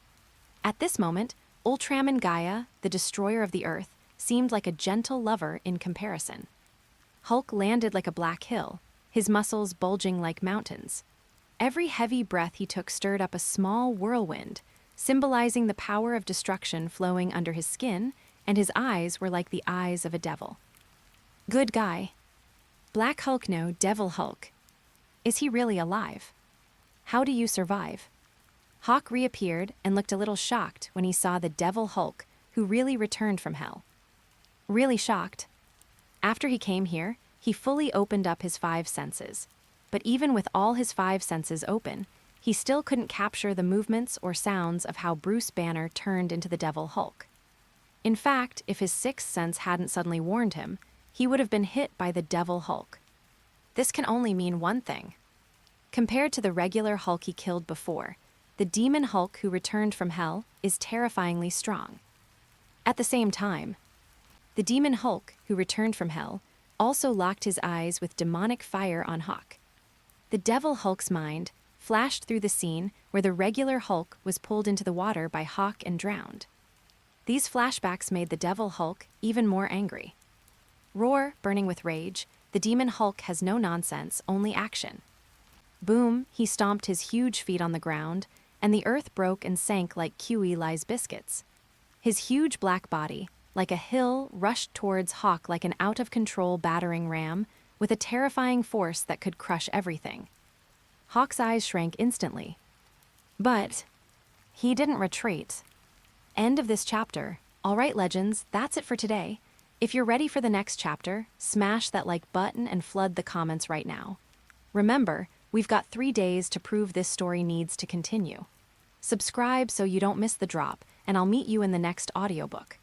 At this moment, Ultraman Gaia, the destroyer of the earth, seemed like a gentle lover in comparison. Hulk landed like a black hill, his muscles bulging like mountains. Every heavy breath he took stirred up a small whirlwind, symbolizing the power of destruction flowing under his skin, and his eyes were like the eyes of a devil. Good guy. Black Hulk, no, Devil Hulk. Is he really alive? How do you survive? Hawk reappeared and looked a little shocked when he saw the Devil Hulk, who really returned from hell. Really shocked. After he came here, he fully opened up his 5 senses. But even with all his 5 senses open, he still couldn't capture the movements or sounds of how Bruce Banner turned into the Devil Hulk. In fact, if his 6th sense hadn't suddenly warned him, he would have been hit by the Devil Hulk. This can only mean one thing. Compared to the regular Hulk he killed before, the Demon Hulk who returned from hell is terrifyingly strong. At the same time, the Demon Hulk who returned from hell also locked his eyes with demonic fire on Hawk. The Devil Hulk's mind flashed through the scene where the regular Hulk was pulled into the water by Hawk and drowned. These flashbacks made the Devil Hulk even more angry. Roar, burning with rage, the Demon Hulk has no nonsense, only action. Boom, he stomped his huge feet on the ground, and the earth broke and sank like Kiwi Lie's biscuits. His huge black body, like a hill, rushed towards Hawk like an out-of-control battering ram, with a terrifying force that could crush everything. Hawk's eyes shrank instantly. But he didn't retreat. End of this chapter. All right, legends, that's it for today. If you're ready for the next chapter, smash that like button and flood the comments right now. Remember, we've got 3 days to prove this story needs to continue. Subscribe so you don't miss the drop, and I'll meet you in the next audiobook.